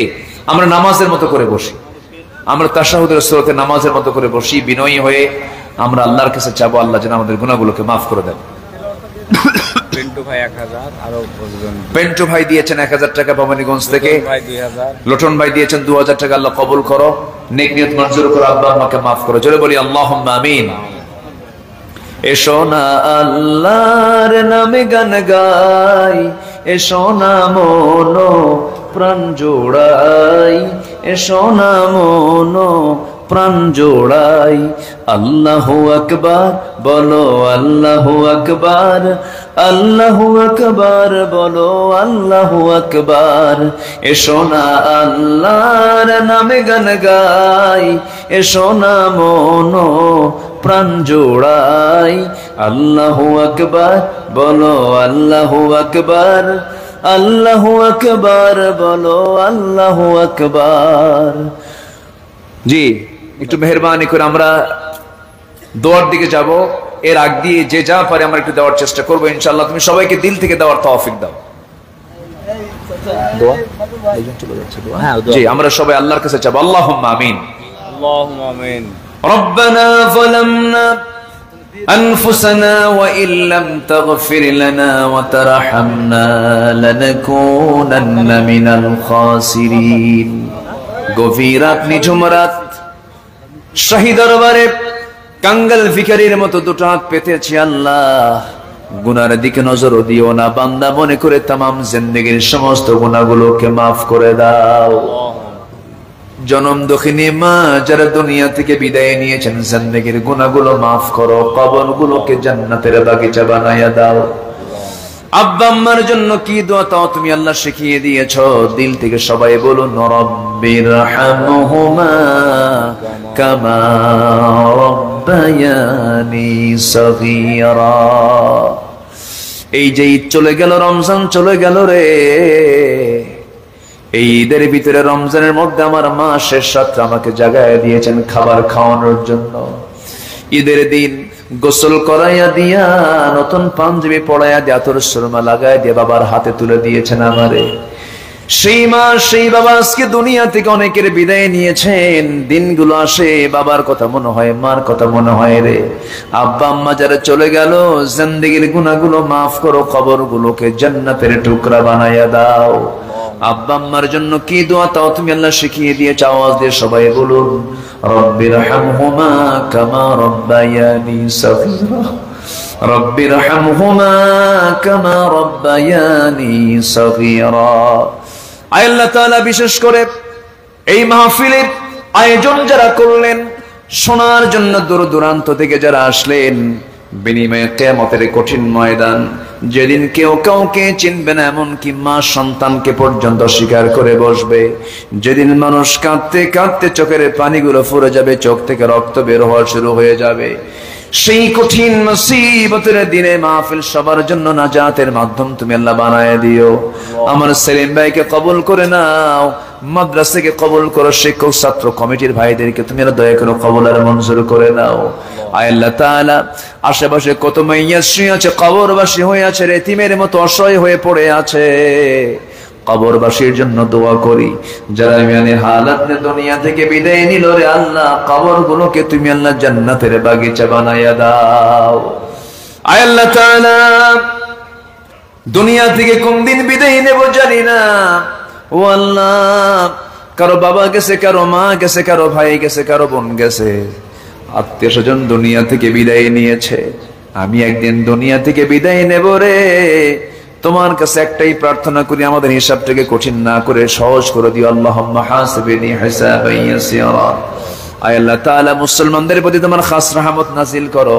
আমরা নামাজের মতো করে বসি, আমরা তাশাহুদের সুরতে নামাজের মতো করে বসি, বিনয়ী হয়ে আমরা আল্লাহর কাছে চাবো, আল্লাহ যেন আমাদের গুনাহগুলোকে মাফ করে দেন। পিন্টু ভাই 1000, আরো কতজন, পেন্টু ভাই দিয়েছেন 1000 টাকা ভবানীগঞ্জ থেকে, ভাই 2000, লোটন ভাই দিয়েছেন 2000 টাকা। আল্লাহ কবুল করো, নেক নিয়ত মঞ্জুর করো, আব্বা আম্মাকে মাফ করো। জোরে বলি আল্লাহুম্মা আমিন। এসো না আল্লাহর নামে গান গাই, এসো না মনো প্রাণ জোড়াই, এসো না মনো প্রাণ জোড়াই। আল্লাহু আকবার বলো, আল্লাহু আকবার, আল্লাহু আকবার বলো, আল্লাহু আকবার। এসো না আল্লাহর নামে গান গাই, এসো না মনো প্রাণ জোড়াই। আল্লাহু আকবার বলো, আল্লাহু আকবার, আল্লাহু আকবার বলো, আল্লাহু আকবার। জি, একটু মেহরবানি করে আমরা দোয়ার দিকে যাব। এর আগ দিয়ে যে যা পারে আমরা একটু দেওয়ার চেষ্টা করবো ইনশাআল্লাহ। তুমি সবাইকে দিল থেকে দেওয়ার তৌফিক দাও। দোয়া চলে যাচ্ছে দোয়া। হ্যাঁ, জি, আমরা সবাই আল্লাহর কাছে চাবো, আল্লাহুম্মা আমিন। আল্লাহুম্মা আমিন। ربنا ظلمنا أنفسنا وإن لم تغفر لنا وترحمنا لنكونن من الخاسرين। গভীর রাত, নিঝুম রাত, শাহী দরবারে কাঙ্গাল ভিখারির মতো দুটো হাত পেতেছি। আল্লাহ, গুনার দিকে নজর দিও না, বান্দা মনে করে তামাম জিন্দেগীর সমস্ত গুনাহগুলোকে মাফ করে দাও। জনম দক্ষিণী মা যারা দুনিয়া থেকে বিদায় নিয়েছেন, জিন্দেগীর গুনাহগুলো মাফ করো, কবরগুলোকে জান্নাতের বাগিচা বানায়া দাও। আব্বা আম্মার জন্য কি দোয়া তাও তুমি আল্লাহ শিখিয়ে দিয়েছো। দিল থেকে সবাই বলুন, রব্বিরহামহুমা কামা রব্বায়ানি সগীরা। এই যে ঈদ চলে গেল, রমজান চলে গেল রে। এই ঈদের ভিতরে, রমজানের মধ্যে আমার মা শেষ রাত্রে আমাকে জাগায় দিয়েছেন খাবার খাওয়ানোর জন্য। ঈদের দিন গোসল করাইয়া দিয়া, নতুন পাঞ্জাবি পড়াইয়া দিয়া, আতর সুরমা লাগাই দিয়ে বাবার হাতে তুলে দিয়েছেন আমারে। সেই মা সেই বাবা আজকে দুনিয়া থেকে অনেকের বিদায় নিয়েছেন। দিনগুলো আসে, বাবার কথা মনে হয়, মার কথা মনে হয় রে। আব্বা আম্মা যারা চলে গেল, জিন্দেগীর গুনাহগুলো মাফ করো, কবরগুলোকে জান্নাতের টুকরা বানাইয়া দাও। আব্বা আম্মার জন্য কি দোয়া তাও তুমি আল্লাহ শিখিয়ে দিয়েছ। আওয়াজ দিয়ে সবাই বলুন, রব্বিরহামহুমা কামা রব্বায়ানি সগীরা, রব্বিরহামহুমা কামা রব্বায়ানি সগীরা। আল্লাহ তাআলা বিশেষ করে এই মাহফিলের আয়োজন যারা করলেন, শোনার জন্য দূর দূরান্ত থেকে যারা আসলেন, বিনিময়ে কিয়ামতের কঠিন ময়দান, যেদিন কেউ কাউকে চিনবে না, এমনকি মা সন্তানকে পর্যন্ত স্বীকার করে বসবে, যেদিন মানুষ কাঁদতে কাঁদতে চোখের পানিগুলো ফুরে যাবে, চোখ থেকে রক্ত বের হওয়া শুরু হয়ে যাবে, সেই কঠিন মুসিবতের দিনে মাহফিল সবার জন্য নাজাতের মাধ্যম তুমি আল্লাহ বানায় দিও। আমার সেলিম ভাইকে কবুল করে নাও, মাদ্রাসাকে কবুল করো, শিক্ষক ছাত্র কমিটির ভাইদেরকে তুমি আল্লাহ দয়া করে কবুল আর মঞ্জুর করে নাও। আয় আল্লাহ তাআলা, আশেপাশে কত মাইয়াত শুয়ে আছে, কবরবাসী হয়ে আছে, এতিমের মতো অসহায় হয়ে পড়ে আছে, কবরবাসীর জন্য দোয়া করি। যারা ইমানের হালাত নিয়ে দুনিয়া থেকে বিদায় নিল রে আল্লাহ, কবরগুলোকে তুমি আল্লাহ জান্নাতের বাগিচা বানায়া দাও। আয় আল্লাহ তাআলা, দুনিয়া থেকে কোন দিন বিদায় নেব জানি না। ও আল্লাহ, কারো বাবা গেছে, কারো মা গেছে, কারো ভাই গেছে, কারো বোন গেছে, আত্মীয় স্বজন দুনিয়া থেকে বিদায় নিয়েছে। আমি একদিন দুনিয়া থেকে বিদায় নেব রে। তোমার কাছে একটাই প্রার্থনা করি, আমাদের হিসাবটাকে কঠিন না করে সহজ করে দিও। আল্লাহুম্মা হাসিবনি হিসাবান ইয়াসিরা। আয় আল্লাহ তাআলা, মুসলমানদের প্রতি তোমার খাস রহমত নাজিল করো।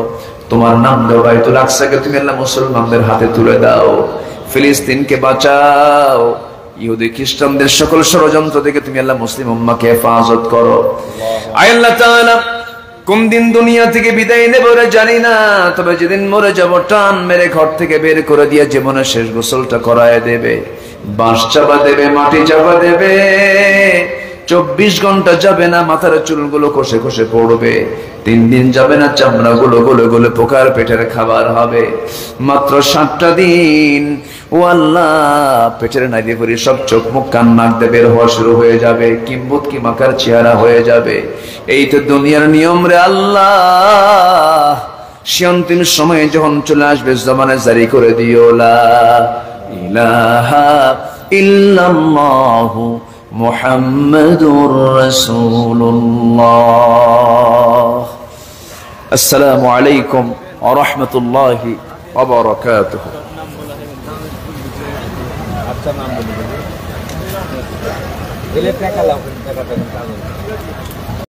তোমার নাম দাও বাইতুল আকসাকে তুমি আল্লাহ মুসলমানদের হাতে তুলে দাও। ফিলিস্তিনকে বাঁচাও। ইহুদি খ্রিস্টানদের সকল ষড়যন্ত্র থেকে তুমি আল্লাহ মুসলিম উম্মাহকে হেফাজত করো। আয় আল্লাহ তাআলা, কোন দিন দুনিয়া থেকে বিদায় নেব রে জানি না, তবে যেদিন মরে যাব টান মেরে ঘর থেকে বের করে দিয়ে জীবনের শেষ গোসলটা করায় দেবে, বাঁশ চাপা দেবে, মাটি চাপা দেবে, 24 ঘন্টা যাবে না মাথার চুলগুলো খসে খসে পড়বে, 3 দিন যাবে না চামড়াগুলো গলে গলে পোকার পেটের খাবার হবে, মাত্র 7টা দিন ও আল্লাহ পেটের নাড়িয়ে পড়ি সব চোখ মুখ কান নাক দিয়ে বের হওয়া শুরু হয়ে যাবে, কিম্বুত কি মাকার চেহারা হয়ে যাবে। এই তো দুনিয়ার নিয়ম রে আল্লাহ। সে অন্তিম সময়ে যখন চলে আসবে জমানে জারি করে দিও লা ইলাহা ইল্লাল্লাহু মুহাম্মাদুর রাসূলুল্লাহ। আসসালামু আলাইকুম ওয়া রাহমাতুল্লাহি ওয়া বারাকাতুহু। আচ্ছা নাম বলে দিলে টাকা লাভ টাকা